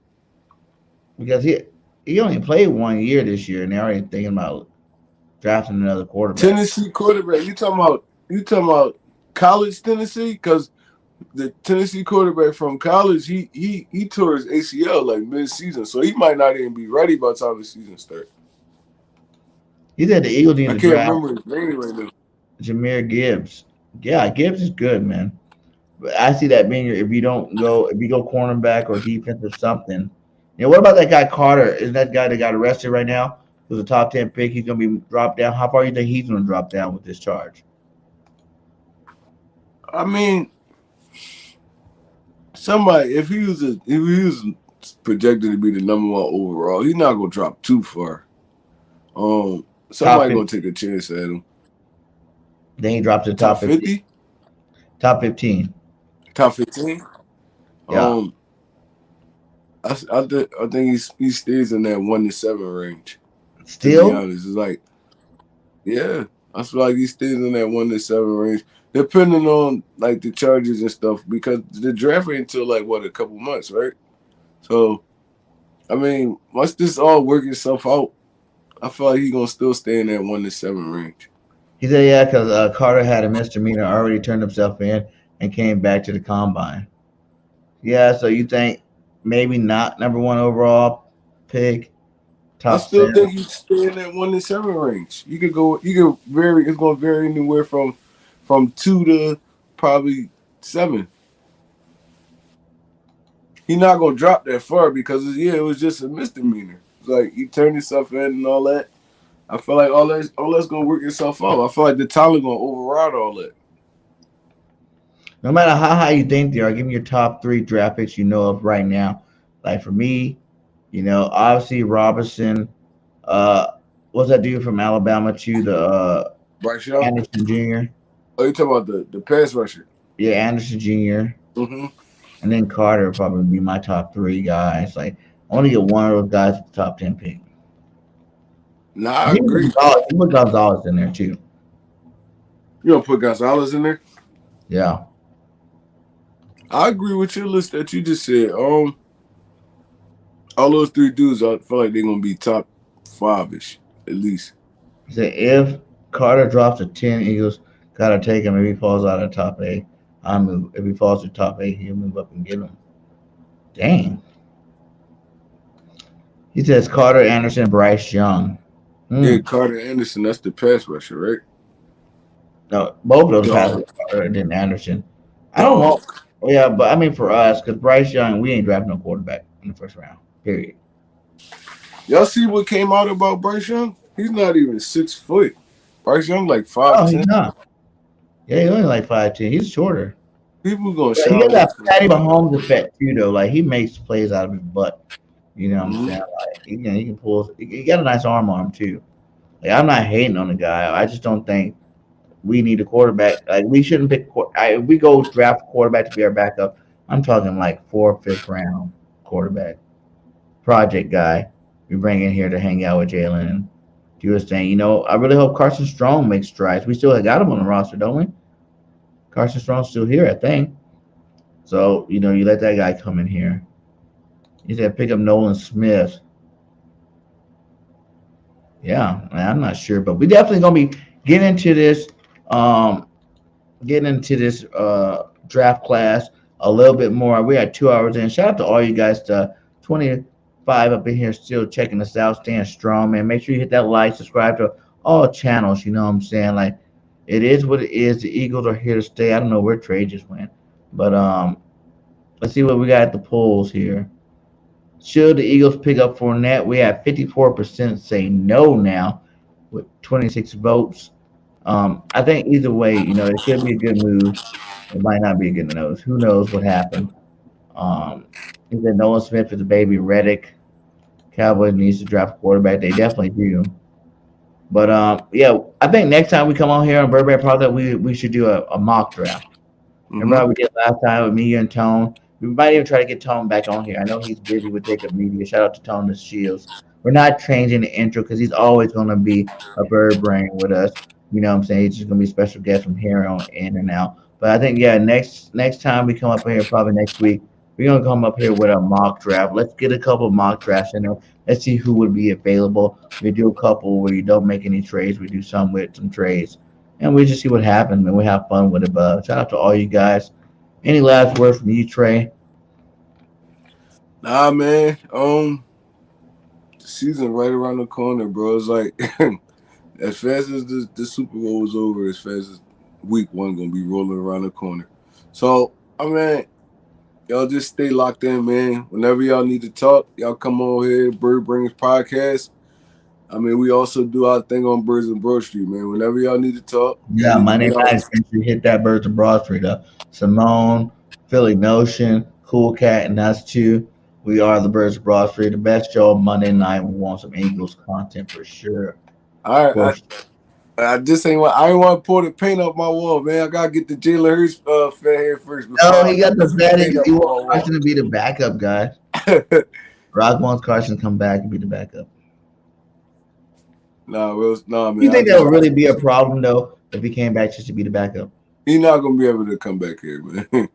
because he only played 1 year this year, and they're already thinking about drafting another quarterback. Tennessee quarterback. You talking about college Tennessee? Because the Tennessee quarterback from college, he tore his ACL like mid-season, so he might not even be ready by the time the season starts. He said the Eagles need I to can't draft remember his name right now. Jahmyr Gibbs. Yeah, Gibbs is good, man. But I see that being if you go cornerback or defense or something. You know, what about that guy Carter? Is that guy that got arrested right now? Who's a top 10 pick? He's gonna be dropped down. How far do you think he's gonna drop down with this charge? I mean, somebody if he was projected to be the number 1 overall, he's not gonna drop too far. Somebody gonna take a chance at him. Then he drops to Top 50? Top 15. Top 15? Yeah. I think he stays in that 1 to 7 range. Still? To be honest, it's like, yeah, I feel like he stays in that 1 to 7 range, depending on like the charges and stuff, because the draft ain't until like a couple months, right? So, I mean, once this all work itself out, I feel like he's gonna still stay in that 1 to 7 range. He said, yeah, because Carter had a misdemeanor, already turned himself in, and came back to the combine. Yeah, so you think maybe not number 1 overall pick? I still think you stay in that 1 to 7 range. It's gonna vary anywhere from 2 to probably 7. He's not gonna drop that far because it was just a misdemeanor. It's like he turned himself in and all that. I feel like all that's gonna work itself out. I feel like the talent gonna override all that. No matter how high you think they are, give me your top 3 draft picks you know of right now. Like for me, obviously Robinson. What's that dude from Alabama too? The Bryce Young? Anderson Jr. Oh, you talking about the pass rusher? Yeah, Anderson Jr. Mm-hmm. And then Carter would probably be my top 3 guys. Like I want to get one of those guys at the top 10 pick. Nah, I agree. You put Gonzalez in there too. You don't put Gonzalez in there? Yeah. I agree with your list that you just said. All those 3 dudes, I feel like they're gonna be top 5-ish at least. So if Carter drops to 10, Eagles gotta take him. If he falls out of top 8, I'll move. If he falls to top 8, he'll move up and get him. Dang. He says Carter, Anderson, Bryce Young. Yeah, Carter Anderson, that's the pass rusher, right? No, both of those passes Carter and then Anderson. I don't want. Yeah, but I mean for us, because Bryce Young, we ain't drafting no quarterback in the first round. Period. Y'all see what came out about Bryce Young? He's not even 6 foot. Bryce Young like 5'10". Oh, he's not. Yeah, he's only like 5'10". He's shorter. People gonna He got that Patty Mahomes effect too, though. Like he makes plays out of his butt. You know what I'm saying? Like he can pull. He got a nice arm on him too. Like I'm not hating on the guy. I just don't think we need a quarterback. Like we shouldn't pick. If we go draft a quarterback to be our backup, I'm talking like 4th, 5th round quarterback, project guy. We bring in here to hang out with Jalen. And he was saying, I really hope Carson Strong makes strides. We still got him on the roster, don't we? Carson Strong's still here, I think. So you let that guy come in here. He said pick up Nolan Smith. Yeah, I'm not sure, but we definitely gonna be getting into this, draft class a little bit more. We had 2 hours in. Shout out to all you guys, to 25 up in here still checking us out, staying strong, man. Make sure you hit that like, subscribe to all channels. You know what I'm saying? Like, it is what it is. The Eagles are here to stay. I don't know where Trey just went, but let's see what we got at the polls here. Should the Eagles pick up Fournette? We have 54% say no now, with 26 votes. I think either way, it could be a good move. It might not be a good move. Who knows what happened? He said Nolan Smith is a baby Reddick. Cowboys needs to draft a quarterback. They definitely do. But yeah, I think next time we come on here on Burbank Project, we should do a mock draft. Remember how we did last time with me and Tone? We might even try to get Tone back on here. I know he's busy with Jacob Media. Shout out to Tone the Shields. We're not changing the intro because he's always going to be a bird brain with us. You know what I'm saying? He's just going to be a special guest from here on in and out. But I think, yeah, next time we come up here, probably next week, we're going to come up here with a mock draft. Let's get a couple mock drafts in there. Let's see who would be available. We do a couple where you don't make any trades. We do some with some trades. And we just see what happens, and we have fun with it. But shout out to all you guys. Any last word from you, Trey? Nah, man. The season right around the corner, bro. It's like as fast as the Super Bowl was over, as fast as week 1 gonna be rolling around the corner. So, I mean, y'all just stay locked in, man. Whenever y'all need to talk, y'all come on here, Bird Brainz Podcast. I mean, we also do our thing on Birds and Broad Street, man. Whenever y'all need to talk. Yeah, Monday nights, hit that Birds and Broad Street up. Simone, Philly Notion, Cool Cat, and us too. We are the Birds of Broad Street, the best show Monday night. We want some Eagles content for sure. All right. I just ain't want. I ain't want to pour the paint up my wall, man. I gotta get the Jalen Hurts fat head first. No, he got the fat head. He wants Carson to be the backup guy. Rock wants Carson to come back and be the backup. No, man. You think that would really be a problem though if he came back just to be the backup? He's not gonna be able to come back here, man.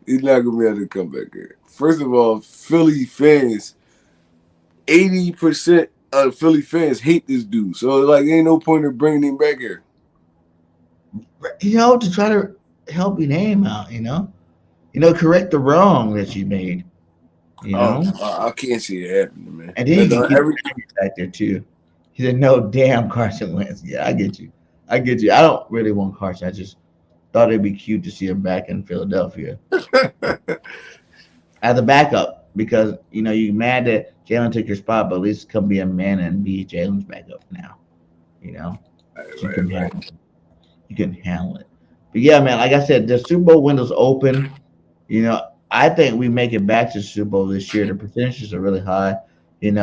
He's not gonna be able to come back here. First of all, Philly fans, 80% of Philly fans hate this dude. So like, ain't no point in bringing him back here. To try to help your name out. Correct the wrong that you made. I can't see it happening, man. And then you keep back there too. He said, "No, damn, Carson Wentz." Yeah, I get you. I don't really want Carson. I just thought it'd be cute to see him back in Philadelphia as a backup because you're mad that Jalen took your spot, but at least come be a man and be Jalen's backup now. You can handle it. But yeah, man, like I said, the Super Bowl window's open. I think we make it back to the Super Bowl this year. The percentages are really high. And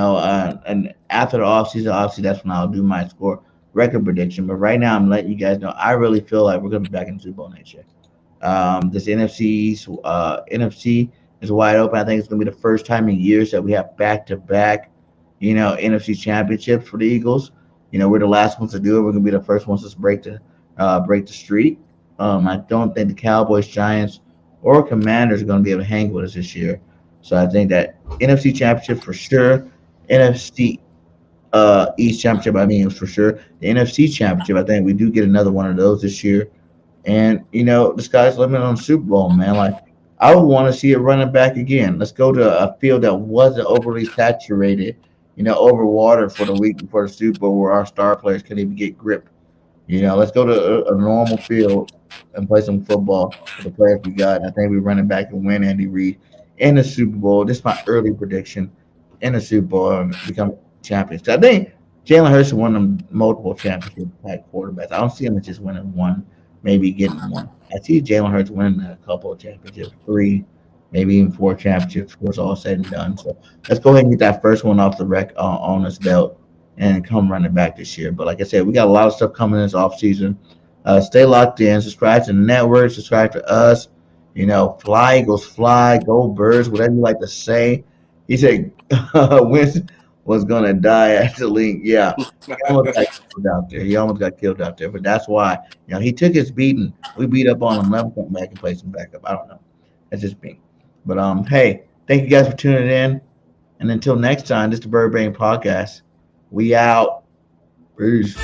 after the offseason, obviously that's when I'll do my score record prediction. But right now, I'm letting you guys know I really feel like we're gonna be back in the Super Bowl next year. This NFC is wide open. I think it's gonna be the first time in years that we have back-to-back, NFC championships for the Eagles. We're the last ones to do it. We're gonna be the first ones to break the streak. I don't think the Cowboys, Giants, or Commanders are gonna be able to hang with us this year. So I think that NFC championship for sure, NFC East championship, for sure. The NFC championship, I think we do get another one of those this year. And, the sky's the limit on the Super Bowl, man. Like, I would want to see it running back again. Let's go to a field that wasn't overly saturated, overwatered for the week before the Super Bowl where our star players couldn't even get grip. Let's go to a normal field and play some football with the players we got. I think we run it back and win Andy Reid in the Super Bowl. This is my early prediction in the Super Bowl and become champions. I think Jalen Hurts won them multiple championship type quarterbacks. I don't see him as just winning one, maybe getting one. I see Jalen Hurts winning a couple of championships, 3, maybe even 4 championships before it's all said and done. So let's go ahead and get that first one off the on this belt and come running back this year. But like I said, we got a lot of stuff coming this offseason. Stay locked in. Subscribe to the network. Subscribe to us. Fly Eagles fly. Go Birds. Whatever you like to say. He said Winston was gonna die at the link. Yeah, he almost got killed out there. He almost got killed out there. But that's why he took his beating. We beat up on him. Let him come back and play some backup. I don't know. That's just me. But hey, thank you guys for tuning in. And until next time, this is the Bird Brain Podcast. We out. Peace.